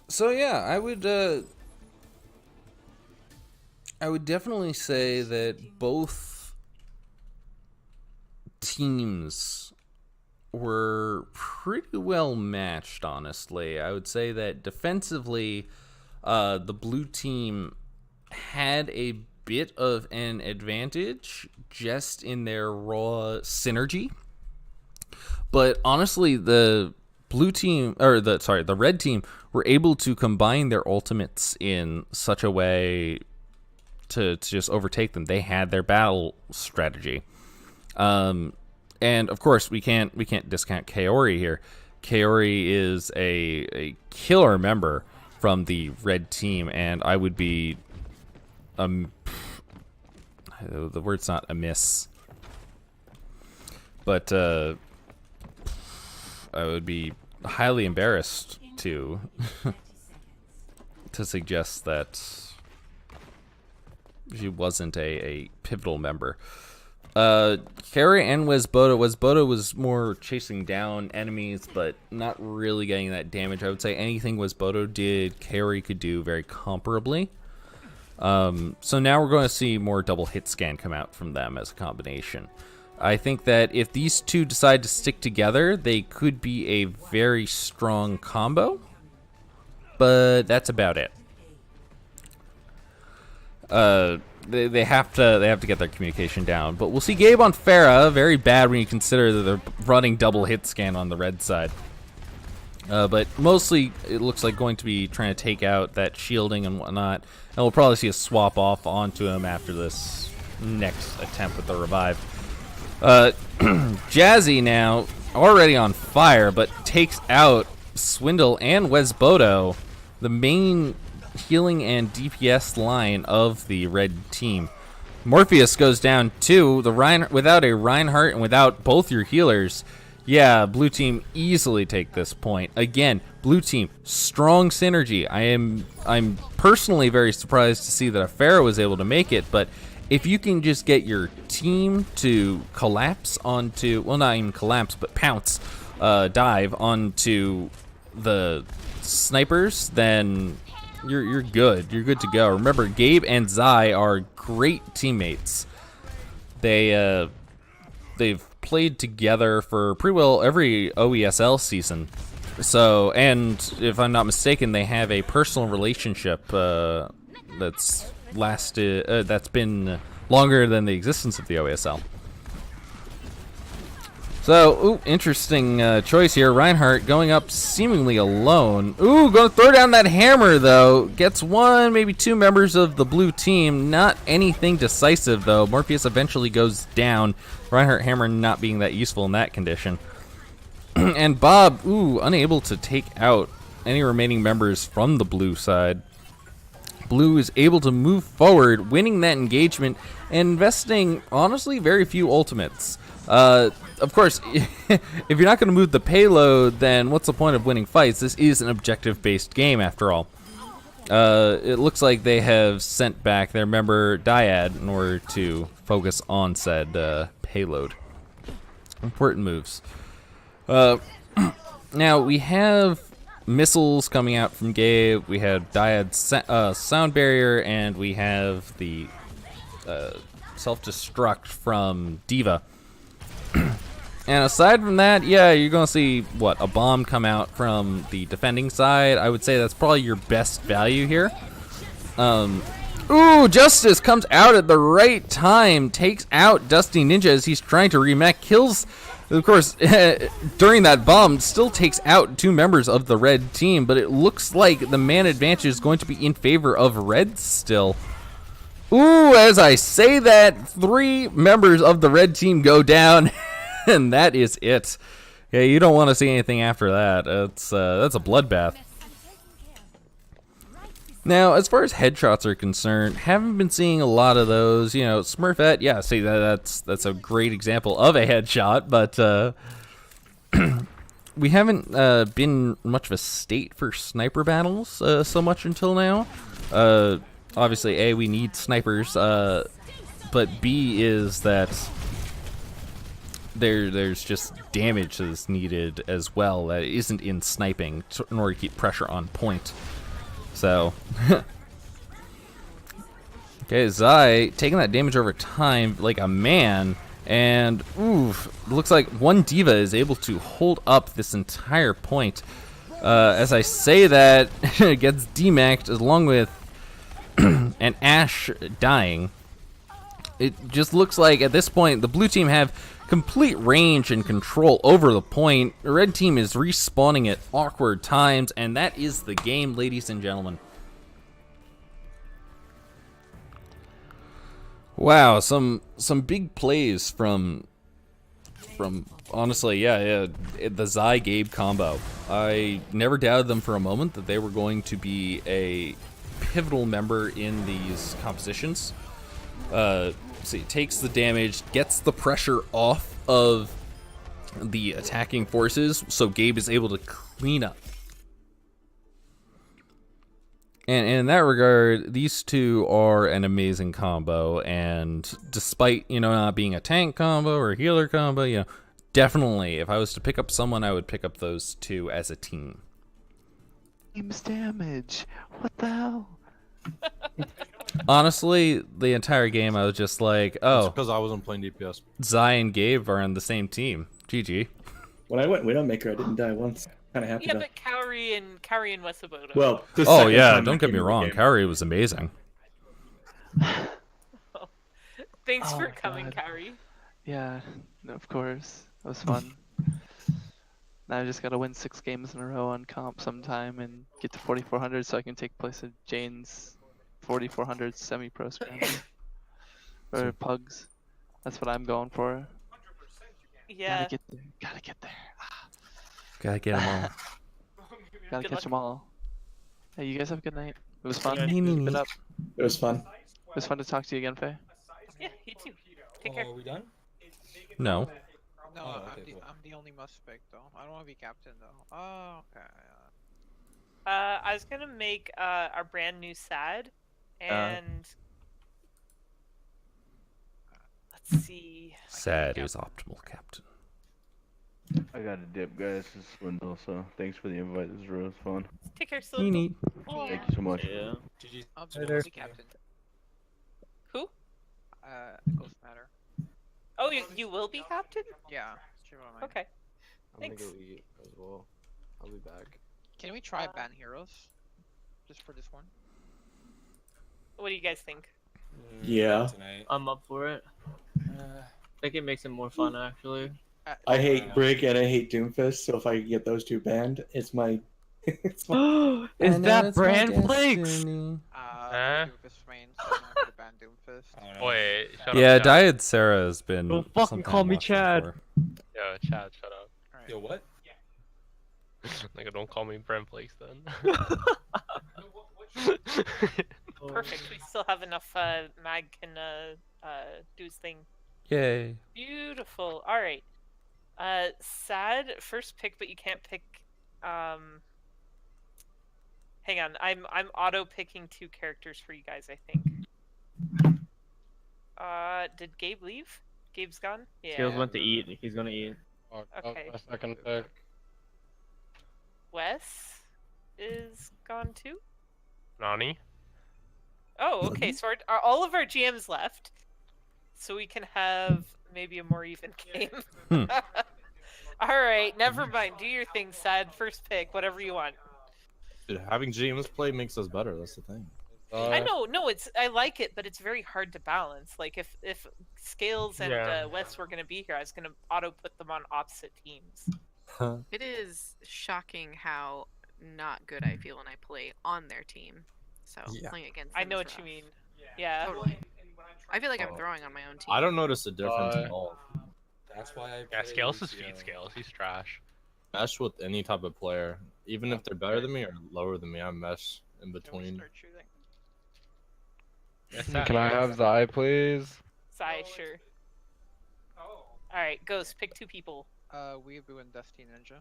S2: So yeah, I would definitely say that both teams were pretty well matched, honestly. I would say that defensively, the blue team had a bit of an advantage just in their raw synergy. But honestly, the red team were able to combine their ultimates in such a way to just overtake them. They had their battle strategy. And of course, we can't discount Kaori here. Kaori is a killer member from the red team, and I would be the word's not amiss, but I would be highly embarrassed to suggest that she wasn't a pivotal member. Kaori and Wesboda was more chasing down enemies, but not really getting that damage. I would say anything Wesboda did, Kaori could do very comparably. So now we're going to see more double hit scan come out from them as a combination. I think that if these two decide to stick together, they could be a very strong combo, but that's about it. They have to get their communication down, but we'll see Gabe on Pharah. Very bad when you consider that they're running double hit scan on the red side. But mostly it looks like going to be trying to take out that shielding and whatnot, and we'll probably see a swap off onto him after this next attempt with the revive. Jazzy now already on fire, but takes out Swindle and Wesbodo, the main healing and DPS line of the red team. Morpheus goes down too. Without a Reinhardt and without both your healers, yeah, blue team easily take this point. Again, blue team, strong synergy. I'm personally very surprised to see that Pharah was able to make it, but if you can just get your team to collapse onto, well, not even collapse, but pounce, dive onto the snipers, then you're good. You're good to go. Remember, Gabe and Zai are great teammates. They've played together for pretty well every OESL season. So, and if I'm not mistaken, they have a personal relationship that's been longer than the existence of the OESL. So, interesting choice here. Reinhardt going up seemingly alone. Gonna throw down that hammer, though. Gets one, maybe two members of the blue team. Not anything decisive, though. Morpheus eventually goes down. Reinhardt hammer not being that useful in that condition. And Bob, unable to take out any remaining members from the blue side. Blue is able to move forward, winning that engagement and investing, honestly, very few ultimates. Of course, if you're not going to move the payload, then what's the point of winning fights? This is an objective-based game, after all. It looks like they have sent back their member Dyad in order to focus on said payload. Important moves. Now, we have missiles coming out from Gabe, we have Dyad's sound barrier, and we have the self-destruct from Diva. And aside from that, yeah, you're going to see, what, a bomb come out from the defending side. I would say that's probably your best value here. Ooh, Justice comes out at the right time, takes out Dusty Ninja as he's trying to remech, kills, of course, during that bomb, still takes out 2 members of the red team, but it looks like the man advantage is going to be in favor of red still. Ooh, as I say that, 3 members of the red team go down. And that is it. Yeah, you don't want to see anything after that. That's a bloodbath. Now, as far as headshots are concerned, haven't been seeing a lot of those. You know, Smurfette, yeah, see that's a great example of a headshot, but we haven't been much of a state for sniper battles so much until now. Obviously, A, we need snipers, but B is that there's just damage that's needed as well that isn't in sniping in order to keep pressure on point. So, okay, Zai taking that damage over time like a man, and oof, looks like one Diva is able to hold up this entire point. As I say that, it gets demacked along with an Ashe dying. It just looks like at this point the blue team have complete range and control over the point. The red team is respawning at awkward times, and that is the game, ladies and gentlemen. Wow, some big plays from honestly, yeah, the Zai Gabe combo. I never doubted them for a moment that they were going to be a pivotal member in these compositions. So it takes the damage, gets the pressure off of the attacking forces, so Gabe is able to clean up. And in that regard, these two are an amazing combo, and despite, you know, not being a tank combo or a healer combo, you know, definitely, if I was to pick up someone, I would pick up those two as a team.
S14: Team's damage. What the hell?
S2: Honestly, the entire game I was just like, oh,
S11: because I wasn't playing DPS.
S2: Zai and Gabe are on the same team. GG.
S3: When I went Widowmaker, I didn't die once. Kind of happy.
S1: Yeah,
S3: though.
S1: but Kaori and Wesaboto.
S3: Well,
S2: oh yeah, don't get me wrong. Kaori was amazing.
S1: Thanks for coming, Kaori.
S14: Yeah, of course. That was fun. Now I just gotta win 6 games in a row on comp sometime and get to 4400 so I can take place of Jane's 4400 semi-pro scramble. Or PuGs. That's what I'm going for.
S1: Yeah.
S14: Gotta get there. Gotta get there.
S2: Gotta get them all.
S14: Gotta
S1: Good
S14: catch
S1: luck.
S14: them all. Hey, you guys have a good night. It was fun.
S3: It was fun.
S14: It was fun to talk to you again, Faye.
S1: Yeah, you too. Take care.
S4: Are we done?
S2: No.
S13: No,
S4: Oh, okay,
S13: I'm,
S4: cool.
S13: I'm the only must pick though. I don't want to be captain though. Oh, okay.
S1: I was gonna make our brand new sad, and let's see.
S2: Sad is optimal captain.
S16: I got a dip, guys. This is Swindle, so thanks for the invite. This was really fun.
S1: Take care, Slim.
S2: Neat.
S16: Thank you so much.
S9: Yeah.
S13: I'm
S17: Later.
S13: the captain.
S1: Who?
S13: Ghost Matter.
S1: Oh, you will be captain?
S13: Yeah. Sure, why not?
S1: Okay.
S11: I'm
S1: Thanks.
S11: gonna go eat as well. I'll be back.
S13: Can we try ban heroes? Just for this one?
S1: What do you guys think?
S3: Yeah.
S9: I'm up for it. I think it makes it more fun, actually.
S3: I hate Brig and I hate Doomfist, so if I can get those two banned, it's my. It's my...
S14: Is that brand flakes?
S13: Doomfist main, so I'm not gonna ban Doomfist.
S10: Wait, shut
S2: Yeah,
S10: up, Chad.
S2: Dyad Sarah has been.
S12: Don't fucking
S2: something
S12: call
S2: I'm
S12: me
S2: watching
S12: Chad.
S2: for.
S10: Yo, Chad, shut up.
S13: Alright.
S4: Yo, what?
S10: Nigga, don't call me Brent Flakes then.
S1: Perfect. We still have enough. Mag can do his thing.
S2: Yay.
S1: Beautiful. All right. Sad first pick, but you can't pick. Hang on. I'm auto picking 2 characters for you guys. I think. Did Gabe leave? Gabe's gone. Yeah.
S12: Skills went to eat. He's gonna eat.
S1: Okay.
S17: My second pick.
S1: Wes is gone too.
S16: Nani?
S1: Oh, okay. So are all of our GMs left, so we can have maybe a more even game. All right, never mind. Do your thing, Sad. First pick, whatever you want.
S11: Dude, having GMs play makes us better. That's the thing.
S1: I know, no, I like it, but it's very hard to balance. Like if Scales and Wes were gonna be here, I was gonna auto put them on opposite teams.
S15: It is shocking how not good I feel when I play on their team. So playing against them
S1: I know
S15: is
S1: what you
S15: rough.
S1: mean. Yeah.
S15: Totally. I feel like I'm throwing on my own team.
S11: I don't notice a difference at all.
S4: That's why I.
S16: Yeah, Scales is feed Scales. He's trash.
S11: Mesh with any type of player, even if they're better than me or lower than me. I mesh in between.
S17: Can I have Zai, please?
S1: Sai, sure. Oh. All right, Ghost, pick 2 people.
S10: Weeaboo and Dusty Ninja.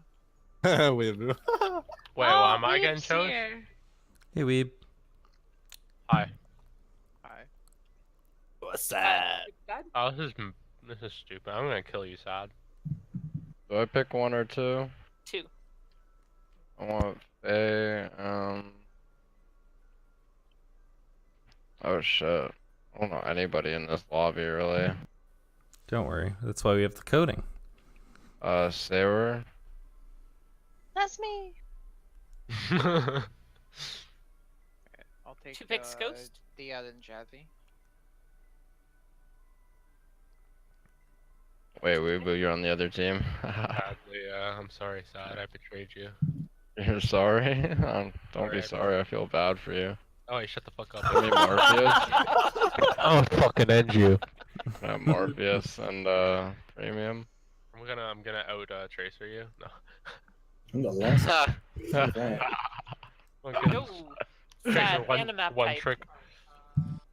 S11: Weeaboo.
S16: Wait, why am I getting chose?
S2: Hey, Weeb.
S16: Hi.
S10: Hi.
S11: What's that?
S16: Oh, this is stupid. I'm gonna kill you, Sad.
S17: Do I pick 1 or 2?
S1: 2.
S17: I want Faye, Oh shit. I don't know anybody in this lobby really.
S2: Don't worry. That's why we have the coding.
S17: Sawer.
S8: That's me.
S10: I'll take
S1: 2 picks, Ghost.
S10: Dyad and Jazzy.
S17: Wait, Weeaboo, you're on the other team?
S16: Sadly, I'm sorry, Sad. I betrayed you.
S17: You're sorry? Don't be
S16: Sorry,
S17: sorry, I feel bad for you.
S16: Oh, wait, shut the fuck up.
S17: Give me Morpheus.
S16: I'll fucking end you.
S17: Morpheus and Premium.
S16: I'm gonna out Tracer you. No.
S3: I'm the last.
S16: Okay.
S1: No.
S16: Tracer,
S1: Sad, ban a map
S16: one
S1: type.
S16: trick.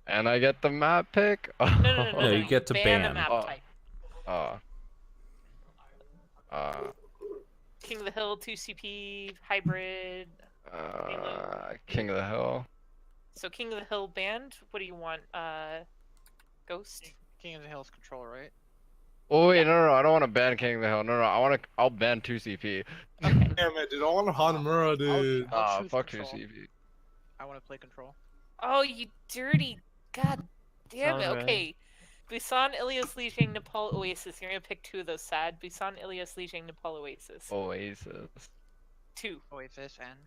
S17: And I get the map pick?
S2: No, you get to
S1: ban a
S2: ban.
S1: map type. King of the Hill, 2 CP, hybrid.
S17: King of the Hill.
S1: So King of the Hill banned. What do you want, Ghost?
S10: King of the Hill's control, right?
S17: Oh wait, no, I don't want to ban King of the Hill. No, I'll ban 2 CP.
S11: Damn it, dude! I want Hanamura, dude.
S10: I'll
S17: Fuck 2
S10: control.
S17: CP.
S10: I want to play control.
S1: Oh, you dirty! God damn it.
S12: Alright.
S1: Okay. Busan, Ilias, Lijiang, Nepal, Oasis. You're gonna pick 2 of those, Sad. Busan, Ilias, Lijiang, Nepal, Oasis.
S17: Oasis.
S1: 2.
S10: Oasis and.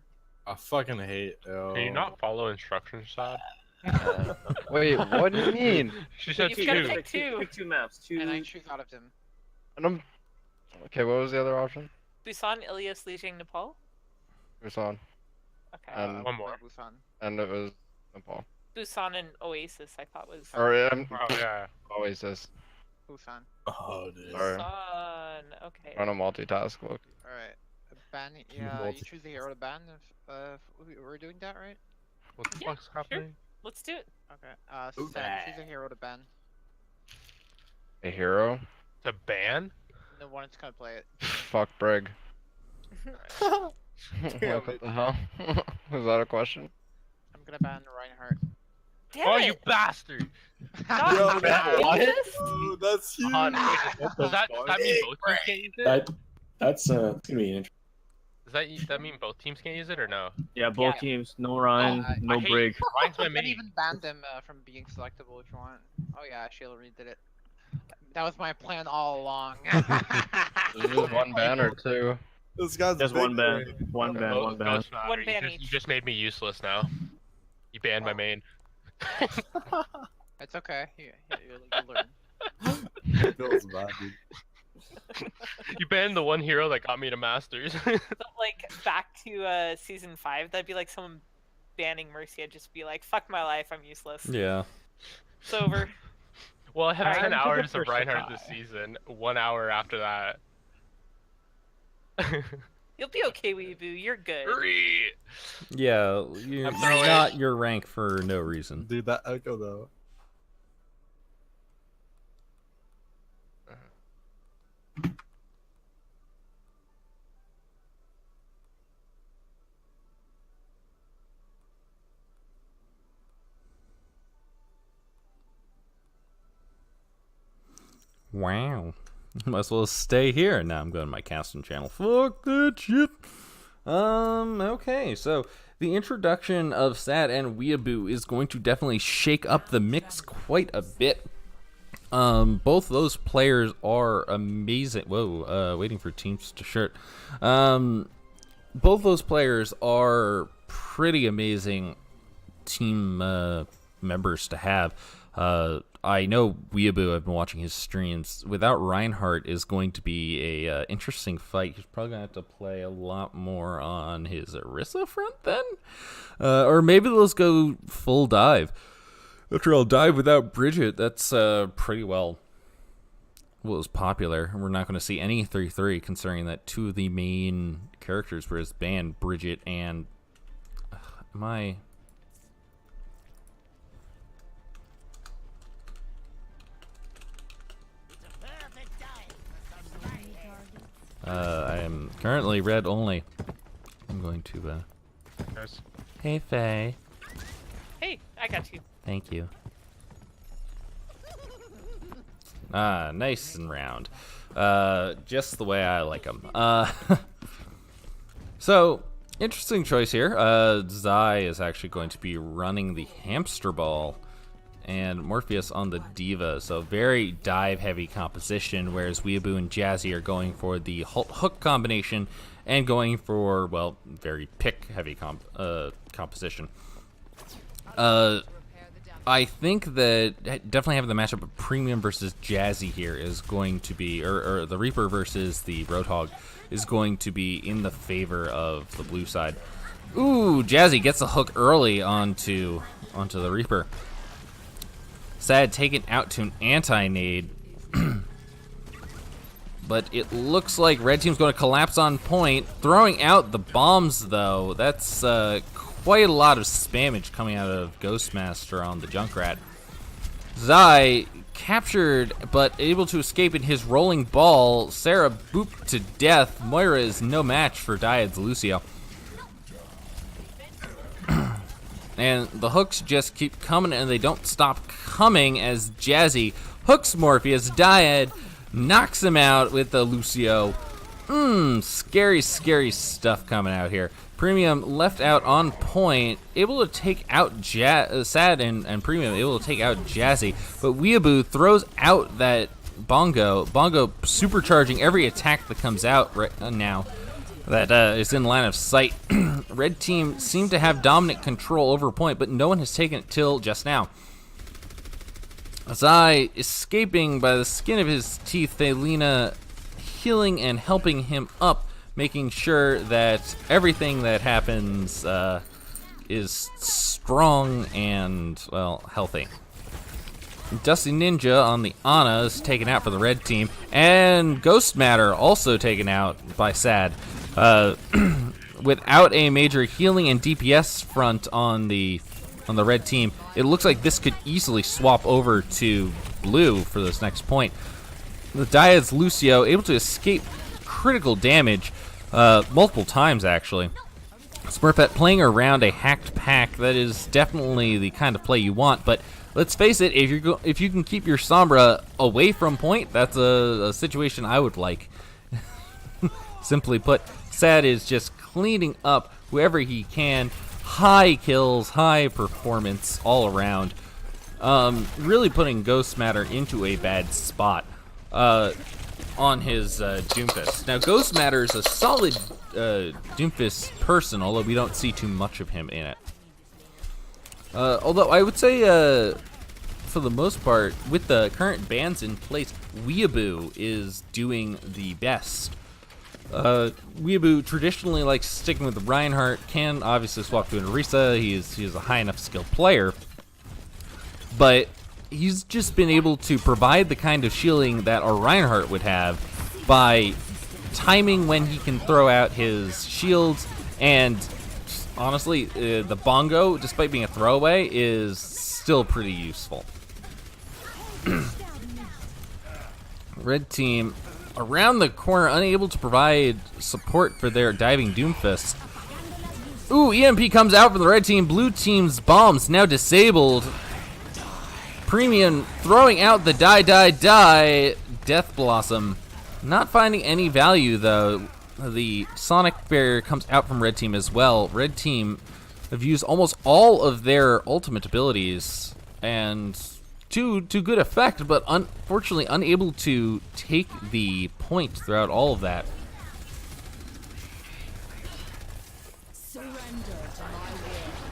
S11: I fucking hate.
S16: Can you not follow instructions, Sad?
S17: Wait, what do you mean?
S16: She said
S1: You've gotta
S16: 2.
S1: pick 2.
S12: Pick 2 maps. 2.
S10: And I choose out of them.
S17: And okay, what was the other option?
S1: Busan, Ilias, Lijiang, Nepal.
S17: Busan.
S1: Okay.
S17: And
S16: One more.
S10: Busan.
S17: And it was Nepal.
S1: Busan and Oasis, I thought was.
S17: Or
S16: Oh, yeah.
S17: Oasis.
S10: Busan.
S11: Oh, dude.
S17: Sorry.
S1: Busan. Okay.
S17: Trying to multitask. Look.
S10: Alright. Ban. Yeah, you choose the hero to ban. If we're doing that, right?
S16: What the
S1: Yeah,
S16: fuck's happening?
S1: Let's do it.
S10: Okay. Sam, choose a hero to ban.
S17: A hero?
S16: To ban?
S10: The one that's gonna play it.
S17: Fuck Brig. Like, what the hell? Was that a question?
S10: I'm gonna ban Reinhardt.
S1: Damn
S16: Oh,
S1: it.
S16: you bastard!
S1: Not
S11: what?
S1: racist?
S11: Oh, that's huge.
S16: Does that mean both teams can't use it?
S3: That's gonna be an interesting.
S16: Does that mean both teams can't use it or no?
S12: Yeah, both teams. No Ryan, no
S16: I hate-
S12: Brig.
S16: Ryan's my
S10: You can
S16: main.
S10: even ban them from being selectable if you want. Oh yeah, Sheila Reed did it. That was my plan all along.
S17: There's just one ban or 2.
S11: This guy's
S12: Just
S11: big
S12: one ban.
S11: brain.
S12: One ban. One ban.
S16: Ghost Matter,
S1: One ban
S16: you just made me useless now. You banned my main.
S10: It's okay. You'll learn.
S11: Feels bad, dude.
S16: You banned the one hero that got me to Masters.
S1: But like back to season 5, that'd be like someone banning Mercy. I'd just be like, "Fuck my life, I'm useless."
S2: Yeah.
S1: It's over.
S16: Well, I have 10
S12: I'm
S16: hours
S12: for
S16: of Reinhardt
S12: Sakai.
S16: this season. 1 hour after that.
S1: You'll be okay, Weeaboo. You're good.
S2: Yeah, you're not your rank for no reason.
S11: Dude, that echo though.
S2: Wow. Might as well stay here. Now I'm going to my casting channel. Fuck that shit. Okay, so the introduction of Sad and Weeaboo is going to definitely shake up the mix quite a bit. Both those players are amazing. Whoa, waiting for teams to shirt. Both those players are pretty amazing team members to have. I know Weeaboo, I've been watching his streams. Without Reinhardt is going to be a interesting fight. He's probably going to have to play a lot more on his Orisa front then? Or maybe let's go full dive. After all, dive without Bridget, that's pretty well what was popular. We're not going to see any 3-3 considering that two of the main characters were his band, Bridget and... I am currently red only. I'm going to, Hey, Faye.
S1: Hey, I got you.
S2: Thank you. Ah, nice and round. Just the way I like them. So, interesting choice here. Zai is actually going to be running the hamster ball and Morpheus on the Diva, so very dive-heavy composition, whereas Weeaboo and Jazzy are going for the hook combination and going for, well, very pick-heavy composition. I think that definitely having the matchup of Premium versus Jazzy here is going to be, or the Reaper versus the Roadhog is going to be in the favor of the blue side. Ooh, Jazzy gets a hook early onto the Reaper. Sad taken out to an anti-nade. But it looks like red team's going to collapse on point. Throwing out the bombs, though. That's quite a lot of spammage coming out of Ghostmaster on the Junkrat. Zai captured, but able to escape in his rolling ball. Sarah booped to death. Moira is no match for Dyad's Lucio. And the hooks just keep coming, and they don't stop coming as Jazzy hooks Morpheus. Dyad knocks him out with the Lucio. Scary, scary stuff coming out here. Premium left out on point, able to take out Sad and Premium able to take out Jazzy, but Weeaboo throws out that Bongo. Bongo supercharging every attack that comes out right now that is in line of sight. Red team seemed to have dominant control over point, but no one has taken it till just now. Zai escaping by the skin of his teeth, Thelina healing and helping him up, making sure that everything that happens is strong and, well, healthy. Dusty Ninja on the Ana is taken out for the red team, and Ghost Matter also taken out by Sad. Without a major healing and DPS front on the red team, it looks like this could easily swap over to blue for this next point. The Dyad's Lucio able to escape critical damage multiple times, actually. Smurfette playing around a hacked pack, that is definitely the kind of play you want, but let's face it, if you can keep your Sombra away from point, that's a situation I would like. Simply put, Sad is just cleaning up whoever he can. High kills, high performance all around. Really putting Ghost Matter into a bad spot on his Doomfist. Now, Ghost Matter is a solid Doomfist person, although we don't see too much of him in it. Although I would say, for the most part, with the current bans in place, Weeaboo is doing the best. Weeaboo traditionally likes sticking with Reinhardt, can obviously swap to an Orisa. He's a high enough skilled player, but he's just been able to provide the kind of shielding that a Reinhardt would have by timing when he can throw out his shields, and honestly, the bongo, despite being a throwaway, is still pretty useful. Red team around the corner, unable to provide support for their diving Doomfists. Ooh, EMP comes out from the red team. Blue team's bombs now disabled. Premium throwing out the die. Death Blossom. Not finding any value, though. The Sonic Barrier comes out from red team as well. Red team have used almost all of their ultimate abilities, and to good effect, but unfortunately unable to take the point throughout all of that.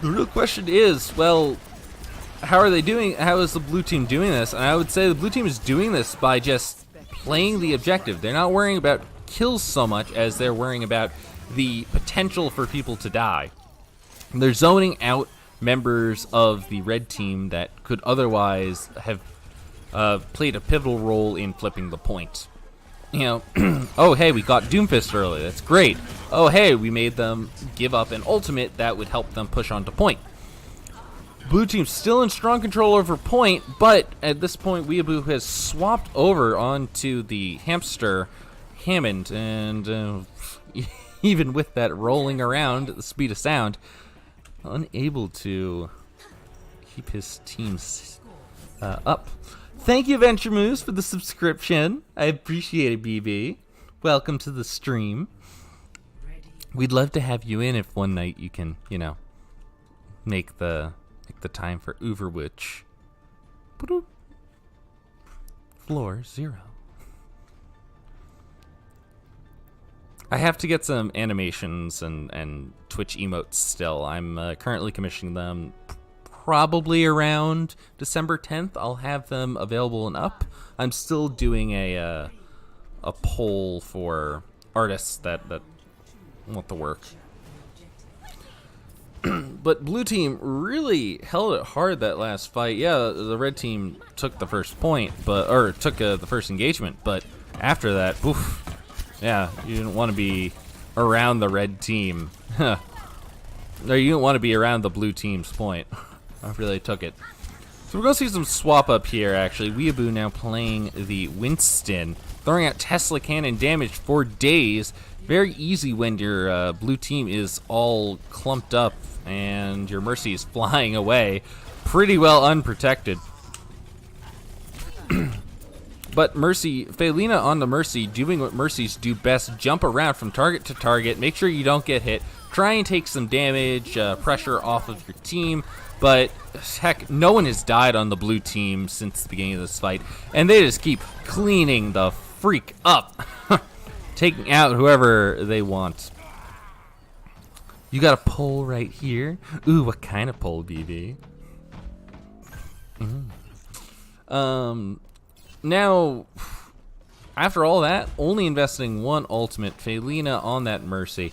S2: The real question is, well, how are they doing? How is the blue team doing this? And I would say the blue team is doing this by just playing the objective. They're not worrying about kills so much as they're worrying about the potential for people to die. They're zoning out members of the red team that could otherwise have played a pivotal role in flipping the point. You know, oh hey, we got Doomfist early, that's great. Oh hey, we made them give up an ultimate that would help them push on to point. Blue team's still in strong control over point, but at this point Weeaboo has swapped over onto the hamster Hammond, and even with that rolling around at the speed of sound, unable to keep his teams up. Thank you, Venture Moose, for the subscription. I appreciate it, BB. Welcome to the stream. We'd love to have you in if one night you can, you know, make the time for Overwatch. Floor 0. I have to get some animations and Twitch emotes still. I'm currently commissioning them. Probably around December 10th, I'll have them available and up. I'm still doing a poll for artists that want the work. But blue team really held it hard that last fight. Yeah, the red team took the first point, or took the first engagement. But after that, oof, yeah, you didn't want to be around the red team. No, you didn't want to be around the blue team's point. I really took it. So we're going to see some swap up here, actually. Weeaboo now playing the Winston, throwing out Tesla cannon damage for days. Very easy when your blue team is all clumped up and your Mercy is flying away. Pretty well unprotected. But Mercy, Felina on the Mercy, doing what Mercies do best, jump around from target to target, make sure you don't get hit, try and take some damage, pressure off of your team. But heck, no one has died on the blue team since the beginning of this fight, and they just keep cleaning the freak up, taking out whoever they want. You got a pole right here. Ooh, what kind of pole, BB? Now, after all that, only investing one ultimate, Felina on that Mercy.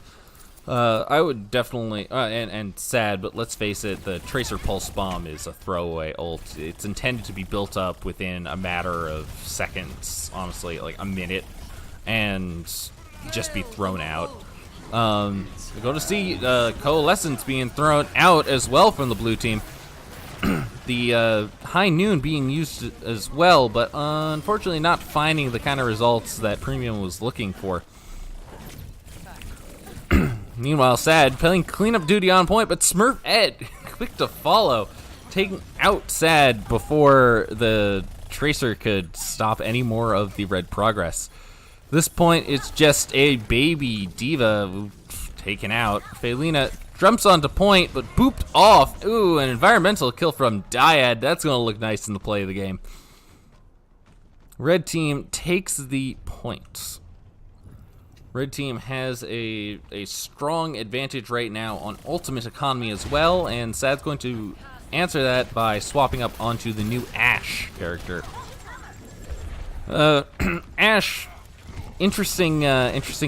S2: I would definitely, and sad, but let's face it, the Tracer Pulse Bomb is a throwaway ult. It's intended to be built up within a matter of seconds, honestly, like a minute, and just be thrown out. We go to see Coalescence being thrown out as well from the blue team. The High Noon being used as well, but unfortunately not finding the kind of results that Premium was looking for. Meanwhile, Sad playing cleanup duty on point, but Smurf Ed quick to follow, taking out Sad before the Tracer could stop any more of the red progress. This point, it's just a baby Diva taken out. Felina jumps onto point, but booped off. Ooh, an environmental kill from Dyad. That's going to look nice in the play of the game. Red team takes the point. Red team has a strong advantage right now on ultimate economy as well, and Sad's going to answer that by swapping up onto the new Ashe character. Ashe, interesting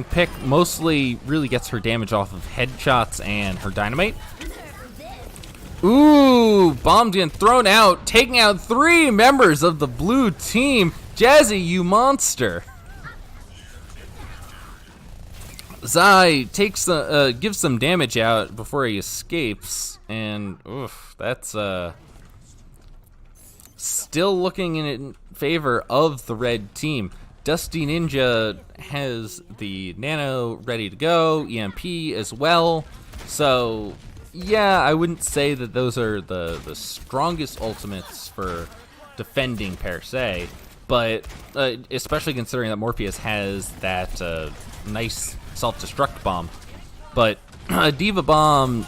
S2: pick. Mostly really gets her damage off of headshots and her dynamite. Ooh, bombed in, thrown out, taking out 3 members of the blue team. Jazzy, you monster. Zai takes gives some damage out before he escapes, and oof, that's still looking in favor of the red team. Dusty Ninja has the Nano ready to go, EMP as well. So yeah, I wouldn't say that those are the strongest ultimates for defending per se, but especially considering that Morpheus has that nice self-destruct bomb. But a Diva bomb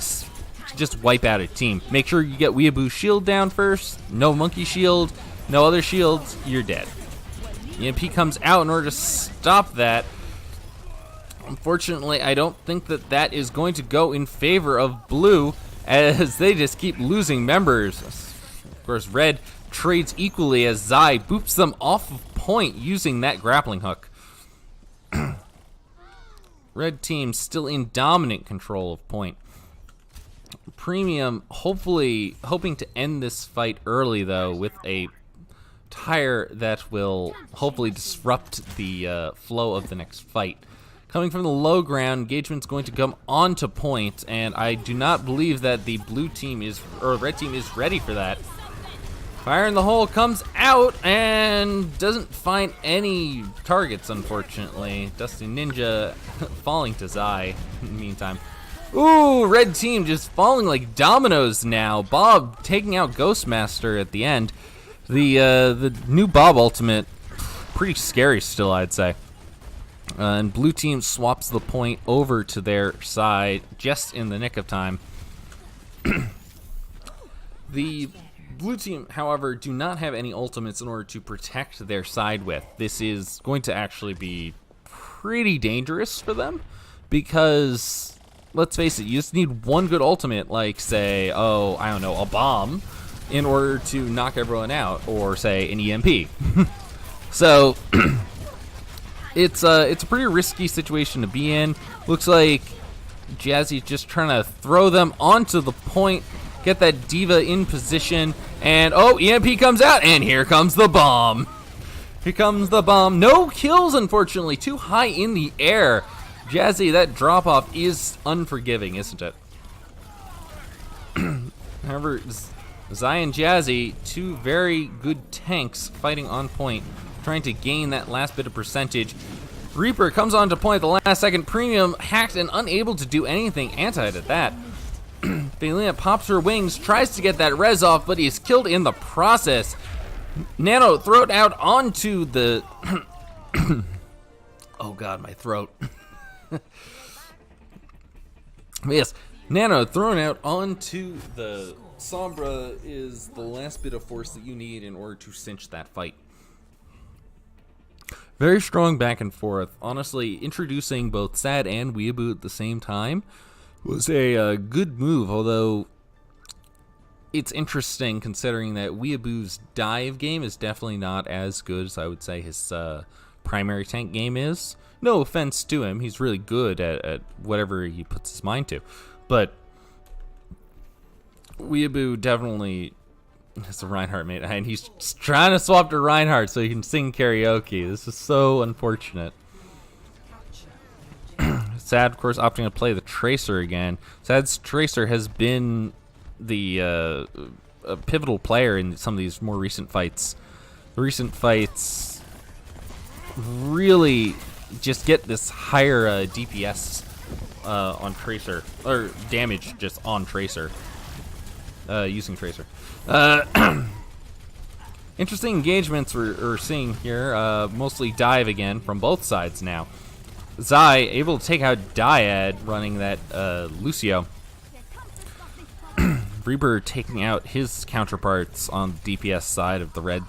S2: just wipe out a team. Make sure you get Weeaboo's shield down first. No monkey shield, no other shields, you're dead. EMP comes out in order to stop that. Unfortunately, I don't think that that is going to go in favor of blue, as they just keep losing members. Of course, red trades equally as Zai boops them off of point using that grappling hook. Red team still in dominant control of point. Premium hopefully hoping to end this fight early, though, with a tire that will hopefully disrupt the flow of the next fight. Coming from the low ground, engagement's going to come onto point, and I do not believe that the blue team is, or red team is ready for that. Fire in the hole comes out and doesn't find any targets, unfortunately. Dusty Ninja falling to Zai in the meantime. Ooh, red team just falling like dominoes now. Bob taking out Ghostmaster at the end. The new Bob ultimate, pretty scary still, I'd say. And blue team swaps the point over to their side just in the nick of time. The blue team, however, do not have any ultimates in order to protect their side with. This is going to actually be pretty dangerous for them because, let's face it, you just need one good ultimate, like, say, oh, I don't know, a bomb, in order to knock everyone out, or, say, an EMP. So it's a pretty risky situation to be in. Looks like Jazzy's just trying to throw them onto the point, get that Diva in position, and oh, EMP comes out, and here comes the bomb. Here comes the bomb. No kills, unfortunately. Too high in the air. Jazzy, that drop-off is unforgiving, isn't it? However, Zai and Jazzy, two very good tanks fighting on point, trying to gain that last bit of percentage. Reaper comes onto point at the last second. Premium hacked and unable to do anything anti-ed at that. Felina pops her wings, tries to get that res off, but he's killed in the process. Nano thrown out onto the... oh god, my throat. Yes, Nano thrown out onto the Sombra is the last bit of force that you need in order to cinch that fight. Very strong back and forth. Honestly, introducing both Sad and Weeaboo at the same time was a good move, although it's interesting considering that Weeaboo's dive game is definitely not as good as I would say his primary tank game is. No offense to him, he's really good at whatever he puts his mind to. But Weeaboo definitely has a Reinhardt mate, and he's just trying to swap to Reinhardt so he can sing karaoke. This is so unfortunate. Sad, of course, opting to play the Tracer again. Sad's Tracer has been the a pivotal player in some of these more recent fights. The recent fights really just get this higher DPS on Tracer, or damage just on Tracer, using Tracer. Interesting engagements we're seeing here, mostly dive again from both sides now. Zai able to take out Dyad running that Lucio. Reaper taking out his counterparts on the DPS side of the red.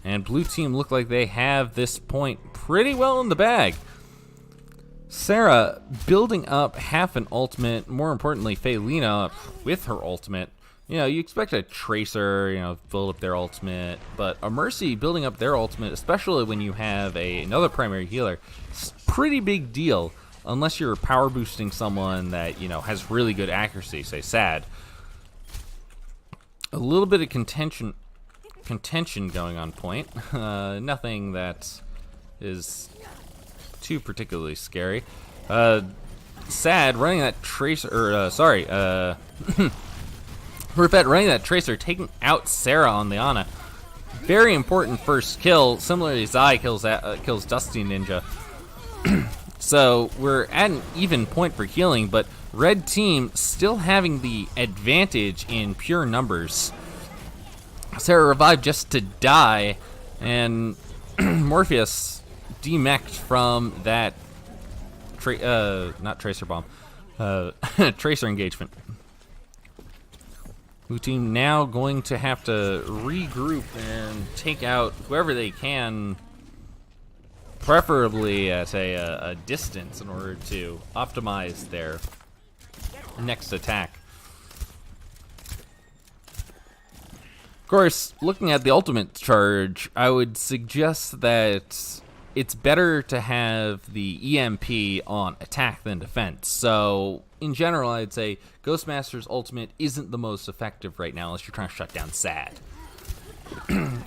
S2: And blue team look like they have this point pretty well in the bag. Sarah building up half an ultimate, more importantly Felina with her ultimate. You know, you expect a Tracer, you know, build up their ultimate, but a Mercy building up their ultimate, especially when you have another primary healer, it's a pretty big deal, unless you're power boosting someone that, you know, has really good accuracy, say Sad. A little bit of contention going on point. Nothing that is too particularly scary. Sad running that tracer, or Smurfette running that tracer, taking out Sarah on the Ana. Very important first kill. Similarly, Zai kills Dusty Ninja. So we're at an even point for healing, but red team still having the advantage in pure numbers. Sarah revived just to die, and Morpheus demeched from that not tracer bomb, tracer engagement. Blue team now going to have to regroup and take out whoever they can, preferably at a distance, in order to optimize their next attack. Of course, looking at the ultimate charge, I would suggest that it's better to have the EMP on attack than defense. So, in general, I'd say Ghostmaster's ultimate isn't the most effective right now unless you're trying to shut down Sad.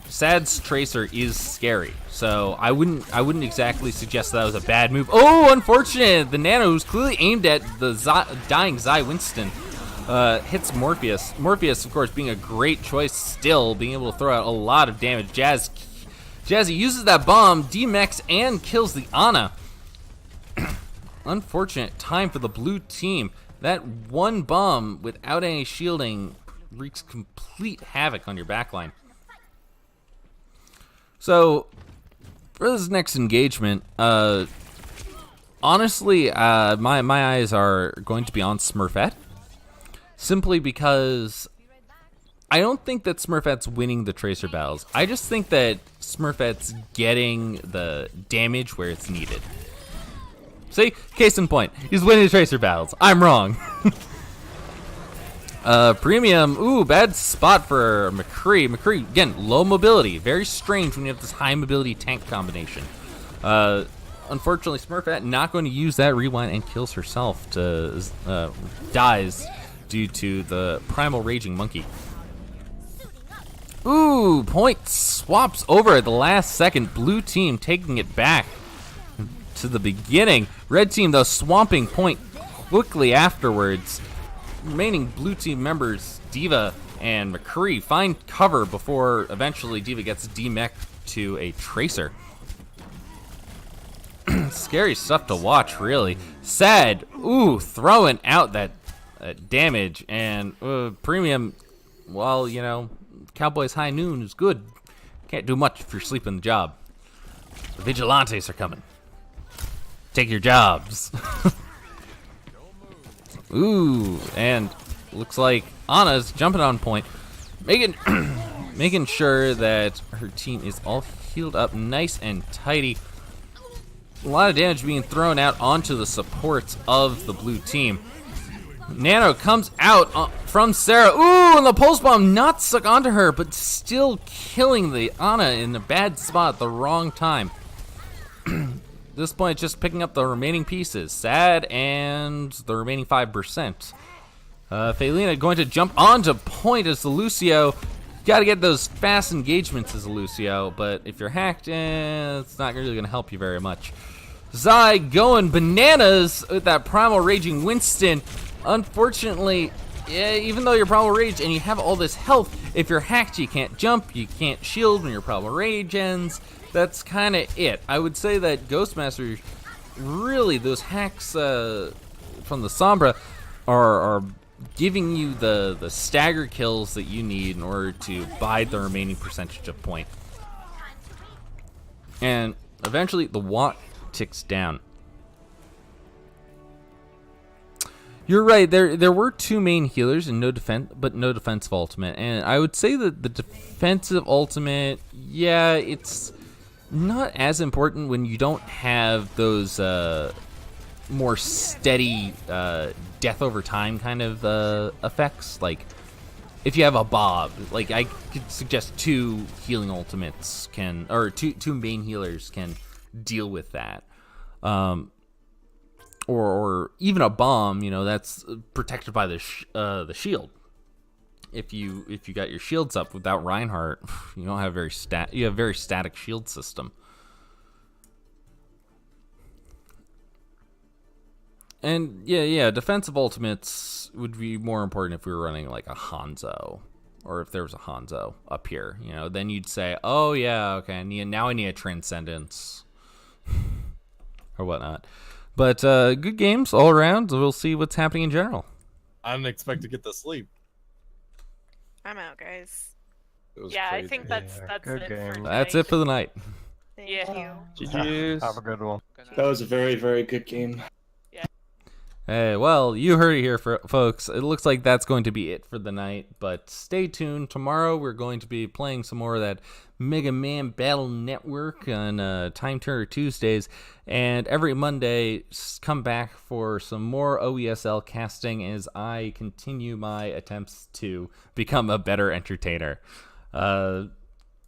S2: Sad's tracer is scary, so I wouldn't exactly suggest that was a bad move. Oh, unfortunate! The Nano, who's clearly aimed at the dying Zai Winston, hits Morpheus. Morpheus, of course, being a great choice still, being able to throw out a lot of damage. Jazzy uses that bomb, demechs, and kills the Ana. Unfortunate time for the blue team. That one bomb without any shielding wreaks complete havoc on your backline. So, for this next engagement, honestly, my eyes are going to be on Smurfette, simply because I don't think that Smurfette's winning the tracer battles. I just think that Smurfette's getting the damage where it's needed. See? Case in point. He's winning the tracer battles. I'm wrong. Premium. Ooh, bad spot for McCree. McCree, again, low mobility. Very strange when you have this high mobility tank combination. Unfortunately, Smurfette not going to use that rewind and kills herself to dies due to the primal raging monkey. Ooh, point swaps over at the last second. Blue team taking it back to the beginning. Red team, though, swamping point quickly afterwards. Remaining blue team members, Diva and McCree, find cover before eventually Diva gets demeched to a tracer. Scary stuff to watch, really. Sad, ooh, throwing out that damage. And Premium, well, you know, Cowboys High Noon is good. Can't do much if you're sleeping the job. The Vigilantes are coming. Take your jobs. Ooh, and looks like Ana's jumping on point, making sure that her team is all healed up nice and tidy. A lot of damage being thrown out onto the supports of the blue team. Nano comes out from Sarah. Ooh, and the pulse bomb not stuck onto her, but still killing the Ana in a bad spot at the wrong time. At this point, just picking up the remaining pieces. Sad and the remaining 5%. Felina going to jump onto point as the Lucio. Got to get those fast engagements as a Lucio, but if you're hacked, it's not really going to help you very much. Zai going bananas with that primal raging Winston. Unfortunately, even though you're primal rage and you have all this health, if you're hacked, you can't jump, you can't shield when your primal rage ends. That's kind of it. I would say that Ghostmaster, really, those hacks from the Sombra are giving you the stagger kills that you need in order to buy the remaining percentage of point. And eventually, the watt ticks down. You're right. There were two main healers and no defensive ultimate. And I would say that the defensive ultimate, yeah, it's not as important when you don't have those more steady death over time kind of effects. Like if you have a Bob, like I could suggest two healing ultimates can, or two main healers can deal with that. Or even a bomb, you know, that's protected by the shield. If you got your shields up without Reinhardt, you don't have you have a very static shield system. And yeah, defensive ultimates would be more important if we were running like a Hanzo, or if there was a Hanzo up here. You know, then you'd say, oh yeah, okay, now I need a Transcendence or whatnot. But good games all around. We'll see what's happening in general.
S11: I didn't expect to get to sleep.
S15: I'm out, guys.
S1: Yeah, I think that's it for
S2: That's it for the night.
S1: Yeah.
S12: GG's.
S16: Have a good one.
S3: That was a very, very good game.
S2: Hey, well, you heard it here, folks. It looks like that's going to be it for the night, but stay tuned. Tomorrow we're going to be playing some more of that Mega Man Battle Network on Time Turner Tuesdays, and every Monday come back for some more OESL casting as I continue my attempts to become a better entertainer.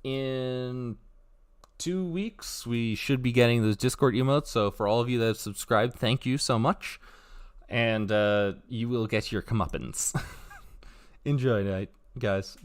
S2: In 2 weeks, we should be getting those Discord emotes, so for all of you that have subscribed, thank you so much. And you will get your comeuppance. Enjoy night, guys.